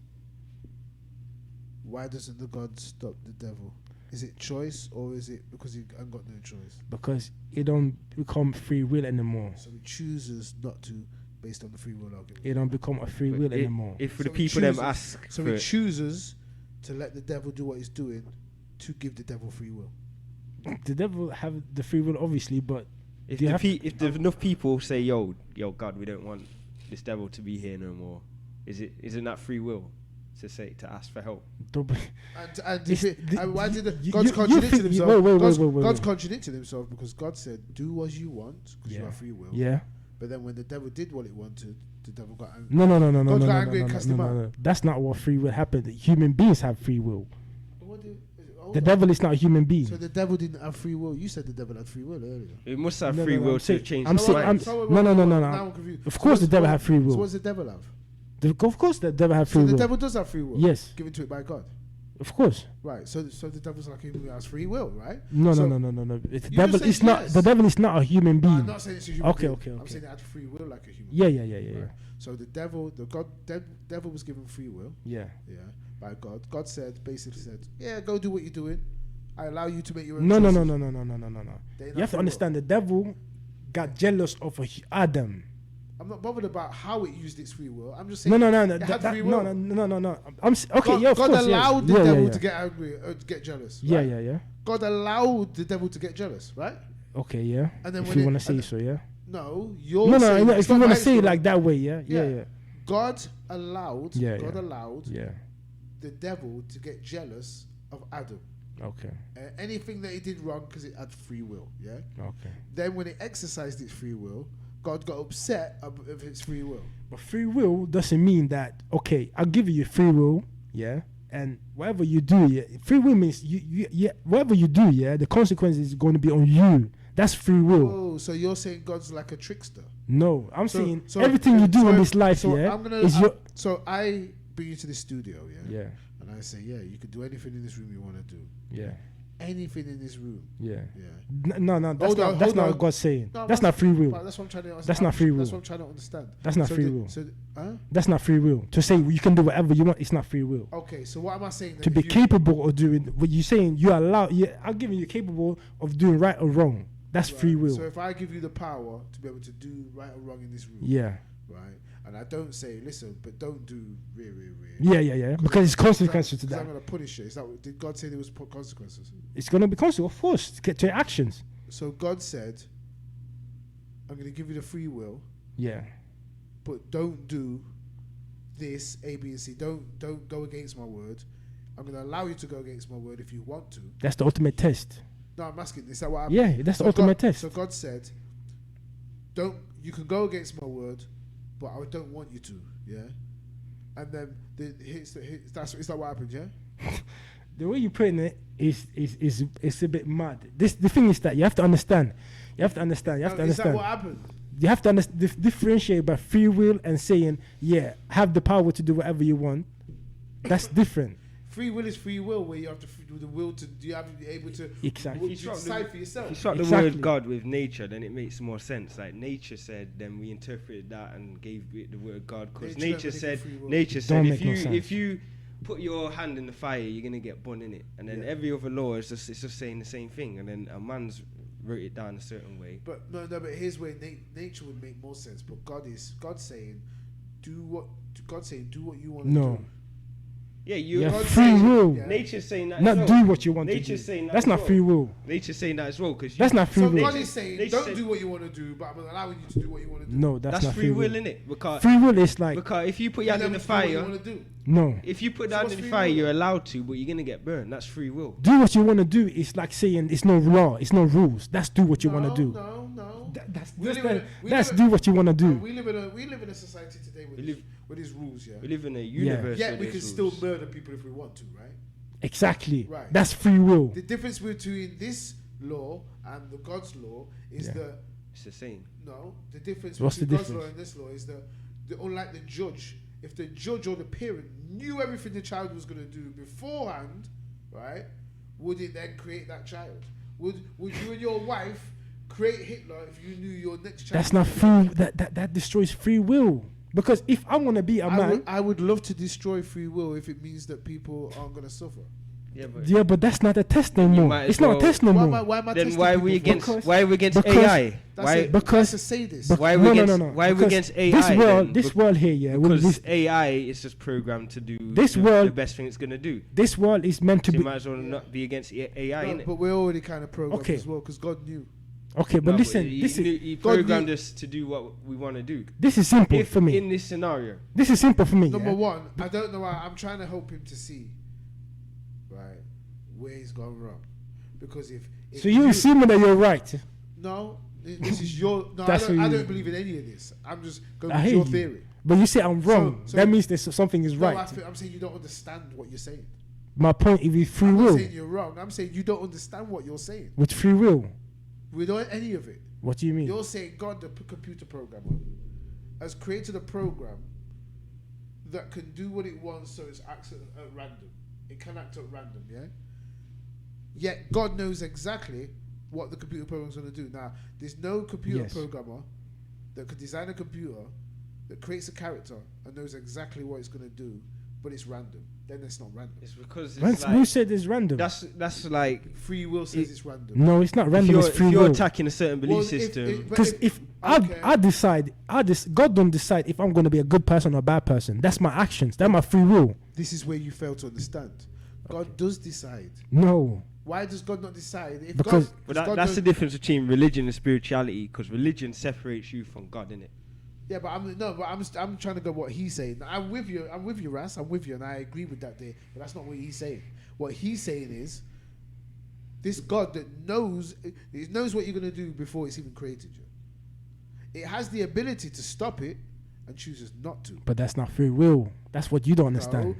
Why doesn't the God stop the devil? Is it choice or is it because he ain't got no choice? Because it don't become free will anymore. So he chooses not to, based on the free will argument. It don't become a free But will anymore. If So the he people them chooses- ask So for he chooses to let the devil do what he's doing to give the devil free will. The devil have the free will, obviously, but if do you have if there's enough people say, yo, God, we don't want this devil to be here no more, isn't that free will to ask for help? don't And It's if the- and why did you- God's you contradicted think- himself? wait, God's wait. contradicted himself because God said, "Do as you want," because you Yeah. have free will. yeah. But then when the devil did what he wanted, the devil got angry. No. God got angry and cast him out. That's not what free will happened. Human beings have free will. What do hold The on. devil is not a human being. So the devil didn't have free will. You said the devil had free will earlier. It must have No, free no, will I'm to saying- change I'm his saying- mind. I'm- Now I'm confused. Of course the devil have free will. So what's the devil have? Of course the devil have So free the will. devil does have free will. Yes. Given to it by God. Of course. Right. So the devil's like him who has free will, right? No, So- no. The You devil just is said not. yes. The devil is not a human No, I'm being. not saying it's a human Okay, being. okay, I'm okay. saying it had free will like a human Yeah, being. yeah. Right. So the devil, devil was given free will, Yeah. yeah, by God. God basically said, yeah, go do what you're doing. I allow you to make your own No. choices. You They have not to free understand the devil got jealous of Adam. I'm not bothered about how it used its free will. I'm just saying. No. It had free will. No. Okay, God, yeah, of God course. allowed yeah. the devil yeah. to get angry, to get jealous. Yeah, right? yeah. God allowed the devil to get jealous, right? Okay, yeah. And then If when you it- want to say and- so, yeah. No, you're No, saying no. it's If you not want my to say it story. like that way, yeah. God allowed. Yeah, God yeah. allowed Yeah. the devil to get jealous of Adam. Okay. Anything that he did wrong because it had free will. Yeah. Okay. Then when it exercised its free will, God got upset of its free will. But free will doesn't mean that, okay, I'll give you free will, yeah, and whatever you do, yeah, free will means whatever you do, yeah, the consequence is going to be on you. That's free will. Oh, so you're saying God's like a trickster? No, I'm saying So everything you do so in if- this life, so yeah, I'm gonna, is your... so I bring you to the studio, yeah, Yeah, and I say, yeah, you could do anything in this room you want to do. yeah, Anything in this room, yeah. yeah. No, that's Hold not on. what God's saying. No, that's not free will. But that's what I'm trying to understand. That's not free will. That's what I'm trying to understand. That's not So free the- will. So, huh? That's not free will. To say you can do whatever you want, it's not free will. Okay, so what am I saying? To then? be If you- capable of doing what you're saying, you allow. Yeah, I'm giving you capable of doing right or wrong. That's free Right. will. So if I give you the power to be able to do right or wrong in this room, Yeah. right, and I don't say, listen, but don't do rear. Yeah. Because it's consequences to Because that. I'm going to punish you. Is that what, did God say there was consequences? It's gonna be consequences, of course, to get to your actions. So God said, I'm going to give you the free will, Yeah. but don't do this A, B, and C. Don't go against my word. I'm going to allow you to go against my word if you want to. That's the ultimate test. No, I'm asking. Is that what happened? Yeah, that's the So ultimate God, test. So God said, "Don't. You can go against my word, but I don't want you to." Yeah. And then is that what happened? Yeah. The way you're putting it is a bit mad. The thing is that you have to understand. You have to understand. Is that what happened? You have to differentiate by free will and saying, yeah, have the power to do whatever you want. That's different. Free will is free will, where you have to do the will to. You have to be able to Exactly. decide for yourself. If you swap the Exactly. word God with nature, then it makes more sense. Like nature said, then we interpreted that and gave it the word God, because Nature nature don't said, really free will. nature Don't said, make no sense. if you put your hand in the fire, you're gonna get burned in it. And then Yeah. every other law is just saying the same thing. And then a man's wrote it down a certain way. But no. But here's where nature would make more sense. But God's saying, do what you want to No. do. Yeah, you. Yeah, God free saying- will. yeah. Nature's saying that. Not as do well. what you want to do. Nature's saying that That's as not well. free will. Nature's saying that as well, because That's not free So will. God is saying, Nature don't said- do what you want to do, but I'm allowing you to do what you want to do. No, that's not free will, will. innit? Because Free will is like if you put your hand in the Do what you fire, want to do. no. if you put So that what's in the free fire, will? you're allowed to, but you're gonna get burned. That's free will. Do what you want to do is like saying it's no law, it's no rules. That's do what you want to do. No. That's We live in a- we that's live do what you want to do. We live in a society today with these rules, yeah. We live in a universe. Yet where we can there's still rules. murder people if we want to, right? Exactly. Right. That's free will. The difference between this law and the God's law is Yeah. It's the same. the difference What's the between God's law difference? and this law is unlike the judge. If the judge or the parent knew everything the child was going to do beforehand, right, would it then create that child? Would you and your wife create Hitler if you knew your next child? That's not free. That destroys free will. Because if I want to be a man, I would love to destroy free will if it means that people aren't going to suffer. Yeah, but yeah, but that's not a test no You more. might as It's not a well- test no Why more. am I then testing why are people we for? against? Because- Why are we against because- AI? That's Why? it. because- That's to say this. Why are we against? Why are we because against AI? This world, then? this world here, yeah. Because this, AI is just programmed to do This the world- best thing it's gonna do. this world is meant to So you be might as well not be against AI, No, innit? but we're already kind of programmed Okay. as well because God knew. okay. But No, listen, he, this is he God programmed knew- us to do what we want to do. this is simple If for me. in this scenario, This is simple for me. Number yeah? one, I don't know why. I'm trying to help him to see, right, where he's gone wrong. Because if So you're assuming that you're right. no, this is your no. That's I what you- don't believe in any of this. I'm just going I with hear your you. theory. But you say I'm wrong. So- that means there's something is No, right. I'm saying you don't understand what you're saying. My point is with free I'm not will. saying you're wrong. I'm saying you don't understand what you're saying. With free will. We don't any of it. What do you mean? You're saying God, the computer programmer, has created a program that can do what it wants, so it's acts at random. It can act at random, yeah? Yet God knows exactly what the computer program's going to do. Now, there's no computer Yes. programmer that could design a computer that creates a character and knows exactly what it's going to do, but it's random. Then it's not random. It's because Who it's like, said it's random? that's like Free will says it's random. No, it's not random. It's if free you're will. attacking a certain belief Well, system. Because if I decide, God don't decide if I'm going to be a good person or a bad person. That's my actions. That's my free will. This is where you fail to understand. God does decide. No, Why does God not decide? If Because- God, But God that's knows- the difference between religion and spirituality, because religion separates you from God, innit? Yeah, but I'm trying to go what he's saying. I'm with you, Ras. I'm with you, and I agree with that there. But that's not what he's saying. What he's saying is, this God that knows, he knows what you're gonna do before it's even created you. It has the ability to stop it, and chooses not to. but that's not free will. That's what you don't understand. No.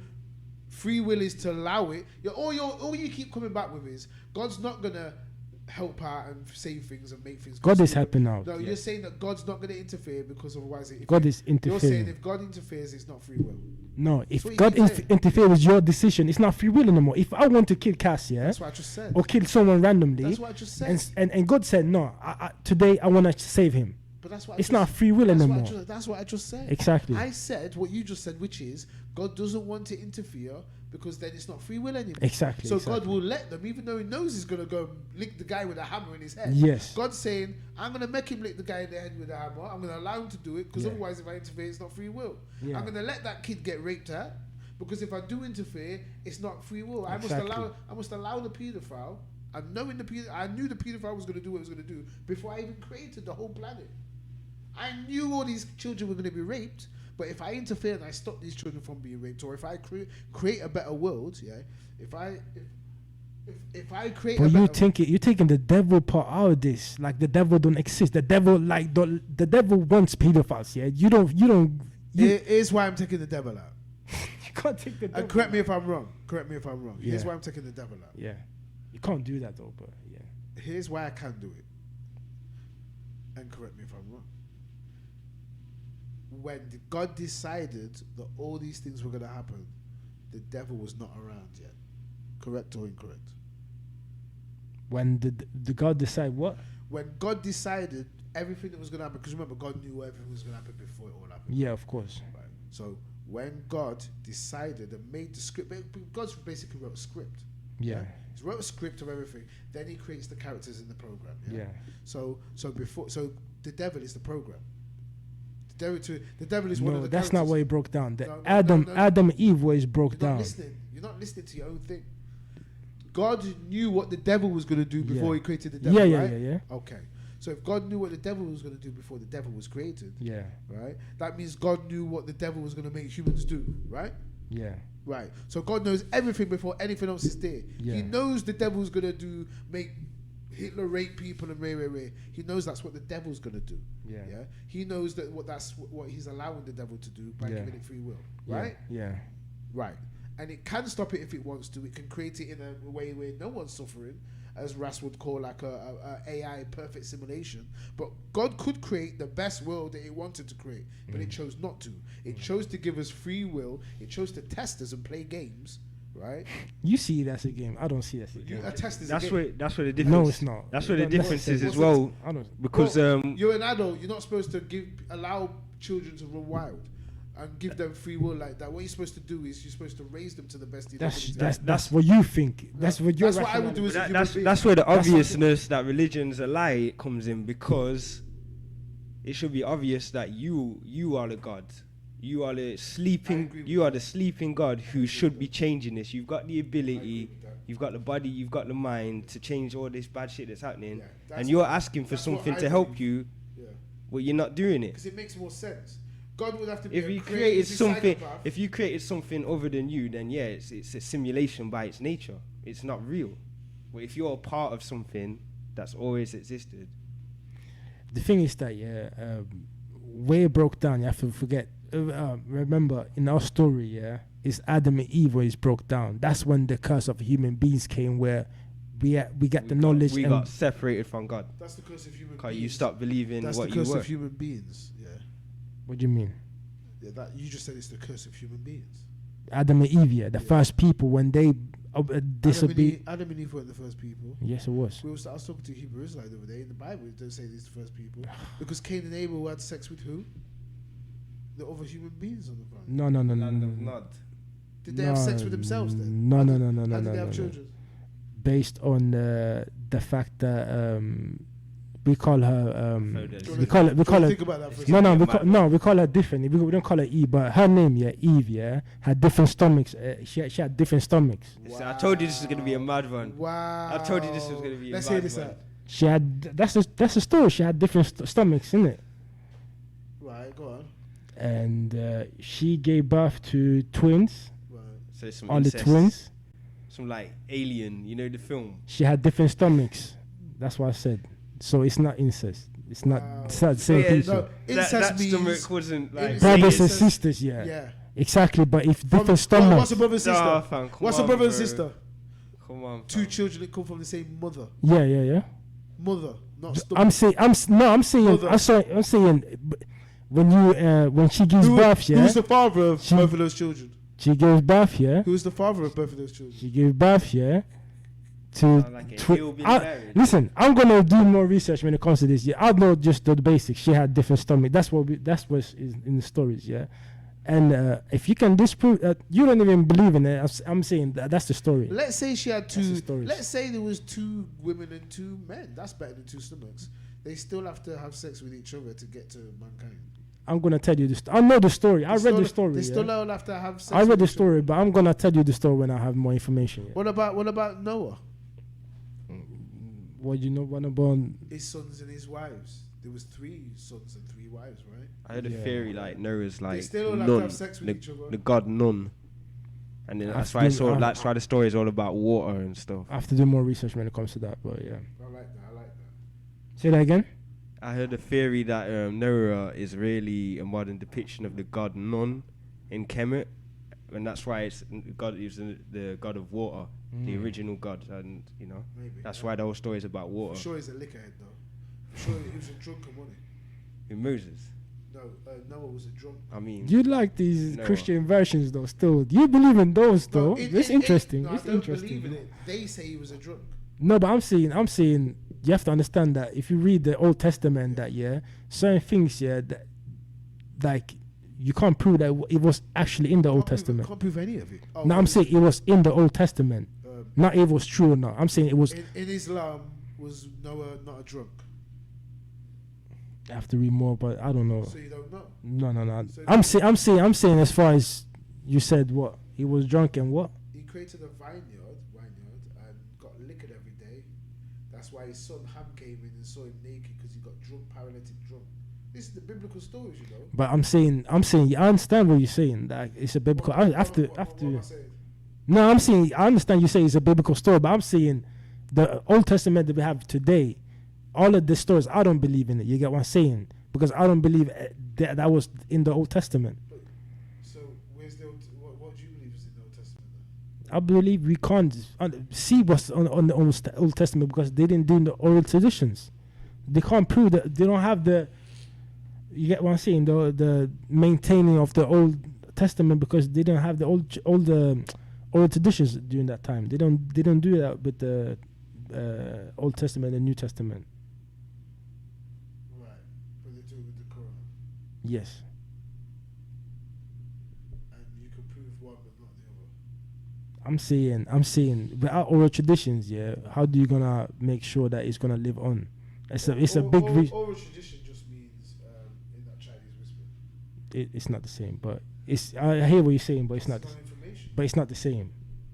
Free will is to allow it. All you keep coming back with is God's not gonna help out and save things and make things. God is possible. helping out. No, you're saying that God's not gonna interfere because otherwise it. God is You're saying interfering. if God interferes, it's not free will. No, if what you God keep saying. interferes with your decision, it's not free will anymore. If I want to kill Cass, yeah, That's what I just said. or kill someone randomly, That's what I just said. and God said no, today I want to save him. But that's what It's not free will anymore. That's what I just said. Exactly. I said what you just said, which is God doesn't want to interfere because then it's not free will anymore. Exactly. So exactly. God will let them, even though he knows he's gonna go lick the guy with a hammer in his head. Yes. God's saying, I'm gonna make him lick the guy in the head with a hammer. I'm gonna allow him to do it because Yeah. otherwise, if I interfere, it's not free will. Yeah. I'm gonna let that kid get raped at because if I do interfere, it's not free will. Exactly. I must allow the paedophile. I knew the paedophile was gonna do what he was gonna do before I even created the whole planet. I knew all these children were going to be raped, but if I interfere and I stop these children from being raped, or if I create a better world, yeah, if I create, But a you better think you're taking the devil part out of this. Like the devil don't exist. The devil, like the devil wants pedophiles. Yeah, you don't. Here's why I'm taking the devil out. You can't take the devil. And correct me if I'm wrong. Here's Yeah. why I'm taking the devil out. Yeah, you can't do that though. But yeah, Here's why I can do it. And correct me if I'm wrong. When God decided that all these things were going to happen, the devil was not around yet. Correct or incorrect? when the God decide what? When God decided everything that was going to happen, because remember, God knew everything was going to happen before it all happened. Yeah, of course. Right. So when God decided and made the script, God basically wrote a script. Yeah. He wrote a script of everything. Then he creates the characters in the program. Yeah. So the devil is the program. The devil is one of No, the. that's not characters. what he broke down. The No, Adam no. and Eve was broke You're not down. listening. You're not listening to your own thing. God knew what the devil was going to do before Yeah. he created the devil, Yeah, right? yeah. Okay. So if God knew what the devil was going to do before the devil was created, Yeah, right? That means God knew what the devil was going to make humans do, right? yeah. Right. So God knows everything before anything else is there. Yeah. He knows the devil's going to make Hitler rape people and ray. He knows that's what the devil's going to do. Yeah. Yeah. He knows that that's what he's allowing the devil to do by Yeah. giving it free will, Yeah, right? Yeah. Right. And it can stop it if it wants to. It can create it in a way where no one's suffering, as Ras would call like a AI perfect simulation. But God could create the best world that it wanted to create, but it chose not to. It chose to give us free will. It chose to test us and play games, right? You see it as a game. I don't see it as a game. A test is a That's game. where the difference. No, it's not. That's where the No, difference is what's as well. I don't. Because Well, you're an adult. You're not supposed to allow children to run wild and give them free will like that. What you're supposed to do is you're supposed to raise them to the best. of their ability. That's what you think. That's what you're. That's what I would do as a human that's being. that's where the That's what- obviousness that religion's a lie comes in, because it should be obvious that you are the God. You are the I agree sleeping. with You are the sleeping God who should be changing this. You've got the ability. with that. You've got the body. You've got the mind to change all this bad shit that's happening. Yeah, that's and you're what- asking for that's what something I to help believe. you, Yeah. but you're not doing it. Because it makes more sense. God would have to be If a you created crazy something, psychopath. if you created something other than you, then yeah, it's a simulation by its nature. It's not real. But if you're a part of something that's always existed, The thing is that where it broke down, you have to forget. Remember in our story, is Adam and Eve where it's broke down. That's when the curse of human beings came, where we get the knowledge. We and got separated from God. That's the curse of human Cause beings. you stop believing That's what the you curse were. of human beings. Yeah. what do you mean? Yeah, that you just said it's the curse of human beings. Adam and Eve, yeah, the Yeah. first people when they disobeyed. Adam and Eve weren't the first people. Yes, it was. I was talking to a Hebrew Israelite the other day. In the Bible, it doesn't say these the first people. Because Cain and Abel had sex with who? The other human beings on the planet. No, no, no, no, Land no. of Nod. Did they have sex with themselves then? No, How no, did- no, no, How no, did no, they have no. children? Based on the fact that we call her we call it Think about that for a no second. no we call her different. We don't call her Eve, but her name, yeah, Eve, yeah, had different stomachs. She had different stomachs. So I told you this was gonna be a mad one. Wow. I told you this was gonna be a Let's mad hear this one. out. She had that's a story. She had different stomachs, isn't it? Right, go on. And she gave birth to twins. Right. So some All the incest, twins. some like Alien, you know the film. She had different stomachs. That's what I said. So it's not incest. It's not. Wow. It's not the same Yeah, people. No, incest that means stomach wasn't like Brothers and incest- sisters, yeah. Yeah. Exactly. But if From- different What's stomachs, a brother and sister? Nah, fam, come What's a on, brother and bro. sister? Come on, Two fam. children that come from the same mother. yeah. Mother, not stomach. I'm saying, I'm saying, Mother. I'm saying, when she gives birth, yeah, Who's the father of She- both of those children? she gives birth, yeah, Who's the father of both of those children? she gives birth, yeah, to. Sound like a twi- hillbilly I- marriage. listen, I'm gonna do more research when it comes to this. Yeah, I know just the basics. She had different stomach. That's what's in the stories. Yeah, and if you can disprove, you don't even believe in it. I'm saying that's the story. Let's say she had the two. stories. Let's say there was two women and two men. That's better than two stomachs. They still have to have sex with each other to get to mankind. I'm gonna tell you this. I know the story. I They read still- the story. They yeah. still all have to have sex. I read with the each other. story, but I'm gonna tell you the story when I have more information. Yeah. What about Noah? What you know? What about? His sons and his wives. There was 3 sons and 3 wives, right? I heard a Yeah. theory like Noah's like still all have to Nun, have sex with each other. the god Nun, and then that's I've why it's been- all I've- that's why the story is all about water and stuff. I have to do more research when it comes to that. But yeah, I like that. I like that. say that again. I heard a theory that Noah is really a modern depiction of the god Nun in Kemet, and that's why it's God is the god of water, the original god, and you know Maybe. that's why the whole story is about I'm water. sure he's a liquorhead though. I'm sure he was a drunken, wasn't In Moses, he? No, Noah was a drunk. I mean, You like these No. Christian versions though? Still, you believe in those though? No, It's interesting. no, It's I don't interesting. believe in it. They say he was a drunk. No, but I'm saying you have to understand that if you read the Old Testament, that yeah, certain things, yeah, that like you can't prove that it was actually in the Old Testament. Can't prove any of it. Oh, No, I'm saying it was in the Old Testament. um, Not if it was true or not. I'm saying it was. in Islam was Noah not a drunk? I have to read more, but I don't know. So you don't know. No. So I'm saying as far as you said, what he was drunk and what? He created a vineyard, and got liquored every day. That's why his son Ham came in and saw him naked because he got drunk, paralytic drunk. This is the biblical stories, you know. But I'm saying I understand what you're saying. That it's a biblical. I have to. What am I saying? No, I'm saying I understand you say it's a biblical story, but I'm saying the Old Testament that we have today, all of the stories, I don't believe in it. You get what I'm saying? Because I don't believe that was in the Old Testament. So where's the what do you believe is in the Old Testament? Then? I believe we can't see what's on the Old Testament because they didn't do the oral traditions. They can't prove that they don't have the. You get what I'm saying? The maintaining of the Old Testament because they don't have the old traditions during that time. They don't do that with the Old Testament and New Testament. Right, but they do it with the Quran, Yes. and you can prove one but not the other. I'm saying without oral traditions, yeah, how do you gonna make sure that it's gonna live on? It's a big Oral tradition just means in that Chinese whisper. it's not the same, but it's I hear what you're saying, but it's not information. but it's not the same.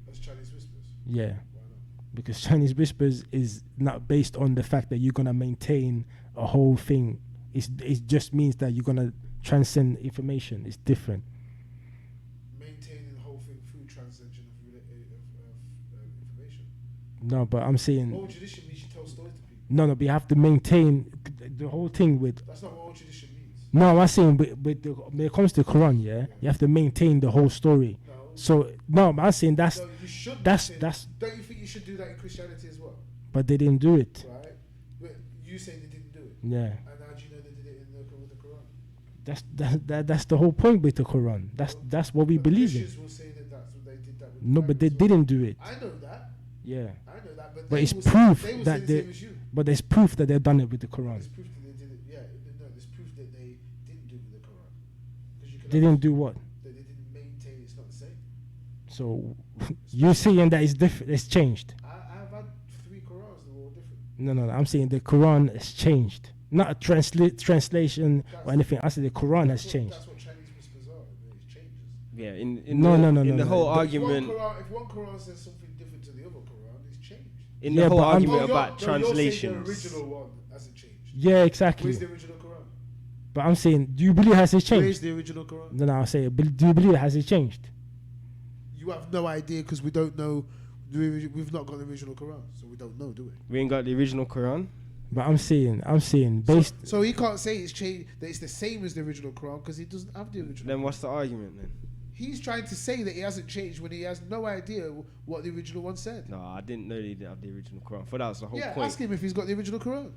That's Chinese whispers. Yeah. Why not? Because Chinese whispers is not based on the fact that you're gonna maintain a whole thing. It just means that you're gonna transcend information. It's different. Maintaining the whole thing through transcension of information. No, but I'm saying Oral tradition means you tell stories to people. no. But you have to maintain the whole thing with. That's not what oral tradition means. No, I'm saying when it comes to Quran, yeah, you have to maintain the whole story. No, So no, I'm saying that's So you should. that's- do it. that's- Don't you think you should do that in Christianity as well? but they didn't do it. Right. But you say they didn't do it. Yeah, And how do you know they did it with the Quran? that's the whole point with the Quran. That's what we But believe in. Christians will say that that's what they did that with No, the but they Bible as well. didn't do it. I know that. Yeah, I know that. But, But they it's will say- proof they will that say the they- same as you. but there's proof that they've done it with the Quran. There's proof that they did it. Yeah, no, there's proof that they didn't do it with the Quran. 'Cause you can They didn't do what? that they didn't maintain it's not the same. So you're saying that it's different. It's changed. I've had 3 Qurans that were all different. No. I'm saying the Quran has changed, not a translation or anything. I said the Quran has changed. That's what Chinese whispers are. It changes. Yeah, in No, the, no, no, in no, the no. whole But- argument, If one Quran says something different to the other Quran, it's changed. in Yeah, the whole but I'm- argument you're- about no, you're saying translations. The original one hasn't changed. Yeah, exactly. Where's the original Quran? But I'm saying, do you believe it has Where's changed? the original Quran? No, I'll say, do you believe it has changed? You have no idea because we don't know. We've not got the original Quran, so we don't know, do we? We ain't got the original Quran. But I'm saying, based. So he can't say it's changed. That it's the same as the original Quran because he doesn't have the original. Then what's the argument then? He's trying to say that it hasn't changed when he has no idea what the original one said. No, I didn't know they didn't have the original Quran. I thought that was the whole Yeah, point. ask him if he's got the original Quran.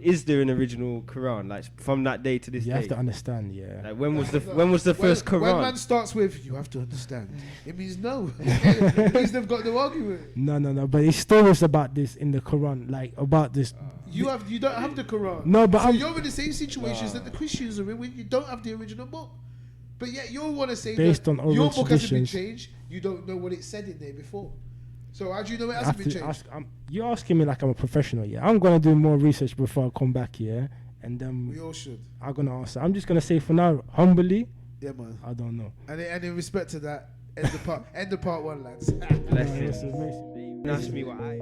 Is there an original Quran like from that day to this You day? have to understand, yeah. Like when was the first When Quran? man starts with, you have to understand, it means no. It means they've got no argument. No. But it's stories about this in the Quran, like about this. You don't have the Quran. No, but so I'm- you're in the same situations that the Christians are in when you don't have the original book. But yet you want to say Based that on oral your book hasn't been traditions. changed. You don't know what it said in there before. So how do you know it I hasn't have been to changed? you're asking me like I'm a professional, yeah. I'm gonna do more research before I come back here, and then We all should. I'm gonna answer. I'm just gonna say for now, humbly, Yeah, man. I don't know. And in respect to that, end the part one, lads. Bless Yes, it. it's amazing. Ask me what I.